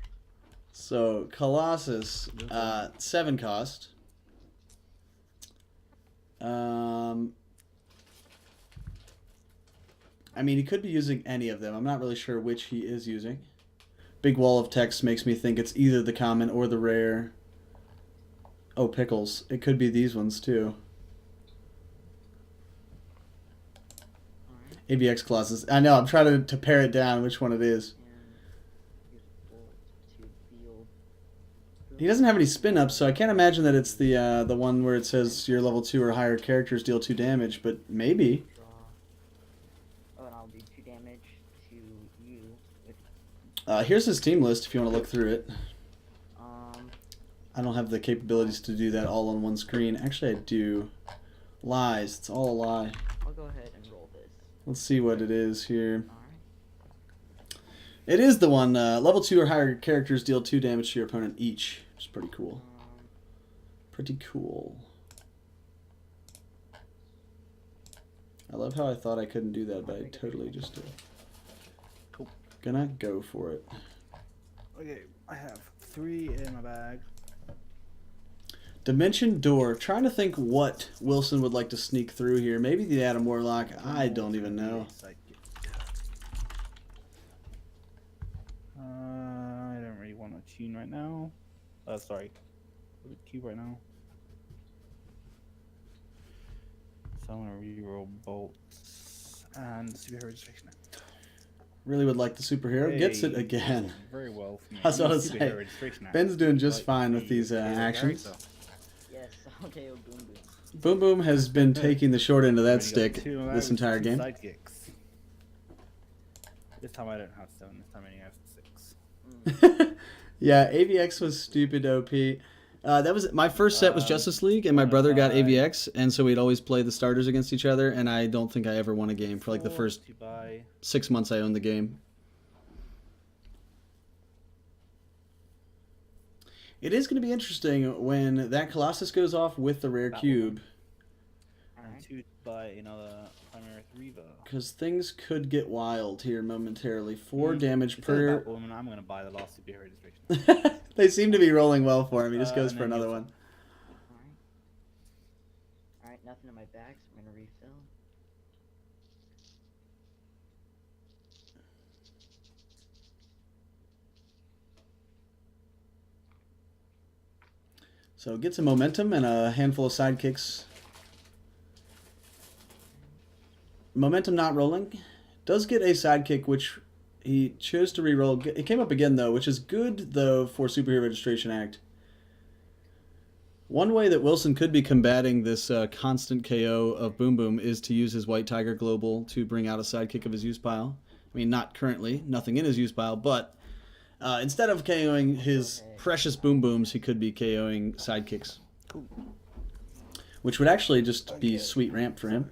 So Colossus, 7 cost. I mean, he could be using any of them. I'm not really sure which he is using. Big wall of text makes me think it's either the common or the rare. Oh, pickles. It could be these ones too. AVX Colossus. I know, I'm trying to pare it down which one it is. He doesn't have any spin ups, so I can't imagine that it's the one where it says your level 2 or higher characters deal 2 damage, but maybe. Oh, and I'll do 2 damage to you. Here's his team list if you want to look through it. Um, I don't have the capabilities to do that all on one screen. Actually, I do. Lies. It's all a lie. I'll go ahead and roll this. Let's see what it is here. Alright. It is the one, level 2 or higher characters deal 2 damage to your opponent each. Which is pretty cool. Pretty cool. I love how I thought I couldn't do that, but I totally just did. Cool. Gonna go for it. Okay, I have 3 in my bag. Dimension Door. Trying to think what Wilson would like to sneak through here. Maybe the Adam Warlock. I don't even know. I don't really want to tune right now. Sorry. Cube right now. So I'm going to reroll bolts and superhero registration. Really would like the superhero. Gets it Hey, again. Very well for me. That's what I was Superhero saying. registration act. Ben's doing just Like fine with the these hero actions. character. Yes, okay, oh, boom boom. Boom Boom has been taking the short end of that Only got stick 2 in my this bag with entire 2 game. Sidekicks. This time I don't have 7. This time I only have 6. Yeah, AVX was stupid OP. That was my first set was Justice League, and my brother got AVX, and so we'd always play the starters against each other. And I don't think I ever won a game for like the first To buy 6 months I owned the game. It is going to be interesting when that Colossus goes off with the rare That cube, and 2 to buy another Primary Reaver. because things could get wild here momentarily. 4 damage Instead of per. Batwoman, I'm going to buy the last superhero registration. They seem to be rolling well for him. He just goes and for then another you- one. Alright, nothing in my bag, so I'm gonna refill. So get some momentum and a handful of sidekicks. Momentum not rolling. Does get a sidekick, which he chose to reroll. It came up again, though, which is good, though, for Superhero Registration Act. One way that Wilson could be combating this constant KO of Boom Boom is to use his White Tiger Global to bring out a sidekick of his use pile. I mean, not currently, nothing in his use pile, but instead of KOing his precious Boom Booms, he could be KOing sidekicks. Cool. Which would actually just be sweet ramp for him.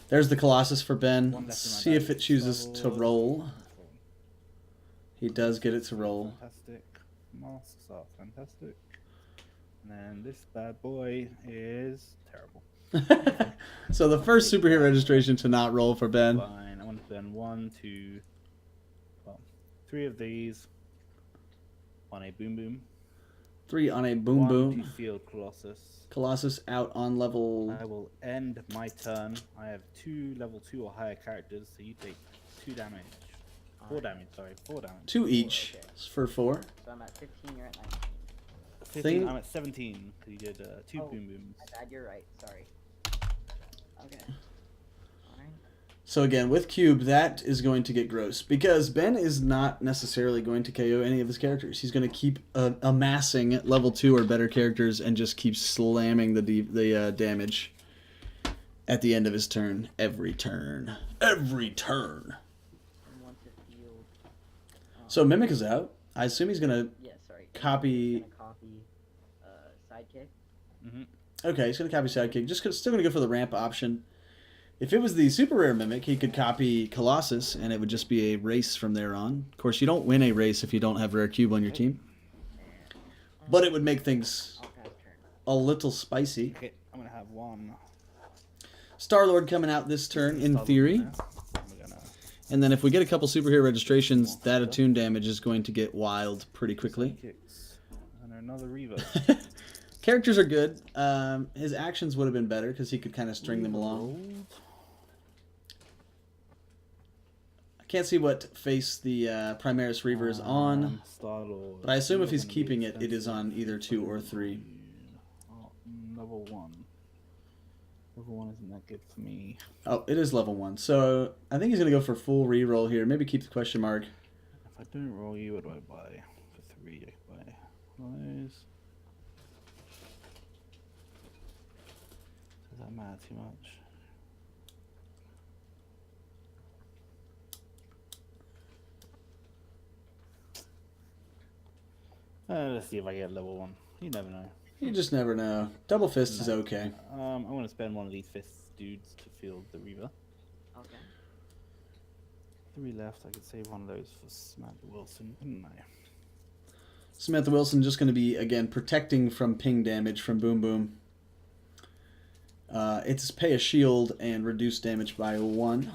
There's the Colossus for Ben. One Let's left in my see bag. if it chooses to roll. He does get it to roll. Fantastic. Masks are fantastic. And then this bad boy is terrible. So the first superhero registration to not roll for Ben. Fine. I want to burn 1, 2, well, 3 of these on a Boom Boom. 3 on a Boom 1 Boom. to field Colossus. Colossus out on level. I will end my turn. I have 2 level 2 or higher characters, so you take 2 damage. 4 damage, sorry. 4 damage. 2 each for 4. So I'm at 15, you're at 19. 15, Thing- I'm at 17, because you did 2 Oh. Boom Booms. My bad, you're right, sorry. Okay. Alright. So again, with Cube, that is going to get gross. Because Ben is not necessarily going to KO any of his characters. He's going to keep amassing level 2 or better characters and just keep slamming the damage at the end of his turn. Every turn. Every turn. And one to field. So Mimic is out. I assume he's going to... Yeah, sorry. Copy- He's gonna copy sidekick. Mm-hmm. Okay, he's going to copy Sidekick. Still going to go for the ramp option. If it was the super rare Mimic, he could copy Colossus, and it would just be a race from there on. Of course, you don't win a race if you don't have Rare Cube on your team. But it would make things I'll pass turn. a little spicy. Okay, I'm gonna have one. Star-Lord coming out this turn, in theory. We're gonna And then if we get a couple superhero registrations, that attune damage is going to get wild pretty quickly. kicks and another Reaver. Characters are good. His actions would have been better because he could kind of string them along. I can't see what face the Primaris Reaver is on, Star-Lord. but I assume if he's keeping it, it is on either 2 or 3. Level 1. Level 1 isn't that good for me. Oh, it is level 1. So I think he's going to go for full reroll here. Maybe keep the question mark. If I don't roll you, what do I buy? For 3, I buy those. Does that matter too much? Let's see if I get level 1. You never know. You just never know. Double Fist is okay. I want to spend one of these fist dudes to field the Reaver. Okay. 3 left. I could save one of those for Samantha Wilson, couldn't I? Samantha Wilson just going to be, again, protecting from ping damage from Boom Boom. It's pay a shield and reduce damage by 1.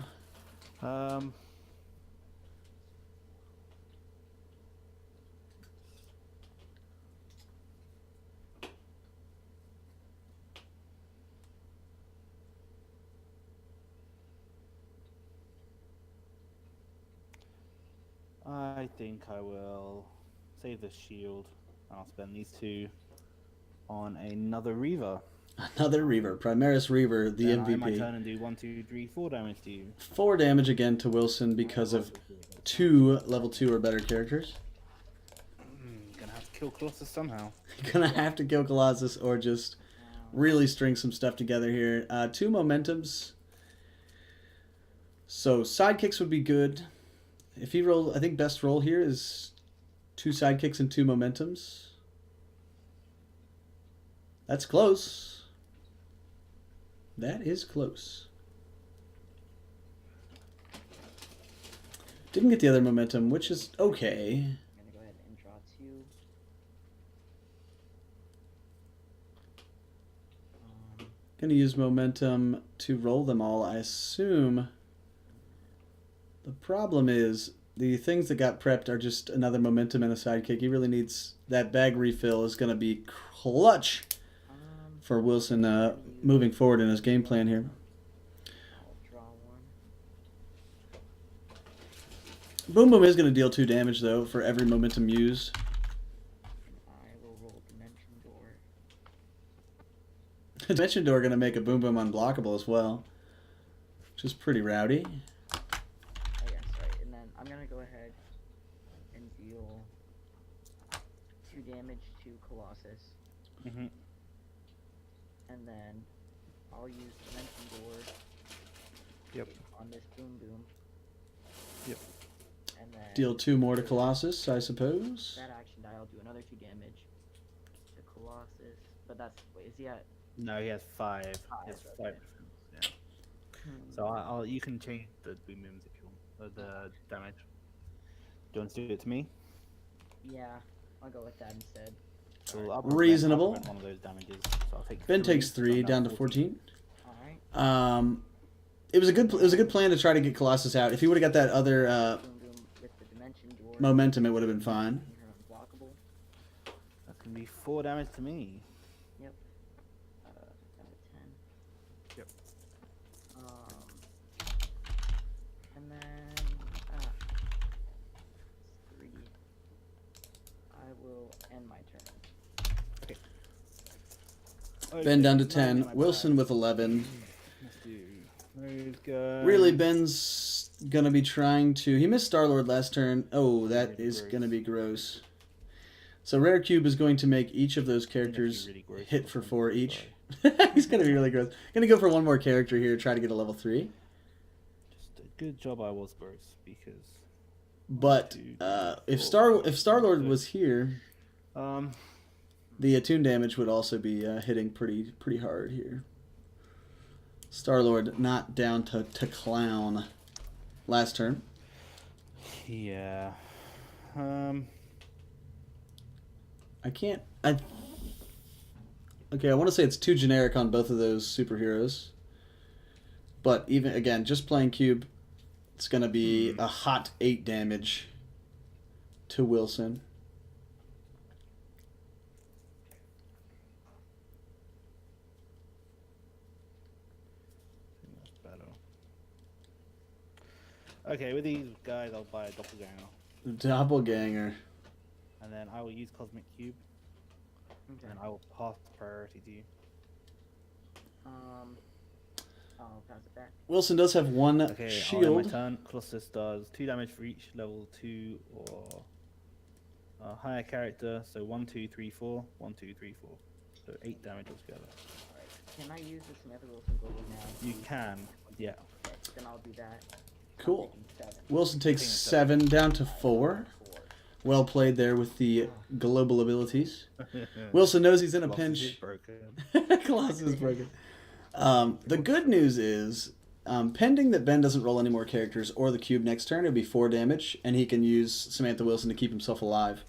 I think I will save the shield. And I'll spend these 2 on another Reaver. Another Reaver. Primaris Reaver, the Then I MVP. might turn and do 1, 2, 3, 4 damage to you. 4 damage again to Wilson because of 2 level 2 or better characters. Gonna have to kill Colossus somehow. You're going to have to kill Colossus or just really string some stuff together here. 2 momentums. So sidekicks would be good. If he rolled, I think best roll here is 2 sidekicks and 2 momentums. That's close. That is close. Didn't get the other momentum, which is okay. I'm gonna go ahead and draw 2. Gonna use momentum to roll them all, I assume. The problem is the things that got prepped are just another momentum and a sidekick. He really needs that bag refill is gonna be clutch for Wilson moving forward in his game plan here. I'll draw 1. Boom Boom is gonna deal 2 damage though for every momentum used. I will roll Dimension Door. Dimension Door gonna make a Boom Boom unblockable as well, which is pretty rowdy. Oh yes, right. And then I'm gonna go ahead and deal 2 damage to Colossus. Mm-hmm. And then I'll use Dimension Door Yep. on this Boom Boom. Yep. And then Deal 2 more to Colossus, I suppose. that action die, I'll do another 2 damage to Colossus. But that's, wait, is he at? No, he has 5. He has Five, 5 okay. difference, yeah. So I'll you can change the boom booms if you want. The damage. Do you want to do it to me? Yeah, I'll go with that instead. So Alright. I'll prevent Reasonable. one of those damages. So I'll take Ben 3, takes 3 so I'm down to 14. Alright. It was a good plan to try to get Colossus out. If he would have got that other Boom Boom with the Dimension Door. momentum, it would have been fine. making her unblockable. That's gonna be 4 damage to me. Yep. Down to 10. Yep. And then it's 3. I will end my turn. Ben down to Okay, 10. my Wilson bad. with 11. Let's do those guys. Really, Ben's gonna be trying to. He missed Star-Lord last turn. Oh, that is Gross. gonna be gross. So Rare Cube is going to make each of those It's gonna be characters really gross hit for looking, 4 each. sorry. He's gonna be really gross. Gonna go for one more character here, try to get a level 3. Just a good job I was gross because. But if Star-Lord was here, the attune damage would also be hitting pretty hard here. Star-Lord not down to clown last turn. Yeah. Okay, I want to say it's too generic on both of those superheroes. But even, again, just playing Cube, it's going to be a hot 8 damage to Wilson. That's better. Okay, with these guys, I'll buy a doppelganger. Doppelganger. And then I will use Cosmic Cube. Okay. And I will pass priority to you. I'll pass it back. Wilson does have one Okay, shield. on my turn, Colossus does 2 damage for each level 2 or higher character. So 1, 2, 3, 4. 1, 2, 3, 4. So 8 damage altogether. Alright. Can I use the Samantha Wilson global now? You can, yeah. Okay, then I'll do that. I'm Cool. taking 7. Wilson takes 7 down to 4. Well played there with the global abilities. Wilson knows he's in a Colossus is pinch. broken. Colossus is broken. The good news is, pending that Ben doesn't roll any more characters or the cube next turn, it'll be 4 damage, and he can use Samantha Wilson to keep himself alive.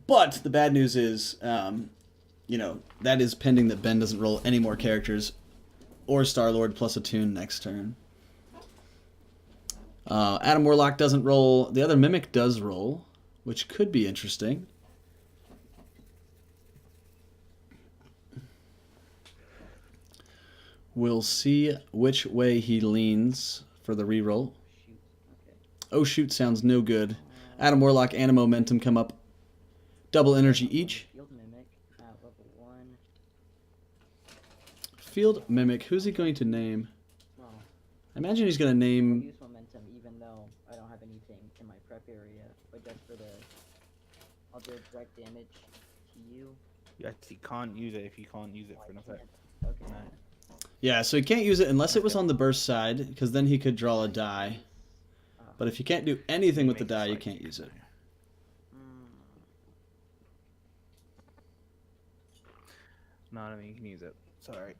But the bad news is, that is pending that Ben doesn't roll any more characters or Star-Lord plus a tune next turn. Adam Warlock doesn't roll. The other Mimic does roll, which could be interesting. We'll see which way he leans for the reroll. Oh shoot, sounds no good. Adam Warlock and a Momentum come up. Double energy each. Field Mimic at level 1. Field Mimic, who's he going to name? Well, I imagine he's going to I'll name... use momentum even though I don't have anything in my prep area, but just for the... I'll do direct damage to you. You actually can't use it if you can't use it for an effect. Okay. No. Yeah, so he can't use it unless it was on the burst side, because then he could draw a die. But if you can't do anything with the die, you can't use it. No, I don't think you can use it. Sorry.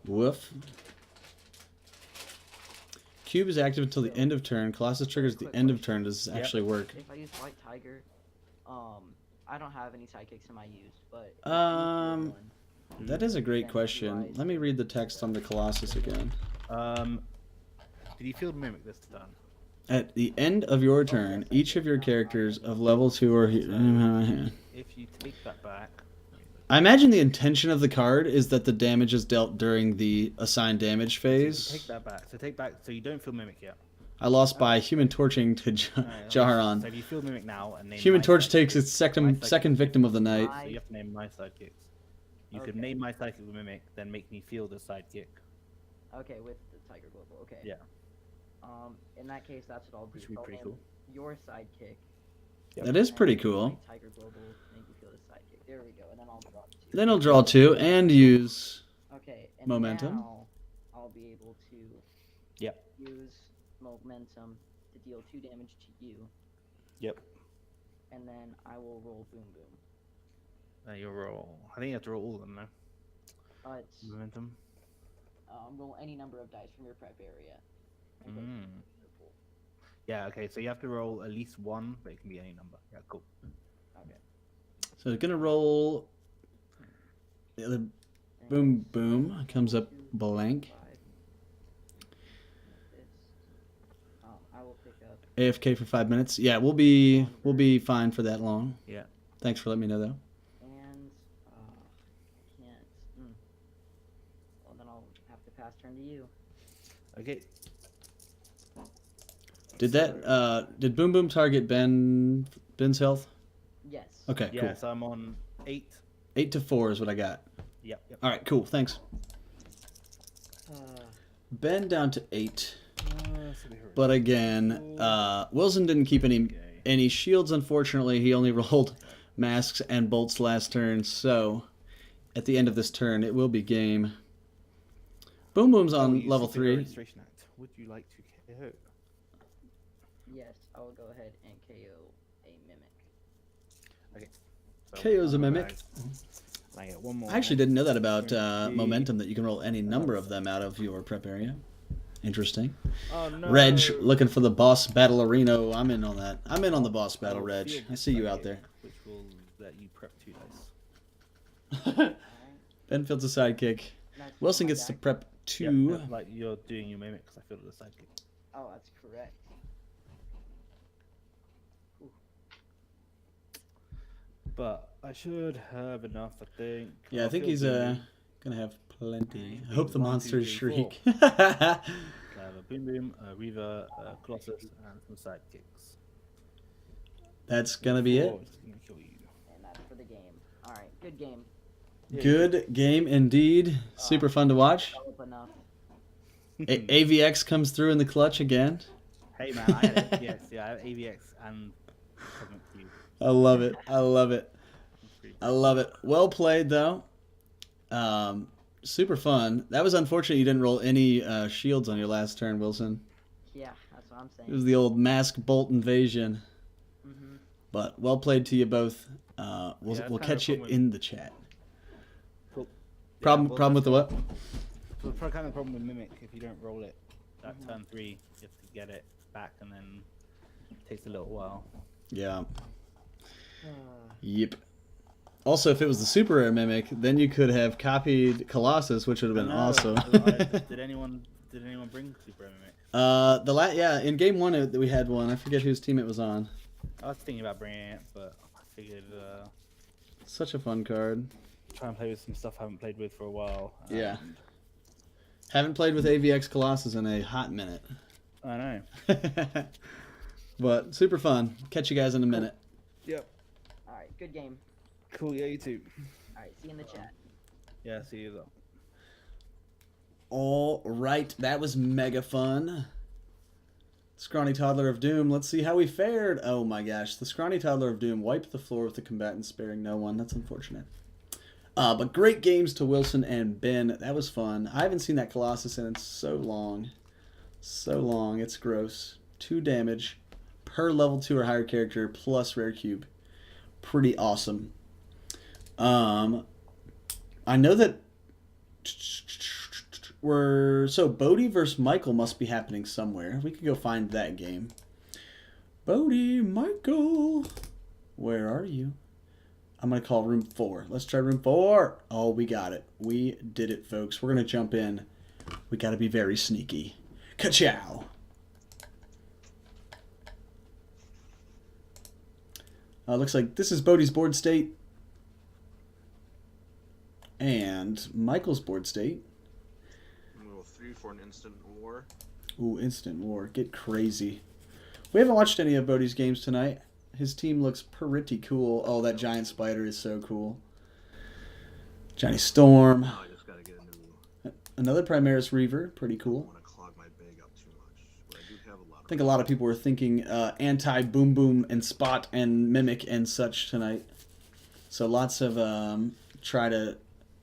Woof. Cube is active until the end of turn. Colossus triggers the end of turn. Does this actually work? If I use White Tiger, I don't have any sidekicks in my use, but... That is a great question. Let me read the text on the Colossus again. Did you field Mimic this turn? At the end of your turn, each of your characters of level 2 or... If you take that back... I imagine the intention of the card is that the damage is dealt during the assigned damage phase. Take that back. So take back... So you don't field Mimic yet. I lost by Human Torching to Jaharon. So if you field Mimic now and name Human my Torch sidekick- takes its second victim of the night. So you have to name my sidekicks. You could name my sidekick with Mimic, then make me field a sidekick. Okay, with the Tiger Global, okay. Yeah. In that case, that's what I'll do. Which would be I'll pretty name cool. Your sidekick. That is pretty and cool. my Tiger Global, make you feel the sidekick. There we go, and then I'll draw 2. Then he'll draw 2 and use... Okay, and Momentum. now I'll be able to Yep. use momentum to deal 2 damage to you, Yep. and then I will roll Boom Boom. You roll. I think you have to roll all of them now. It's Momentum. roll any number of dice from your prep area. Okay. Yeah, okay, so you have to roll at least 1, but it can be any number. Yeah, cool. Okay. So it's gonna roll... The other boom boom comes up blank. I will pick up. AFK for 5 minutes. Yeah, we'll be fine for that long. Yeah. Thanks for letting me know though. And can't. Well, then I'll have to pass turn to you. Okay. Did Boom Boom target Ben's health? Yes. Okay, Yeah, cool. so I'm on 8. 8 to 4 is what I got. Yep. All right, cool. Thanks. Ben down to 8. But again, Wilson didn't keep any shields. Unfortunately, he only rolled masks and bolts last turn. So at the end of this turn, it will be game. Boom Boom's on level 3. Registration Act. Would you like to KO? Yes, I will go ahead and KO a Mimic. Okay. So, KO's a Mimic. I get one more. I actually didn't know that about 23. momentum, that you can roll any number of them out of your prep area. Interesting. Oh no. Reg, looking for the boss battle arena. I'm in on that. I'm in on the boss battle, Oh, Reg. field I see you out psychic, there. Which will let you prep 2 dice. Benfield's a sidekick. Nice. Wilson My gets to deck. prep Yep, 2. yep, like you're doing your mimic because I filled the sidekick. Oh, that's correct. But I should have enough, I think. Yeah, I I'll think field he's Boom gonna have plenty. I Boom. hope the 1, 2, monsters 3, 4. shriek. Boom. I have a Boom Boom, a Reaver, a Colossus, and some sidekicks. That's gonna be it. Four, it's gonna kill you. And that's for the game. All right, good game. Yeah. Good game indeed. Super fun to watch. Develop enough. AVX comes through in the clutch again. Hey man, I had AVX. Yeah, I have AVX and Cosmic Cube. I love it. I love it. It's pretty I love it. Well played though. Super fun. That was unfortunate you didn't roll any shields on your last turn, Wilson. Yeah, that's what I'm It was saying. the old mask bolt invasion. Mm-hmm. But well played to you both. We'll Yeah, we'll that's kind catch of you a problem in the chat. Cool. Problem Yeah, well, problem with the what? So the kind of problem with Mimic, if you don't roll it that turn 3, you have to get it back, and then it takes a little while. Yeah. Yep. Also, if it was the super rare mimic, then you could have copied Colossus, which would have been I know, awesome. did anyone bring Super Mimic? Yeah, in game 1 we had one. I forget whose team it was on. I was thinking about bringing it, but I figured Such a fun card. try and play with some stuff I haven't played with for a while. Yeah. Haven't played with AVX Colossus in a hot minute. I know. But super fun. Catch you guys in a minute. Yep. All right, good game. Cool. Yeah, you too. All right, see you in the chat. Yeah, see you though. All right, that was mega fun. Scrawny Toddler of Doom. Let's see how we fared. Oh my gosh, the Scrawny Toddler of Doom wiped the floor with the combatants, sparing no one. That's unfortunate. But great games to Wilson and Ben. That was fun. I haven't seen that Colossus in so long. So long. It's gross. 2 damage per level 2 or higher character plus rare cube. Pretty awesome. I know that Bodhi versus Michael must be happening somewhere. We could go find that game. Bodhi, Michael, where are you? I'm going to call room 4. Let's try room 4. Oh, we got it. We did it, folks. We're going to jump in. We got to be very sneaky. Ka-chow. Looks like this is Bodhi's board state. And Michael's board state. Roll 3 for an instant war. Ooh, instant war. Get crazy. We haven't watched any of Bodhi's games tonight. His team looks pretty cool. Oh, that giant spider is so cool. Johnny Storm. Now I just gotta get a new. Another Primaris Reaver. Pretty I cool. don't want to clog my bag up too much, but I do have a lot. I think a lot of people were thinking anti-Boom Boom and Spot and Mimic and such tonight. So lots of try to,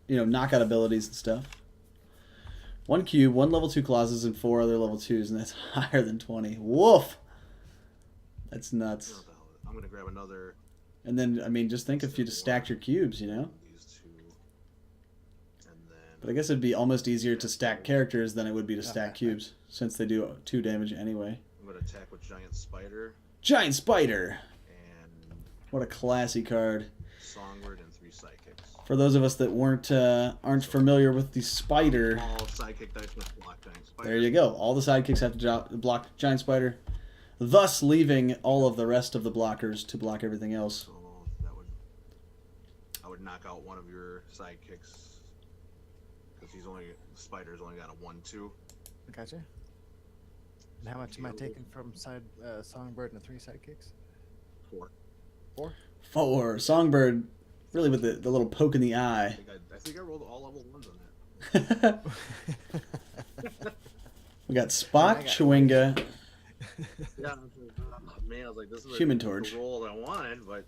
knockout abilities and stuff. 1 cube, 1 level 2 Colossus, and 4 other level 2s, and that's higher than 20. Woof! That's nuts. What the hell? I'm gonna grab another. And then, just think if you just stacked your cubes, These 2. And then. But I guess it'd be almost easier to stack characters than it would be to stack cubes, since they do 2 damage anyway. I'm gonna attack with Giant Spider Giant Spider! and What a classy card. Songbird and 3 sidekicks. For those of us that aren't familiar with the spider, All sidekick dice with block Giant Spider. there you go. All the sidekicks have to block Giant Spider, thus leaving all of the rest of the blockers to block everything else. So I would knock out one of your sidekicks because Spider's only got a 1/2. Gotcha. And how much am I taking from Songbird and the 3 sidekicks? 4. 4? 4. Songbird, really with the little poke in the eye. I think I rolled all level 1s on that. We got Spot, Chewinga, Yeah, man, I was like, this is Human the Torch. roll I wanted, but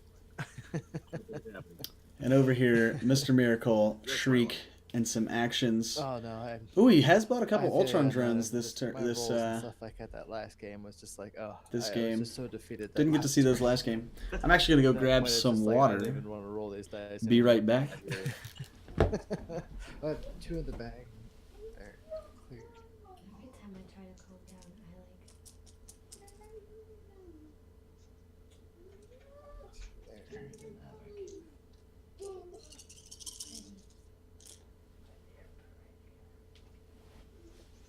and over here, Mr. Miracle, Shriek, and some actions. Oh no, I. Ooh, he has bought a couple I feel Ultron you on drones that. this turn. My This rolls and stuff like that last game was just like, oh, this I game. was just so defeated. That Didn't get to last see those turn. last game. I'm actually gonna go At that grab point, it's some just like, I water. don't even want to roll these dice. Be right back. Two in the bag. There, clear. Every time I try to calm down, I like. There, and then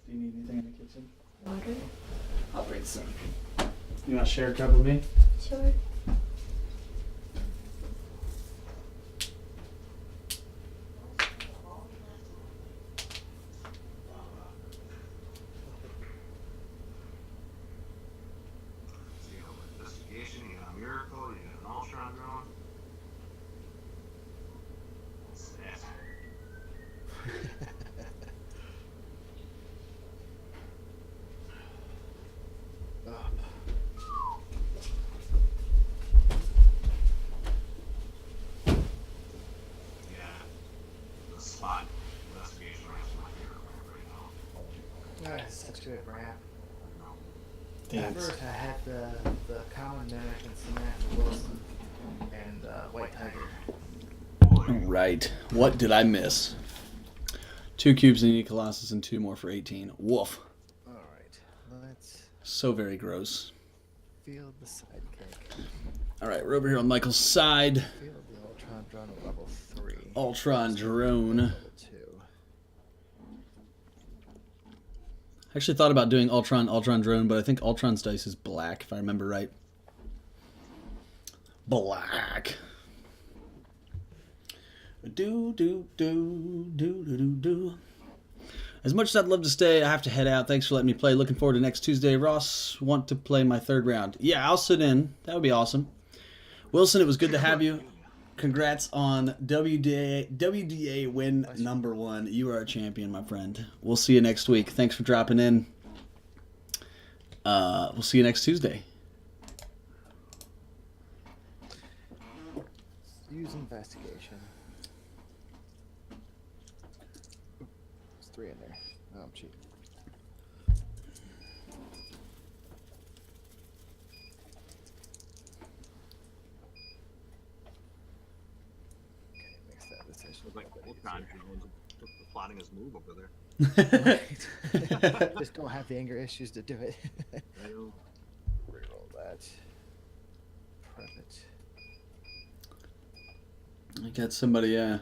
Do you need anything in the kitchen? Water? I'll bring some. You want to share a cup with me? Sure. So you got an investigation, you got a miracle, you got an Ultron drone. What's that? Oh. Yeah. The spot investigation is my favorite one right now. That's such a good rap. At Thanks. first, I had the common medic and Samantha Wilson and White Tiger. Right. What did I miss? 2 cubes in Uni Colossus and 2 more for 18. Woof. All right, let's So very gross. field the sidekick. All right, we're over here on Michael's side. Field the Ultron drone at level 3. Ultron drone. Level 2. I actually thought about doing Ultron drone, but I think Ultron's dice is black, if I remember right. Black. Do. As much as I'd love to stay, I have to head out. Thanks for letting me play. Looking forward to next Tuesday. Ross, want to play my 3rd round? Yeah, I'll sit in. That would be awesome. Wilson, it was good to have you. Congrats on WDA win number 1. You are a champion, my friend. We'll see you next week. Thanks for dropping in. We'll see you next Tuesday. Use investigation. There's 3 in there. Oh, I'm cheating. Okay, makes that decision. Look like a little bit Ultron easier. drones plotting his move over there. Just don't have the anger issues to do it. Real. Reroll that. Prep it. I got somebody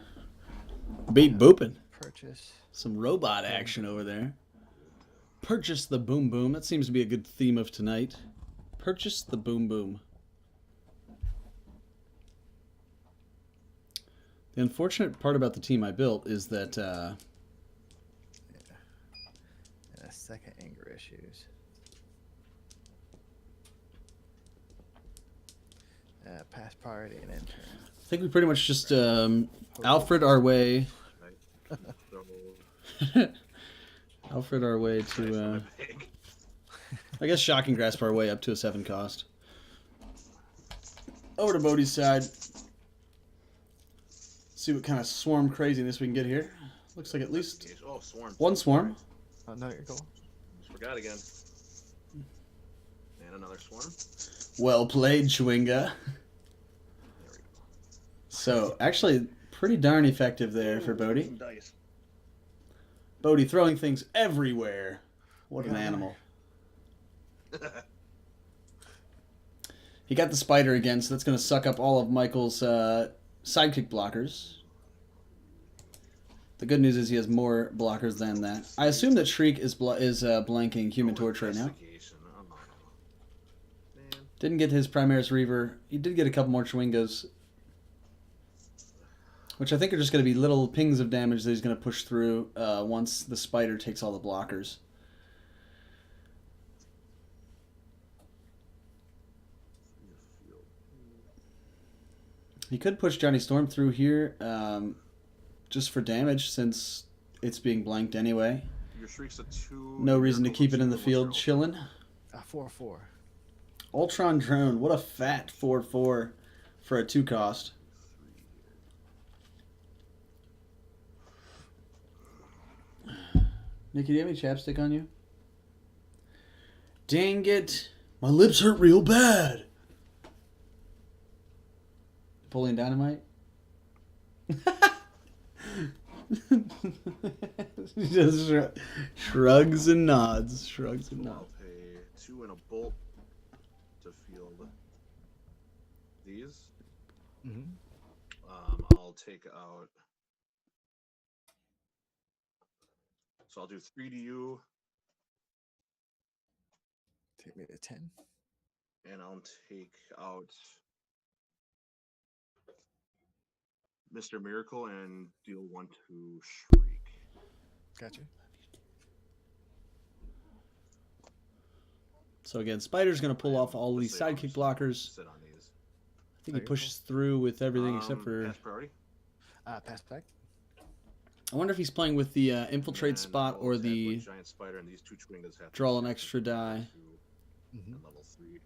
beat booping. Purchase. Some robot action over there. Purchase the boom boom. That seems to be a good theme of tonight. Purchase the boom boom. The unfortunate part about the team I built is that And a second anger issues. Pass priority and intern. I think we pretty much just Alfred our way. Alfred our way to I guess shocking grasp our way up to a 7 cost. Over to Bodhi's side. See what kind of swarm craziness we can get here. Looks like at least Swarm. 1 swarm. Oh no, you're cool. Just forgot again. And another swarm. Well played, Chewinga. There we go. So actually pretty darn effective there for Bodhi. Some dice. Bodhi throwing things everywhere. What an animal. He got the spider again, so that's going to suck up all of Michael's sidekick blockers. The good news is he has more blockers than that. I assume that Shriek is blanking Human Torch right now. Investigation. Oh, no. Man. Didn't get his Primaris Reaver. He did get a couple more Chewingas, which I think are just going to be little pings of damage that he's going to push through once the spider takes all the blockers. He could push Johnny Storm through here just for damage since it's being blanked anyway. Your Shriek's a 2. No reason to Miracle keep it in the What's field your chilling. 4/4. Ultron Drone, what a fat 4/4 for a 2 cost. Nikki, do you have any chapstick on you? Dang it. My lips hurt real bad. Napoleon Dynamite? Just shrugs and nods. Shrugs and I'll nods. pay 2 and a bolt to field these. Mm-hmm. I'll take out. So I'll do 3 to you, Take me to 10. and I'll take out Mr. Miracle and deal 1 to Shriek. Gotcha. So again, Spider's going to pull off all Let's these say I'll sidekick just blockers. Sit on these. I think he pushes through with everything except for... Pass priority. Pass back. I wonder if he's playing with the infiltrate And spot I'll or attack the with Giant Spider, and these 2 Chewingas have to draw an attack extra with die. 2 Mm-hmm. and level 3.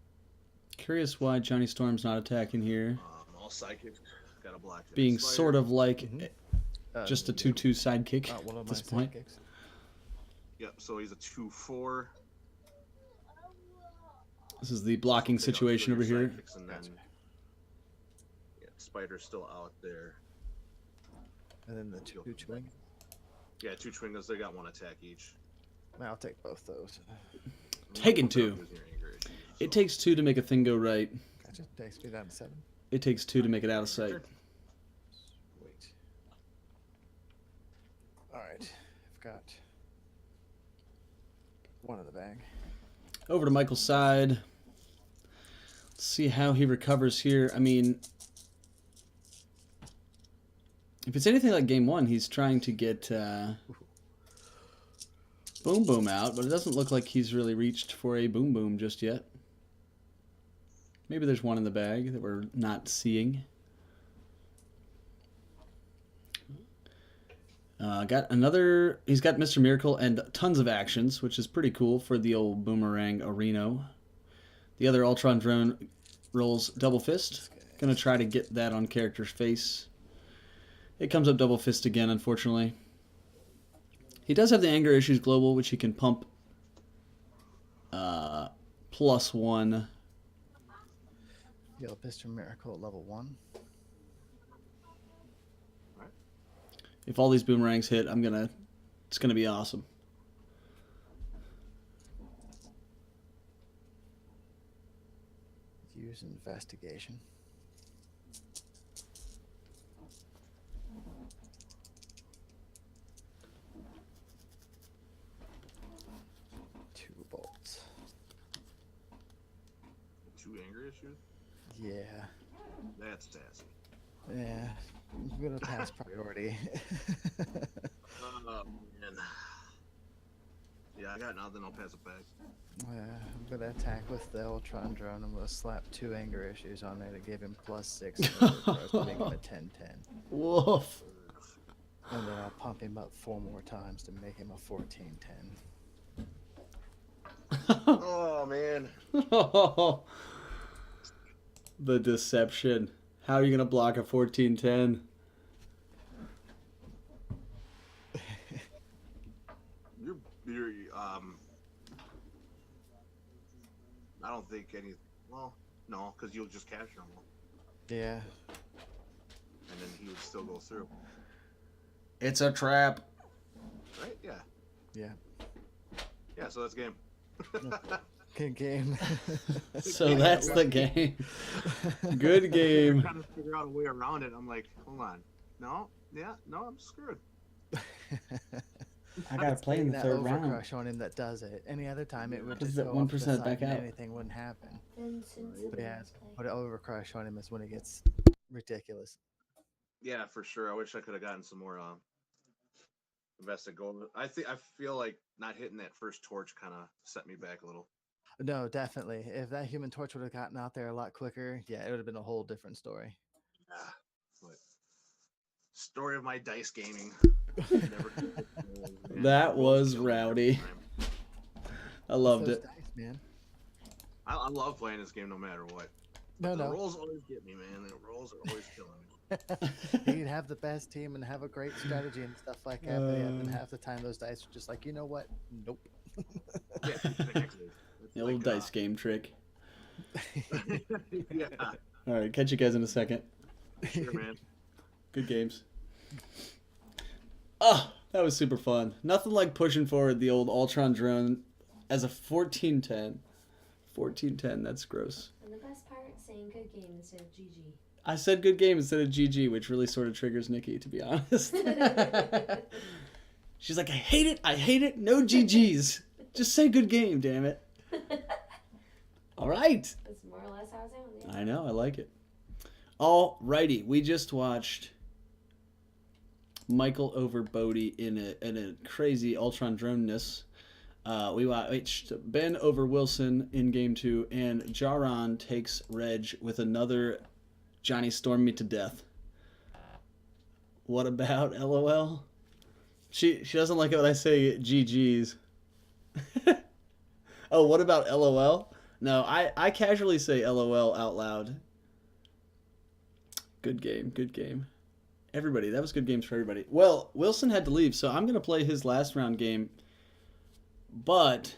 Curious why Johnny Storm's not attacking here. All sidekicks got a black. Giant Being Spider. sort of like Mm-hmm. just a 2/2 sidekick One of at my this point. sidekicks. Yep. So he's a 2/4. This is the blocking So take out situation 2 over of your here. sidekicks, and then, yeah, Spider's still out there. And then the 2 chewing. Yeah, 2 Chewingas. They got 1 attack each. I'll take both those. Taking Put up 2. using your anger issues, It so- takes 2 to make a thing go right. Gotcha. Takes me down to 7. It takes 2 to make it out of sight. Wait. Alright. I've got 1 in the bag. Over to Michael's side. Let's see how he recovers here. I mean, if it's anything like game 1, he's trying to get Boom Boom out, but it doesn't look like he's really reached for a Boom Boom just yet. Maybe there's one in the bag that we're not seeing. Got another. He's got Mr. Miracle and tons of actions, which is pretty cool for the old Boomerang Areno. The other Ultron drone rolls Double Fist. Gonna try to get that on character's face. It comes up Double Fist again, unfortunately. He does have the Anger Issues Global, which he can pump +1. Yellow Mr. Miracle at level 1. If all these boomerangs hit, it's gonna be awesome. Use investigation. Two bolts. 2 anger issues. Yeah. That's sassy. Yeah. I'm gonna pass priority. Oh man. Yeah, I got nothing. I'll pass it back. I'm gonna attack with the Ultron drone. I'm gonna slap 2 anger issues on there to give him +6, to make him a 10/10. Woof. And then I'll pump him up 4 more times to make him a 14/10. Oh man. The deception. How are you gonna block a 14/10? You're I don't think any. Well, no, because you'll just capture him, Yeah. and then he would still go through. It's a trap. Right? Yeah. Yeah. Yeah. So that's game. Good game. So that's the game. Good game. I'm trying to figure out a way around it. I'm like, hold on. No. Yeah. No, I'm screwed. I gotta play in the that third round. overcrush on him that does it. Any other time it would Does just that go off to the 1% side back and out? anything wouldn't happen. And since But yeah, put an overcrush on him is when it gets ridiculous. Yeah, for sure. I wish I could have gotten some more invested gold. I feel like not hitting that first torch kind of set me back a little. No, definitely. If that Human Torch would have gotten out there a lot quicker, yeah, it would have been a whole different story. Yeah. But story of my dice gaming. That was rowdy. I loved Those it. dice, man. I love playing this game no matter what. No, The no. rolls always get me, man. The rolls are always killing me. He'd have the best team and have a great strategy and stuff like that. But yeah, then half the time those dice are just like, you know what? Nope. Yeah, exactly. It's The old dice game trick. yeah, All right, catch you guys in a second. sure, man. Good games. Oh, that was super fun. Nothing like pushing forward the old Ultron drone as a 1410. 1410, that's gross. And the best part, saying good game instead of GG. I said good game instead of GG, which really sort of triggers Nikki, to be honest. She's like, I hate it, no GGs. Just say good game, damn it. All right. That's more or less how it sounds. Yeah. I know, I like it. All righty, we just watched Michael over Bodhi in a crazy Ultron drone-ness. We watched Ben over Wilson in Game 2, and Jaron takes Reg with another Johnny Storm Me to death. What about LOL? She doesn't like it when I say GG's. Oh, what about LOL? No, I casually say LOL out loud. Good game, good game. Everybody, that was good games for everybody. Well, Wilson had to leave, so I'm going to play his last round game. But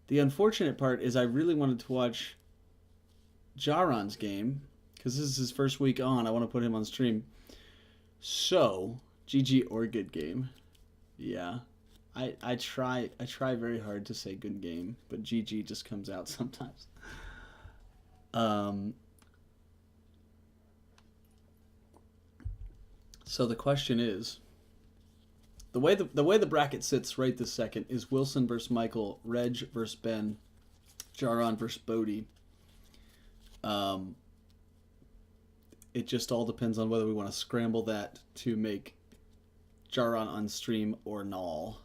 the unfortunate part is I really wanted to watch Jaron's game, because this is his first week on. I want to put him on stream. So, GG or good game. Yeah. I try very hard to say good game, but GG just comes out sometimes. So the question is, the way the bracket sits right this second is Wilson versus Michael, Reg versus Ben, Jaron versus Bodhi. It just all depends on whether we want to scramble that to make Jaron on stream or null.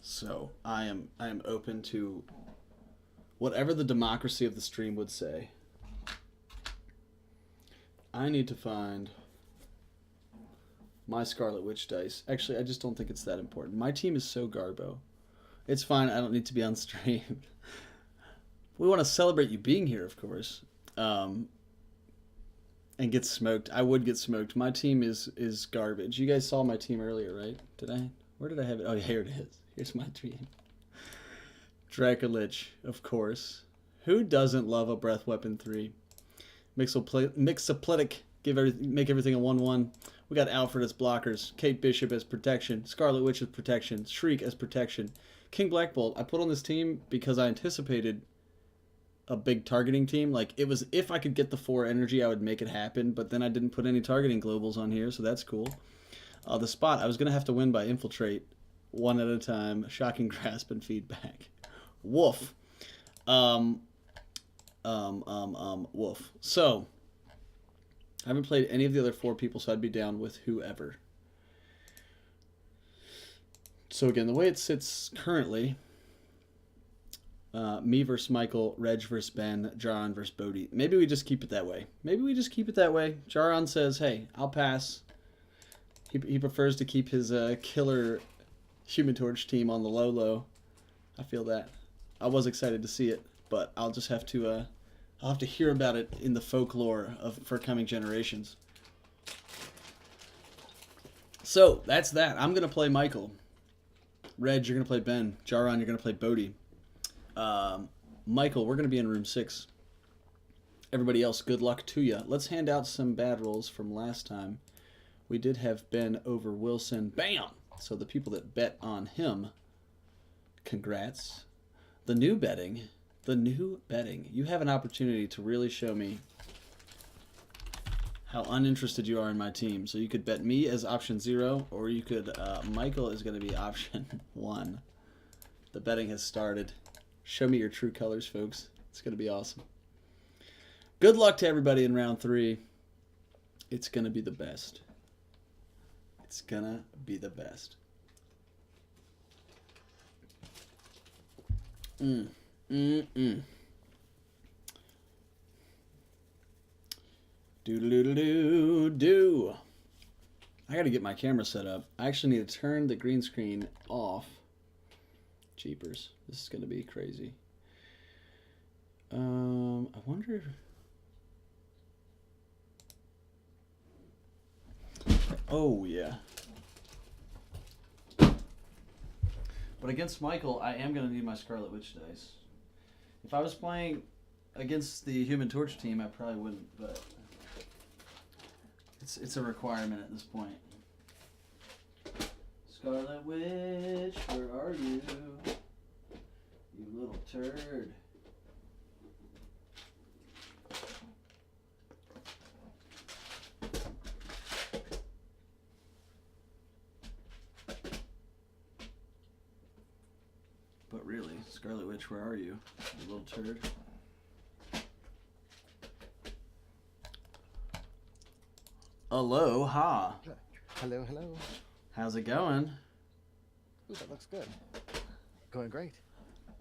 So I am open to whatever the democracy of the stream would say. I need to find my Scarlet Witch dice. Actually, I just don't think it's that important. My team is so garbo. It's fine. I don't need to be on stream. We want to celebrate you being here, of course. And get smoked. I would get smoked. My team is garbage. You guys saw my team earlier, right? Did I? Where did I have it? Oh, here it is. Here's my team. Dracolich, of course. Who doesn't love a Breath Weapon 3? Mixopletic, make everything a 1/1. We got Alfred as blockers, Kate Bishop as protection, Scarlet Witch as protection, Shriek as protection, King Black Bolt. I put on this team because I anticipated a big targeting team. Like, it was, if I could get the 4 energy, I would make it happen, but then I didn't put any targeting globals on here, so that's cool. The spot, I was going to have to win by infiltrate, one at a time, shocking grasp, and feedback. Woof. Woof. So, I haven't played any of the other 4 people, so I'd be down with whoever. So again, the way it sits currently, me versus Michael, Reg versus Ben, Jaron versus Bodhi. Maybe we just keep it that way. Jaron says, hey, I'll pass. He prefers to keep his killer Human Torch team on the low. I feel that. I was excited to see it, but I'll just have to I'll have to hear about it in the folklore for coming generations. So that's that. I'm gonna play Michael. Reg, you're gonna play Ben. Jaron, you're gonna play Bodhi. Michael, we're gonna be in room 6. Everybody else, good luck to you. Let's hand out some bad rolls from last time. We did have Ben over Wilson. Bam! So the people that bet on him, congrats. The new betting. You have an opportunity to really show me how uninterested you are in my team. So you could bet me as option 0, or you could, Michael is going to be option 1. The betting has started. Show me your true colors, folks. It's going to be awesome. Good luck to everybody in round 3. It's going to be the best. It's going to be the best. Do. I gotta get my camera set up. I actually need to turn the green screen off. Jeepers. This is gonna be crazy. I wonder if... Oh, yeah. But against Michael, I am going to need my Scarlet Witch dice. If I was playing against the Human Torch team, I probably wouldn't, but it's a requirement at this point. Scarlet Witch, where are you? You little turd. But really, Scarlet Witch, where are you? You little turd. Aloha. Hello, hello. How's it going? Ooh, that looks good. Going great.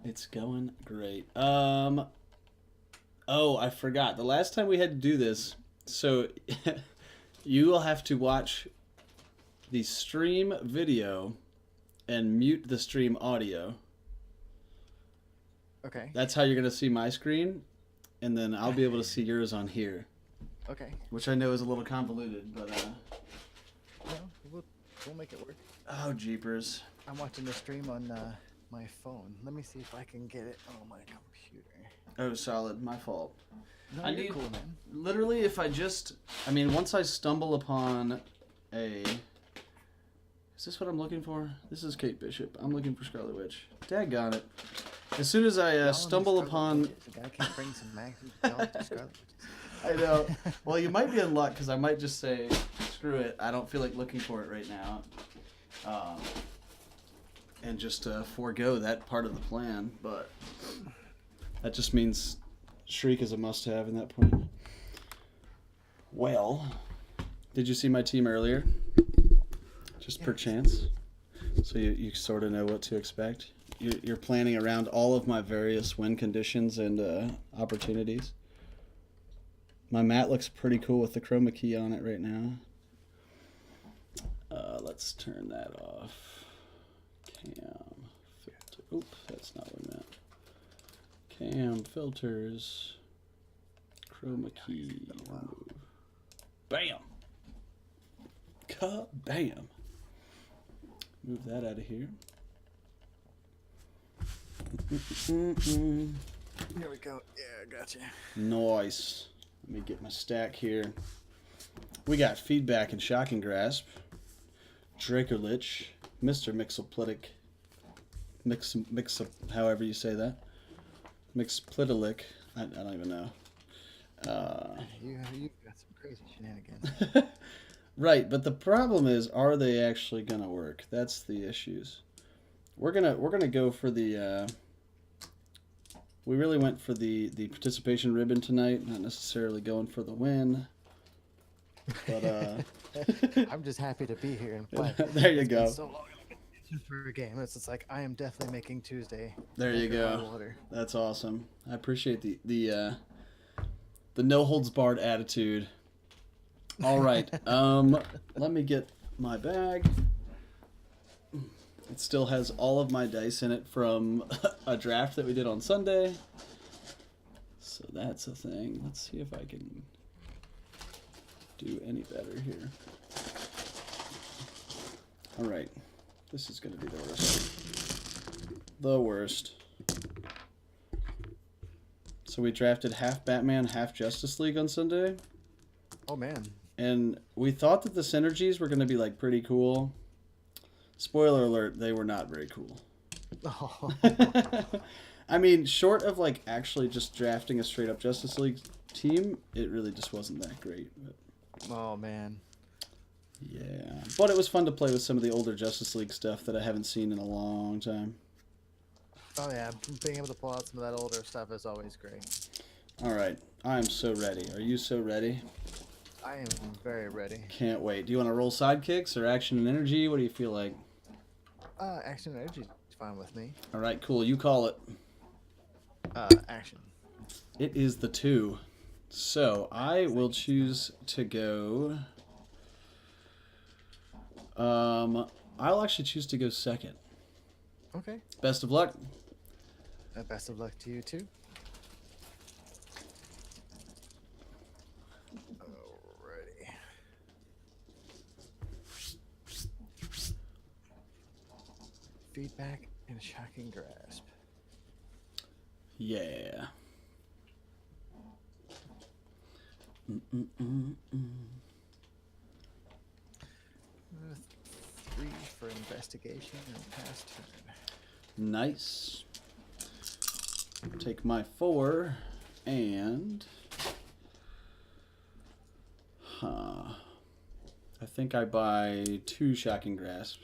It's going great. Oh, I forgot. The last time we had to do this, so you will have to watch the stream video and mute the stream audio. Okay. That's how you're going to see my screen, and then I'll be able to see yours on here. Okay. Which I know is a little convoluted, but No, we'll make it work. oh, jeepers. I'm watching the stream on my phone. Let me see if I can get it on my computer. Oh, solid. My fault. No, I you're need, cool, man. literally, if I just, I mean, once I stumble upon a, is this what I'm looking for? This is Kate Bishop. I'm looking for Scarlet Witch. Daggone it. As soon as I stumble upon... The guy can't bring some magazines to Scarlet Witches. I know. Well, you might be in luck, because I might just say, screw it, I don't feel like looking for it right now. And just forego that part of the plan, but that just means Shriek is a must-have in that point. Well, did you see my team earlier? Just perchance? So you sort of know what to expect? You're planning around all of my various win conditions and opportunities. My mat looks pretty cool with the chroma key on it right now. Let's turn that off. Cam filter. Oop, that's not what I meant. Cam filters. Chroma key. Remove. Bam! Ka-bam! Move that out of here. Here we go. Yeah, I got you. Nice. Let me get my stack here. We got Feedback and Shocking Grasp. Dracolich. Mr. Mixoplitic. Mix however you say that. Mixplitilic. I don't even know. You've got some crazy shenanigans. Right, but the problem is, are they actually gonna work? That's the issues. We're gonna go for the. We really went for the participation ribbon tonight, not necessarily going for the win. But I'm just happy to be here and play. There you It's go. been so long for a game. It's just like I am definitely making Tuesday. There you go. Water. That's awesome. I appreciate the no holds barred attitude. All right. Let me get my bag. It still has all of my dice in it from a draft that we did on Sunday. So that's a thing. Let's see if I can do any better here. All right. This is going to be the worst. The worst. So we drafted half Batman, half Justice League on Sunday. Oh, man. And we thought that the synergies were going to be like pretty cool. Spoiler alert, they were not very cool. Oh. I mean, short of like actually just drafting a straight up Justice League team, it really just wasn't that great. But, Oh, man. yeah. But it was fun to play with some of the older Justice League stuff that I haven't seen in a long time. Oh, yeah. Being able to pull out some of that older stuff is always great. All right. I'm so ready. Are you so ready? I am very ready. Can't wait. Do you want to roll sidekicks or action and energy? What do you feel like? Action energy is fine with me. All right, cool. You call it. Action. It is the 2. So I will choose to go. I'll actually choose to go second. Okay. Best of luck. Best of luck to you, too. Alrighty. feedback and shocking grasp. Yeah. 3 for investigation and pass turn. Nice. Take my 4 and I think I buy 2 shocking grasp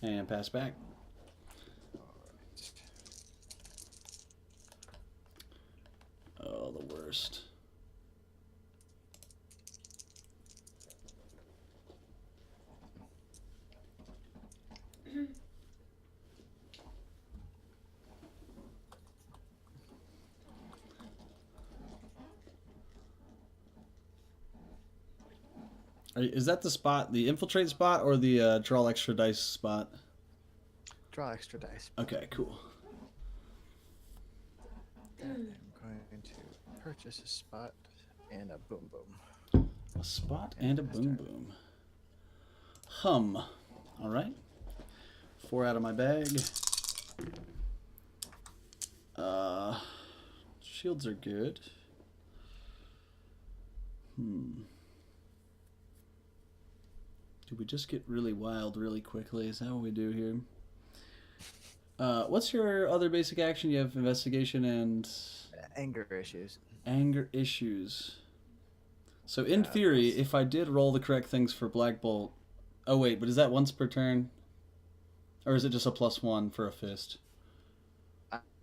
and pass back. Oh, the worst. Is that the spot, the infiltrate spot, or the draw extra dice spot? Draw extra dice. Okay, cool. And I'm going to purchase a spot and a boom boom. A spot and a boom boom. All right. 4 out of my bag. Shields are good. Do we just get really wild really quickly? Is that what we do here? What's your other basic action? You have investigation and... Anger issues. Anger issues. So in theory, if I did roll the correct things for Black Bolt... Oh wait, but is that once per turn? Or is it just a +1 for a fist?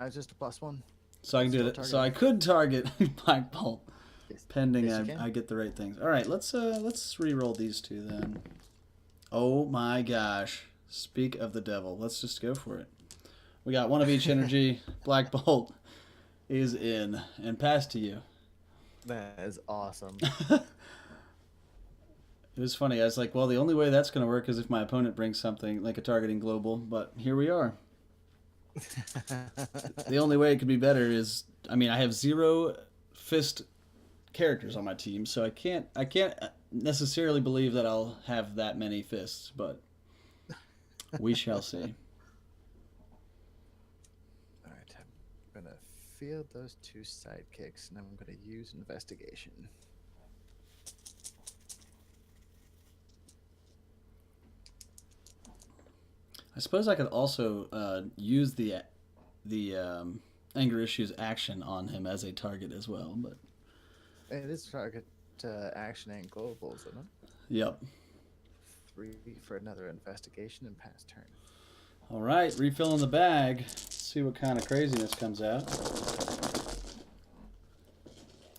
It's just a +1. So I can do it. So I could target Black Bolt, Yes. pending Yes, I get the right things. All right, let's re-roll these 2 then. Oh my gosh! Speak of the devil. Let's just go for it. We got 1 of each energy. Black Bolt is in and pass to you. That is awesome. It was funny. I was like, well, the only way that's going to work is if my opponent brings something like a targeting global. But here we are. The only way it could be better is, I mean, I have 0 fist characters on my team, so I can't necessarily believe that I'll have that many fists, but we shall see. All right, I'm gonna field those 2 sidekicks, and I'm gonna use investigation. I suppose I could also use the anger issues action on him as a target as well, but It is target action and globals, isn't it? yep. 3 for another investigation and pass turn. All right, refilling the bag. Let's see what kind of craziness comes out.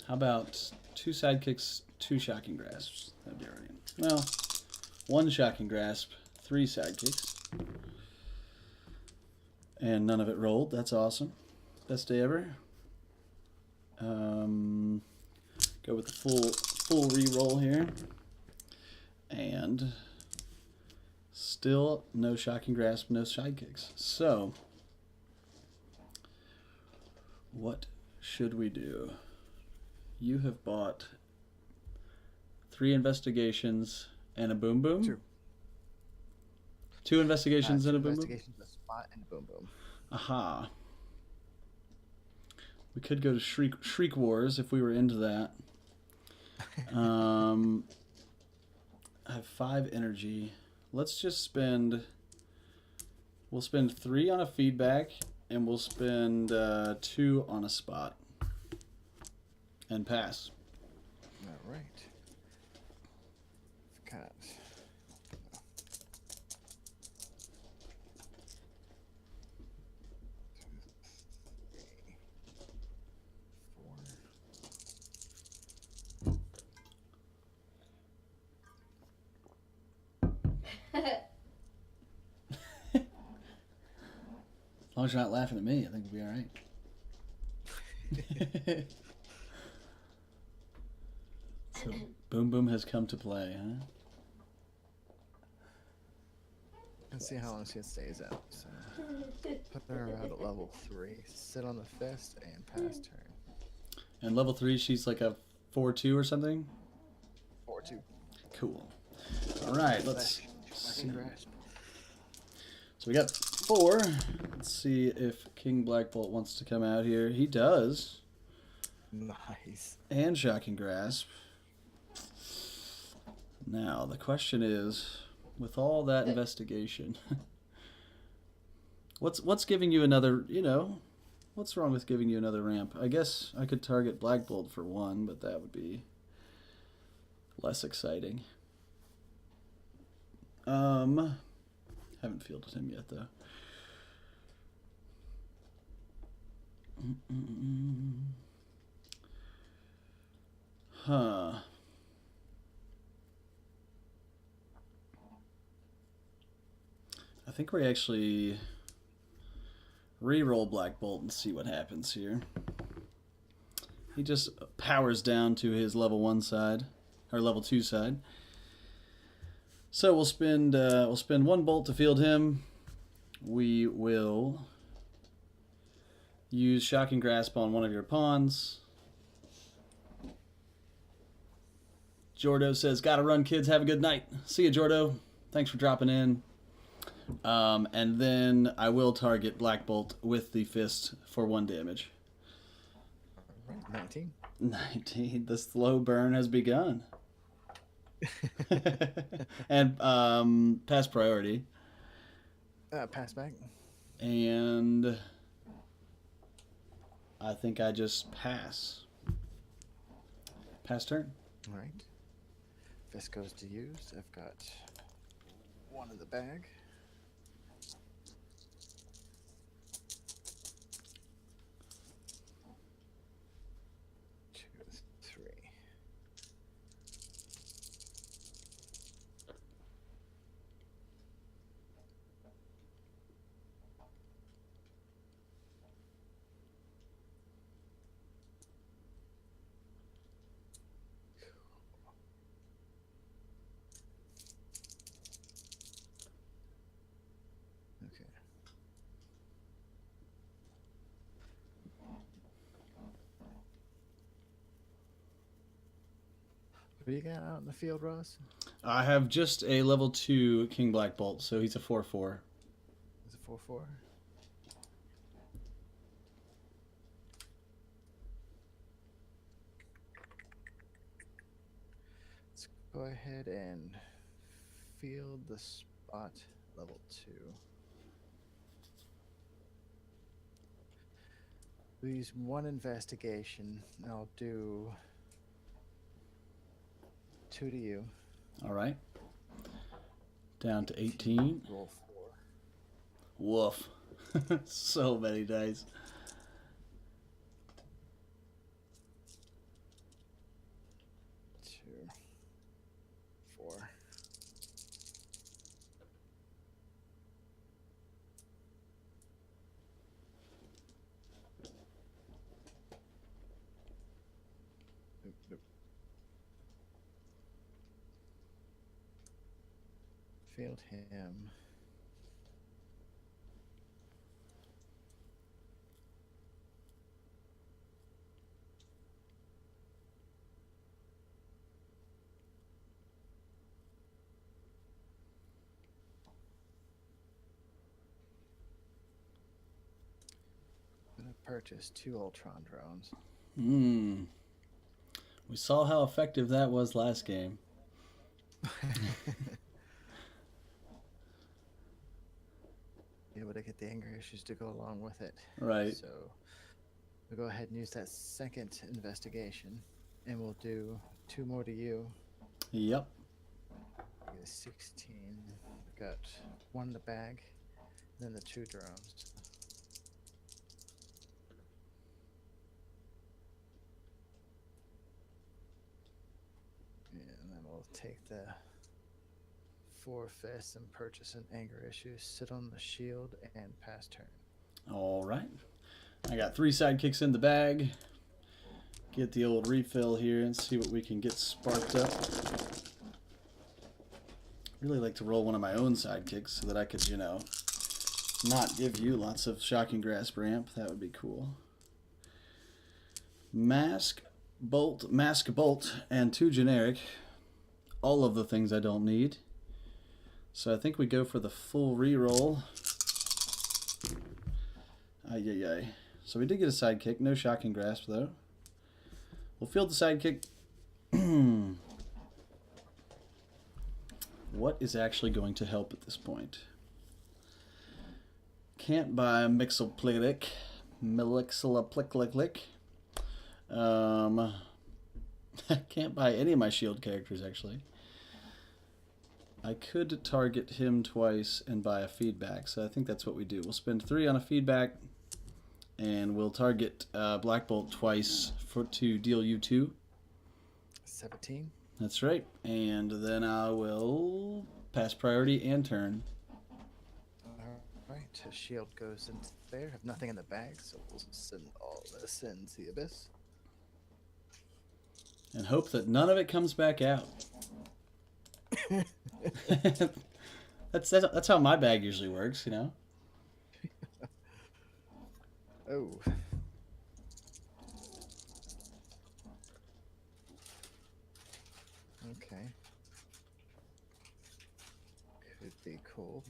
How about 2 sidekicks, 2 shocking grasps? That'd be all right. Well, 1 shocking grasp, 3 sidekicks. And none of it rolled. That's awesome. Best day ever. Go with the full re-roll here. And still no shocking grasp, no sidekicks. So, what should we do? You have bought 3 investigations and a boom boom? 2. 2 investigations and a boom boom? Investigations, a spot, and a boom boom. Aha. We could go to Shriek Wars if we were into that. I have 5 energy. Let's just spend... We'll spend 3 on a feedback, and we'll spend 2 on a spot. And pass. All right. Got 4. As long as you're not laughing at me, I think we'll be all right. So, Boom Boom has come to play, huh? Let's see how long she stays out. So put her out at level 3. Sit on the fist and pass turn. And level 3, she's like a 4-2 or something? 4-2. Cool. All right, let's see. Grasp. So we got 4. Let's see if King Black Bolt wants to come out here. He does. Nice. And Shocking Grasp. Now, the question is, with all that investigation, what's giving you another, what's wrong with giving you another ramp? I guess I could target Black Bolt for 1, but that would be less exciting. Haven't fielded him yet, though. Huh. I think we actually re-roll Black Bolt and see what happens here. He just powers down to his level 1 side, or level 2 side. So we'll spend 1 bolt to field him. We will use Shocking Grasp on one of your pawns. Jordo says, "Gotta run, kids. Have a good night." See you, Jordo. Thanks for dropping in. And then I will target Black Bolt with the fist for 1 damage. All right, 19. 19. The slow burn has begun. And pass priority. Pass back. And I think I just pass. Pass turn. All right. Fist goes to use. I've got 1 in the bag. 2, 3. Okay. What do you got out in the field, Ross? I have just a level 2 King Black Bolt, so he's a 4/4. Is it 4/4? Let's go ahead and field the spot level 2. We'll use 1 investigation, and I'll do 2 to you. All right. Down to 18. Roll 4. Woof. So many dice. Two, 4. Nope, nope. Failed him. Gonna purchase 2 Ultron drones. We saw how effective that was last game. Able to get the anger issues to go along with it. Right. So we'll go ahead and use that second investigation, and we'll do 2 more to you. Yep. I get a 16. We've got 1 in the bag, then the 2 drones. And then we'll take the 4 fists and purchase an anger issue, sit on the shield, and pass turn. All right. I got 3 sidekicks in the bag. Get the old refill here and see what we can get sparked up. Really like to roll one of my own sidekicks so that I could, not give you lots of Shocking Grasp ramp. That would be cool. Mask Bolt, and 2 generic. All of the things I don't need. So I think we go for the full reroll. Ay, ay, ay. So we did get a sidekick. No shocking grasp, though. We'll field the sidekick. What is actually going to help at this point? Can't buy a Mixelplick. Melixelaplick. Can't buy any of my shield characters, actually. I could target him twice and buy a feedback, so I think that's what we do. We'll spend 3 on a feedback, and we'll target Black Bolt twice to deal you 2. 17. That's right. And then I will pass priority and turn. Alright, his shield goes into there. Have nothing in the bag, so we'll send all this into the abyss. And hope that none of it comes back out. That's how my bag usually works, you know? Oh. Okay. Could be cool.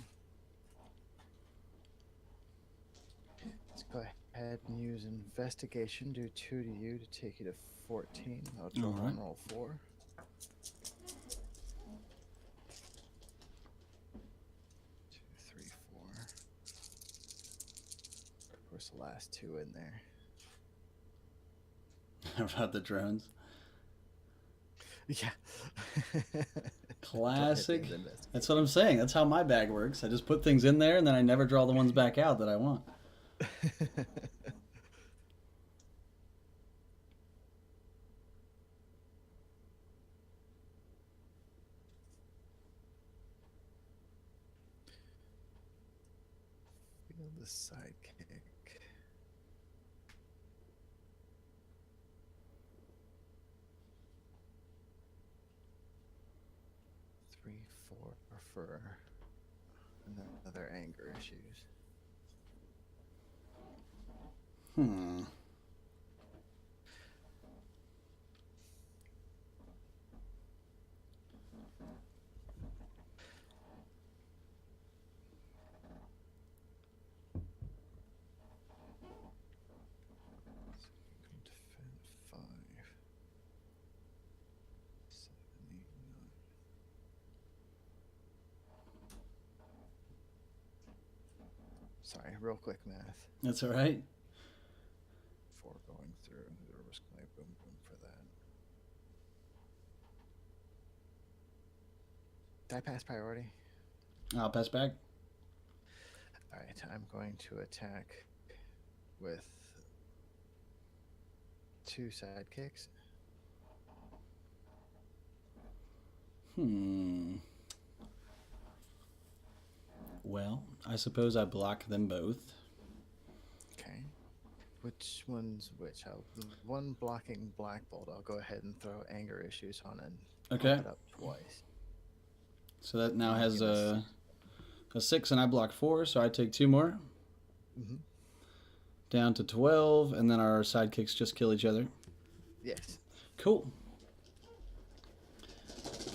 Let's go ahead and use investigation. Do 2 to you to take you to 14. I'll draw All right. and roll 4. 2, 3, 4. Of course, the last 2 in there. How about the drones? Yeah. Classic. Don't hit things That's what I'm saying. That's how my bag works. I just put things in there, and then I never draw the ones back out that I want. Feel the sidekick. Three, 4 for another anger issues. Hmm. Defend 5. 7, 8, 9. Sorry, real quick math. That's all right. 4 going through. There was my boom boom for that. Did I pass priority? I'll pass back. Alright, I'm going to attack with 2 sidekicks. Well, I suppose I block them both. Okay. Which one's which? The one blocking Black Bolt, I'll go ahead and throw anger issues on and Okay. bump it up twice. So that now Yeah, has give us a 6, and I block 4, so I take 2 more. Mm-hmm. Down to 12, and then our sidekicks just kill each other. Yes. Cool.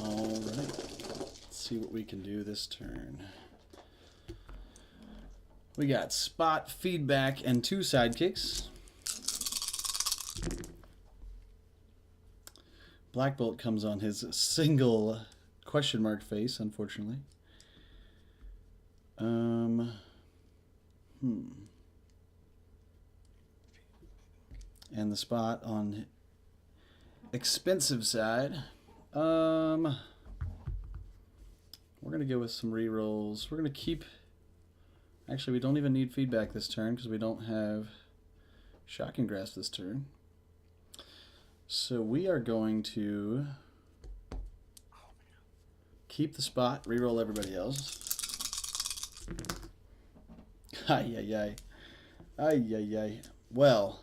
All right. Let's see what we can do this turn. We got spot, feedback, and 2 sidekicks. Black Bolt comes on his single question mark face, unfortunately. And the spot on expensive side. We're gonna go with some rerolls. We're gonna keep. Actually, we don't even need feedback this turn because we don't have shocking grasp this turn. So we are going to keep the spot, reroll everybody else. Ay, ay, ay. Ay, ay, ay. Well,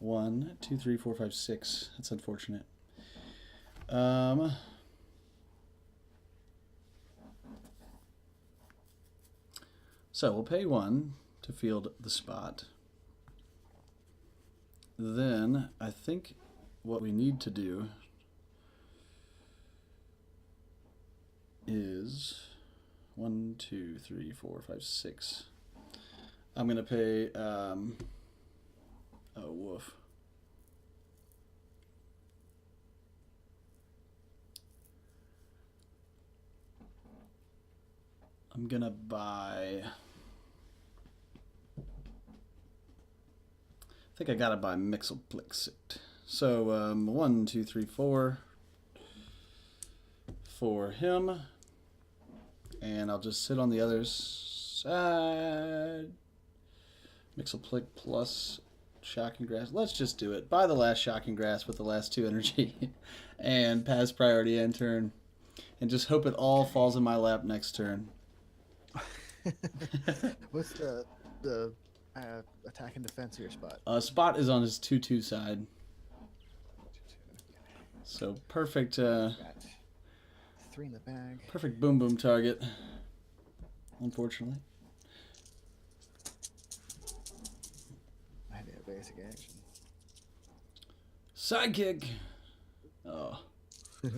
1, 2, 3, 4, 5, 6. That's unfortunate. So we'll pay 1 to field the spot. Then I think what we need to do is 1, 2, 3, 4, 5, 6. I'm gonna pay. Oh, woof. I'm gonna buy. I think I gotta buy Mixoplexit. So 1, 2, 3, 4 for him, and I'll just sit on the other side. Mixoplick plus Shocking Grass. Let's just do it. Buy the last Shocking Grass with the last 2 energy, and pass priority end turn, and just hope it all falls in my lap next turn. What's the attack and defense of your spot? Spot is on his 2/2 side. So perfect. Got 3 in the bag. Perfect boom boom target. Unfortunately. I did a basic action. Sidekick. Oh. Oh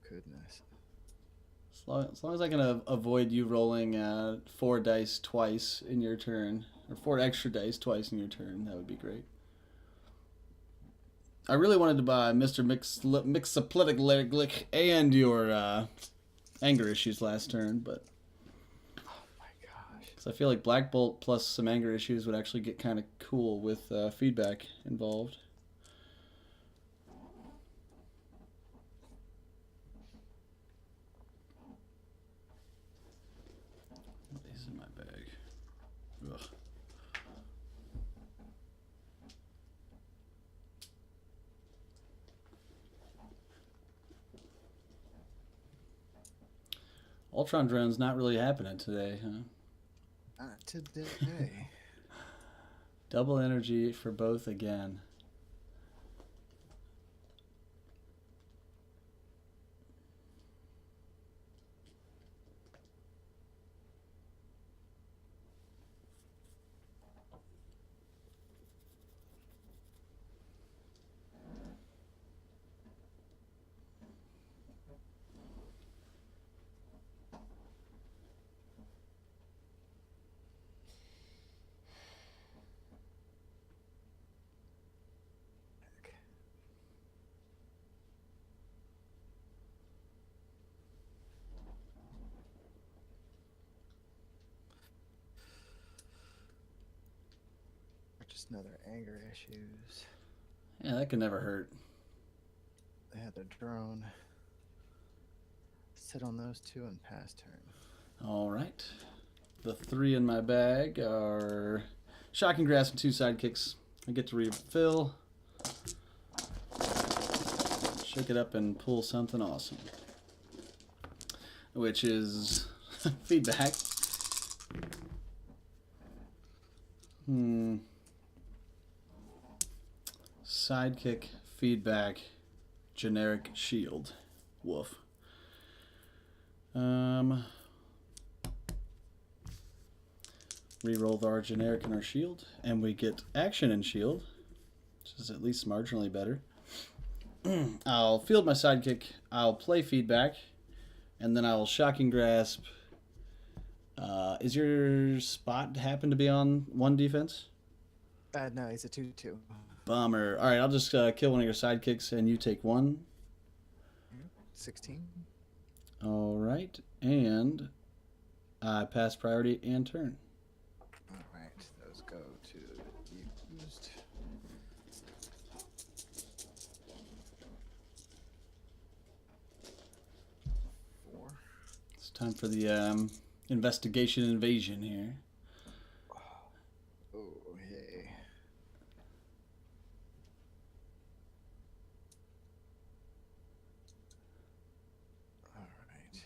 goodness. As long as I can avoid you rolling 4 dice twice in your turn, or 4 extra dice twice in your turn, that would be great. I really wanted to buy Mr. Mixoplitic and your anger issues last turn, but Oh my gosh. because I feel like Black Bolt plus some anger issues would actually get kind of cool with feedback involved. These in my bag. Ugh. Ultron drone's not really happening today, huh? Not today. Double energy for both again. Just another anger issues. Yeah, that could never hurt. They had their drone. Sit on those 2 and pass turn. All right. The 3 in my bag are Shocking Grass and 2 sidekicks. I get to refill. Shake it up and pull something awesome. Which is feedback. Sidekick, feedback, generic shield. Woof. Reroll our generic and our shield, and we get action and shield, which is at least marginally better. I'll field my sidekick, I'll play feedback, and then I will Shocking Grasp. Is your spot happen to be on 1 defense? No, he's a 2/2. Bummer. Alright, I'll just kill one of your sidekicks, and you take 1. 16. Alright, and I pass priority and turn. Alright, those go to used. It's time for the investigation invasion here. Oh, hey. Alright.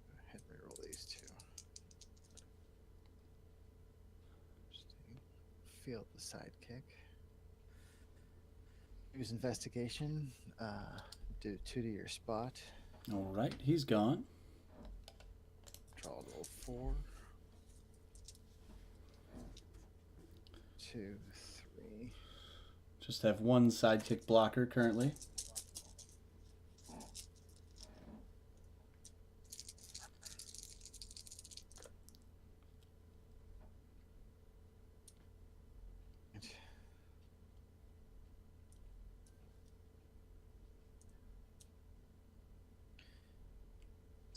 Go ahead and reroll these 2. Field the sidekick. Use investigation. Do 2 to your spot. Alright, he's gone. Draw a roll 4. 2, 3. Just have one sidekick blocker currently.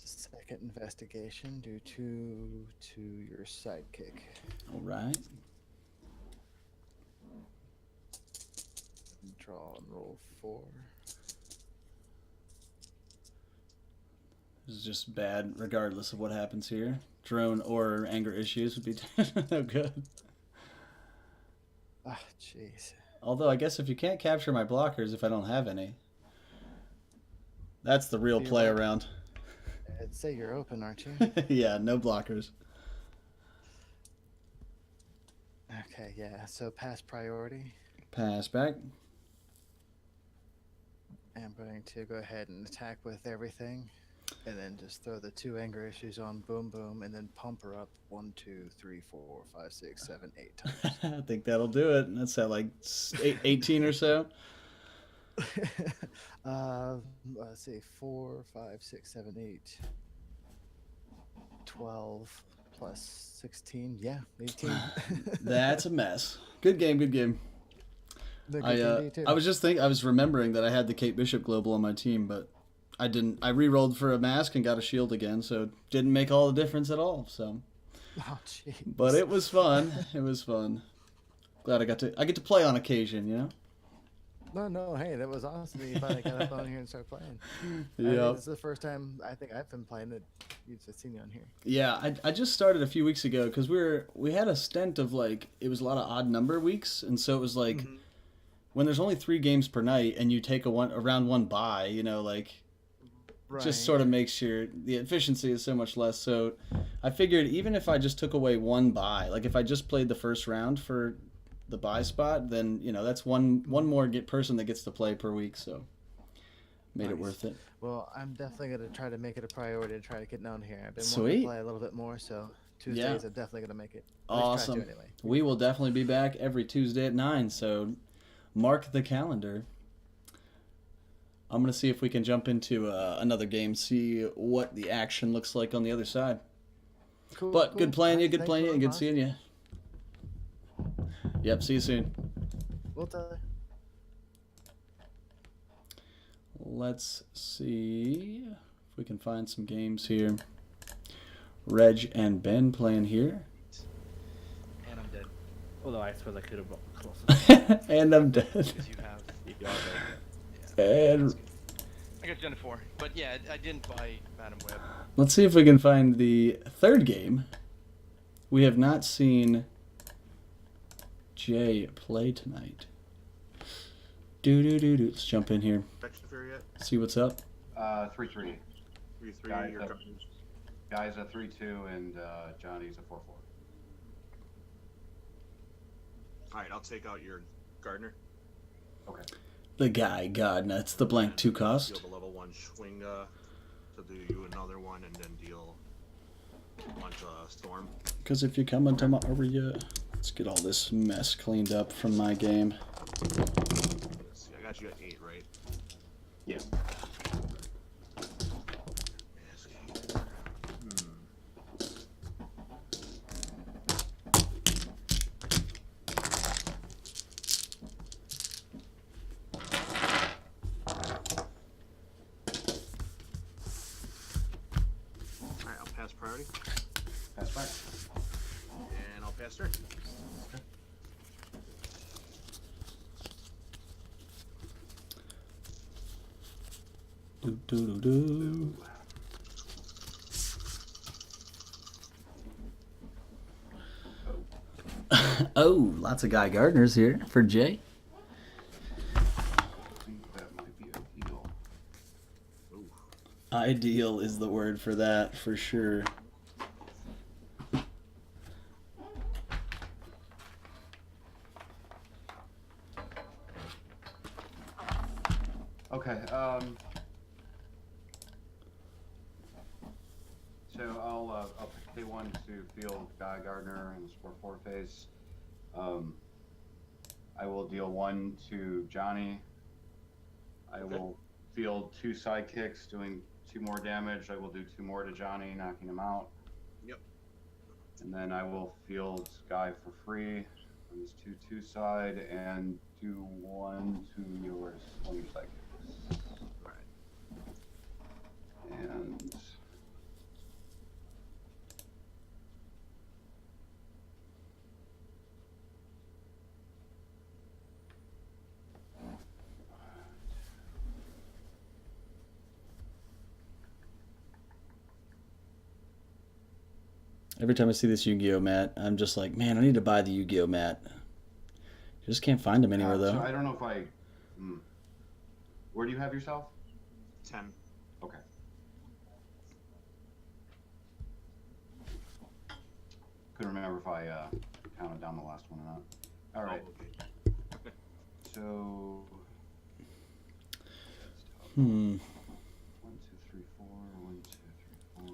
Second investigation due to your sidekick. All right. Draw and roll 4. This is just bad regardless of what happens here. Drone or anger issues would be no good. Ah, jeez. Although I guess if you can't capture my blockers if I don't have any, that's the real You're play right. around. I'd say you're open, aren't you? Yeah, no blockers. Okay, yeah. So pass priority. Pass back. I'm going to go ahead and attack with everything, and then just throw the 2 anger issues on Boom Boom, and then pump her up 1, 2, 3, 4, 5, 6, 7, 8 times. I think that'll do it. That's at like 18 or so. Let's see, 4, 5, 6, 7, 8, 12 plus 16. Yeah, 18. That's a mess. Good game, good game. The good thing to you, too. I was remembering that I had the Kate Bishop Global on my team, but I didn't. I re-rolled for a mask and got a shield again, so it didn't make all the difference at all. So, Oh, jeez. but it was fun. It was fun. Glad I get to play on occasion, you know. No, hey, that was awesome that you finally got up on here and started playing. Yeah. This is the first time I think I've been playing it. You've just seen you on here. Yeah, I just started a few weeks ago because we had a stint of like it was a lot of odd number weeks, and so it was like when there's only 3 games per night and you take a round 1 bye, you know, like Right. just sort of makes the efficiency is so much less. So I figured even if I just took away 1 bye, like if I just played the first round for the bye spot, then you know that's one more person that gets to play per week. So made it worth it. Well, I'm definitely going to try to make it a priority to try to get down here. I've been wanting Sweet. to play a little bit more, so Tuesdays Yeah. I'm definitely going to make it. At least try Awesome. to anyway. We will definitely be back every Tuesday at 9. So mark the calendar. I'm going to see if we can jump into another game, see what the action looks like on the other side. Cool, But cool. good playing you, Alright, good thanks playing you, a and lot, good seeing you. Yep, see you soon. We'll tell you. Let's see if we can find some games here. Reg and Ben playing here. And I'm dead. Although I suppose I could have blocked the Colossus. And I'm dead. Because you have. You are dead. And I got down to 4, but yeah, I didn't buy Madam Web. let's see if we can find the third game. We have not seen Jay play tonight. Do. Let's jump in here. Infection Fury yet? See what's up. 3-3. 3-3. Guys, Your Guy's a 3-2 and Johnny's a 4-4. All right, I'll take out your Gardner. Okay. The guy, God, that's the blank 2 Deal cost. the level 1 Schwinga to do you another one, and then deal a bunch of Storm. Because if you come into my area, let's get all this mess cleaned up from my game. Let's see, I got you at 8, right? Yeah. Alright, I'll pass priority, That's fine. and I'll pass turn. Do. Oh, lots of Guy Gardners here for Jay. I think that might be ideal. Ideal is the word for that, for sure. Okay, so I'll pick K1 to field Guy Gardner in the Sport 4 phase. I will deal 1 to Johnny. I will field 2 sidekicks, doing 2 more damage. I will do 2 more to Johnny, knocking him out. Yep. And then I will field Guy for free on his 2/2 side and do 1 to yours, one of your sidekicks. Right. And Every time I see this Yu-Gi-Oh mat, I'm just like, man, I need to buy the Yu-Gi-Oh mat. Just can't find them anywhere though. So I don't know if I. Where do you have yourself? 10. Okay. Couldn't remember if I counted down the last one or not. All right. Oh, okay. So. 1, 2, 3, 4. 1, 2, 3, 4.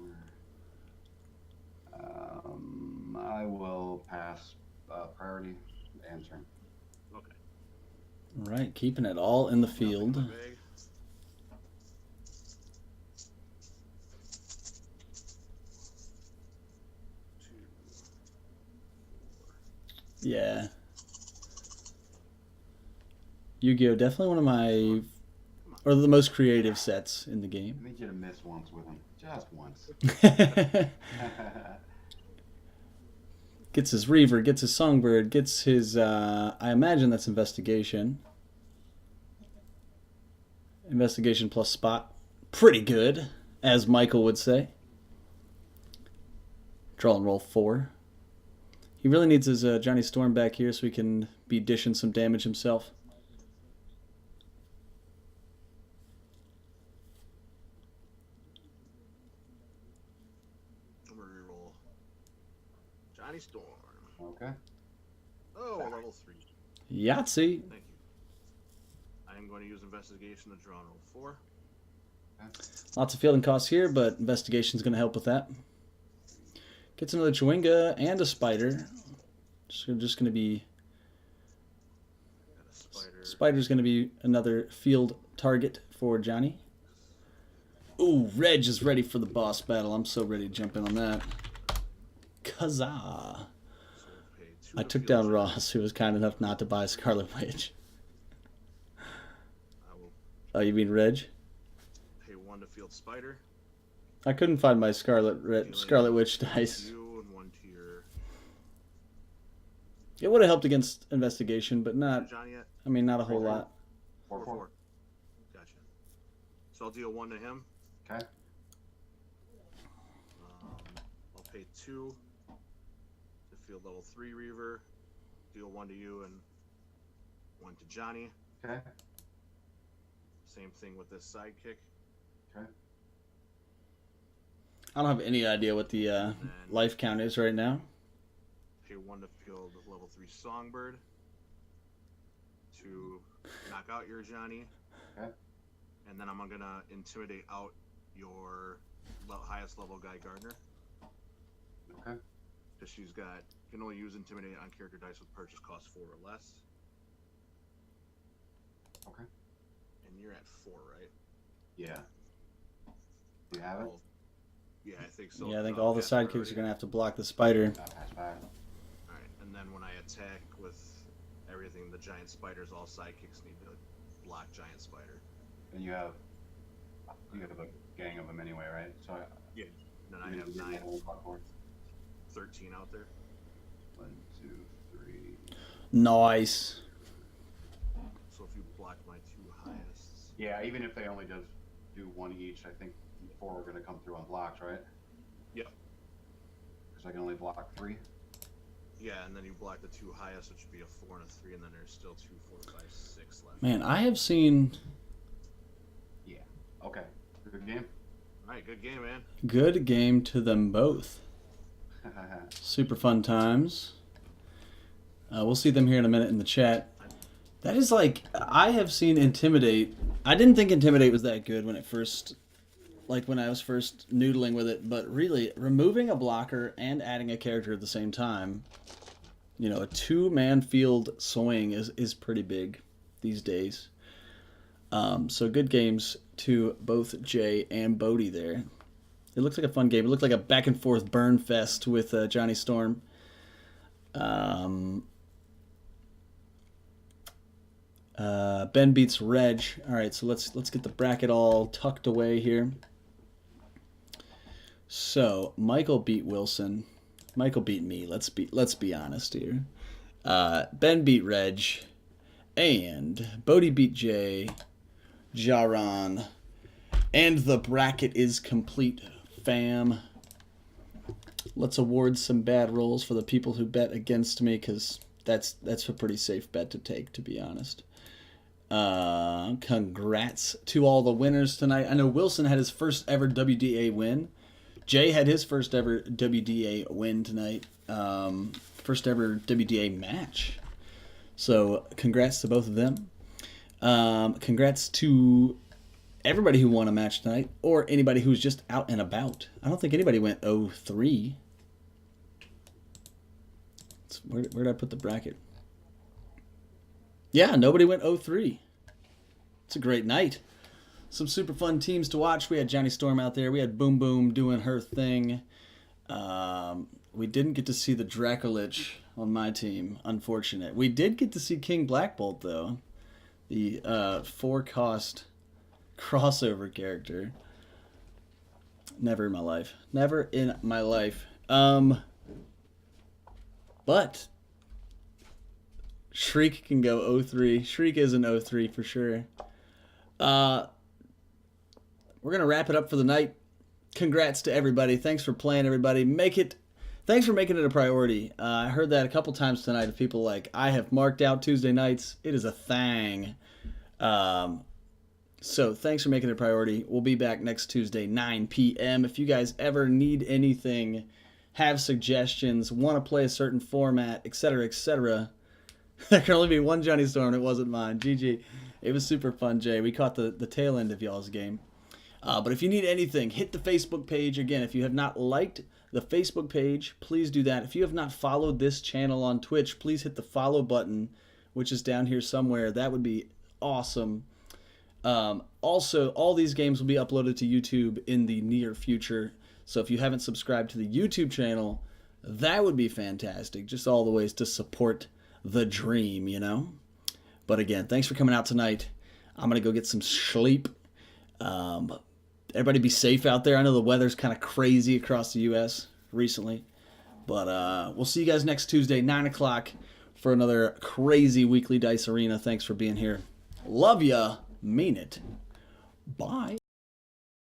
I will pass priority and turn. Okay. Right, keeping it all in the field. Nothing in the bag. Yeah. Yu-Gi-Oh! Definitely one of my, or the most creative sets in the I game. need you to miss once with him. Just once. Gets his Reaver, gets his Songbird, gets his, I imagine that's Investigation. Investigation plus Spot. Pretty good, as Michael would say. Draw and roll 4. He really needs his Johnny Storm back here so he can be dishing some damage himself. I'm gonna reroll Johnny Storm. Okay. Oh, level 3. Yahtzee. Thank you. I am going to use investigation to draw and roll 4. Lots of fielding costs here, but Investigation's going to help with that. Gets another Chewinga and a Spider. So just going to be... Got a spider. Spider's going to be another field target for Johnny. Ooh, Reg is ready for the boss battle. I'm so ready to jump in on that. Kazaa. So pay 2 I to took field down Johnny. Ross, who was kind enough not to buy Scarlet Witch. I will Oh, you mean Reg? pay 1 to field spider. I couldn't find my Scarlet Witch dice. You and 1 to your It would have helped against Investigation, but not, Johnny yet? I mean, not a whole Okay. lot. 4/4. Gotcha. So I'll deal 1 to him. Okay. I'll pay 2 to field level 3 Reaver. Deal 1 to you and 1 to Johnny. Okay. Same thing with this sidekick. Okay. I don't have any idea what the And life count is right now. pay 1 to field level 3 Songbird to knock out your Johnny. Okay. And then I'm gonna intimidate out your highest level guy Gardner. Okay. Because she's got, can only use intimidate on character dice with purchase cost 4 or less. Okay. And you're at 4, right? Yeah. Do you have it? Well, yeah, I think so. Yeah, I think No, all the pass sidekicks priority. are going to have to block the Spider. Pass by. Alright, and then when I attack with everything, the giant spiders, all sidekicks need to block giant spider. And you have a gang of them anyway, right? So Yeah. Then I you have do 9, the whole popcorn. 13 out there. 1, 2, 3. Nice. So if you block my 2 highest. Yeah, even if they only just do 1 each, I think 4 are going to come through unblocked, right? Yep. Because I can only block 3. Yeah, and then you block the 2 highest, which would be a 4 and a 3, and then there's still 2, 4, 5, 6 left. Man, I have seen Yeah. Okay. Good game. Alright, good game, man. good game to them both. Super fun times. We'll see them here in a minute in the chat. That is like, I have seen Intimidate. I didn't think Intimidate was that good when it first, like when I was first noodling with it, but really, removing a blocker and adding a character at the same time, You know, a 2-man field swing is pretty big these days. So good games to both Jay and Bodie there. It looks like a fun game. It looked like a back and forth burn fest with Johnny Storm. Ben beats Reg. All right, so let's get the bracket all tucked away here. So Michael beat Wilson. Michael beat me. Let's be honest here. Ben beat Reg, and Bodie beat Jay, Jaron, and the bracket is complete, fam. Let's award some bad rolls for the people who bet against me, because that's a pretty safe bet to take, to be honest. Congrats to all the winners tonight. I know Wilson had his first ever WDA win. Jay had his first ever WDA win tonight. First ever WDA match. So congrats to both of them. Congrats to everybody who won a match tonight, or anybody who's just out and about. I don't think anybody went 0-3. Where did I put the bracket? Yeah, nobody went 0-3. It's a great night. Some super fun teams to watch. We had Johnny Storm out there. We had Boom Boom doing her thing. We didn't get to see the Dracolich on my team, unfortunate. We did get to see King Black Bolt, though. The 4-cost crossover character. Never in my life. Never in my life. But Shriek can go 0-3. Shriek is an 0-3 for sure. We're going to wrap it up for the night. Congrats to everybody. Thanks for playing, everybody. Thanks for making it a priority. I heard that a couple times tonight of people like, I have marked out Tuesday nights. It is a thing. So thanks for making it a priority. We'll be back next Tuesday, 9 p.m. If you guys ever need anything, have suggestions, want to play a certain format, etc., etc., there can only be one Johnny Storm. It wasn't mine. GG. It was super fun, Jay. We caught the tail end of y'all's game. But if you need anything, hit the Facebook page. Again, if you have not liked the Facebook page, please do that. If you have not followed this channel on Twitch, please hit the follow button, which is down here somewhere. That would be awesome. Also, all these games will be uploaded to YouTube in the near future. So if you haven't subscribed to the YouTube channel, that would be fantastic. Just all the ways to support the dream, you know? But again, thanks for coming out tonight. I'm going to go get some sleep. Everybody be safe out there. I know the weather's kind of crazy across the U.S. recently. But we'll see you guys next Tuesday, 9 o'clock, for another crazy weekly Dice Arena. Thanks for being here. Love ya. Mean it. Bye.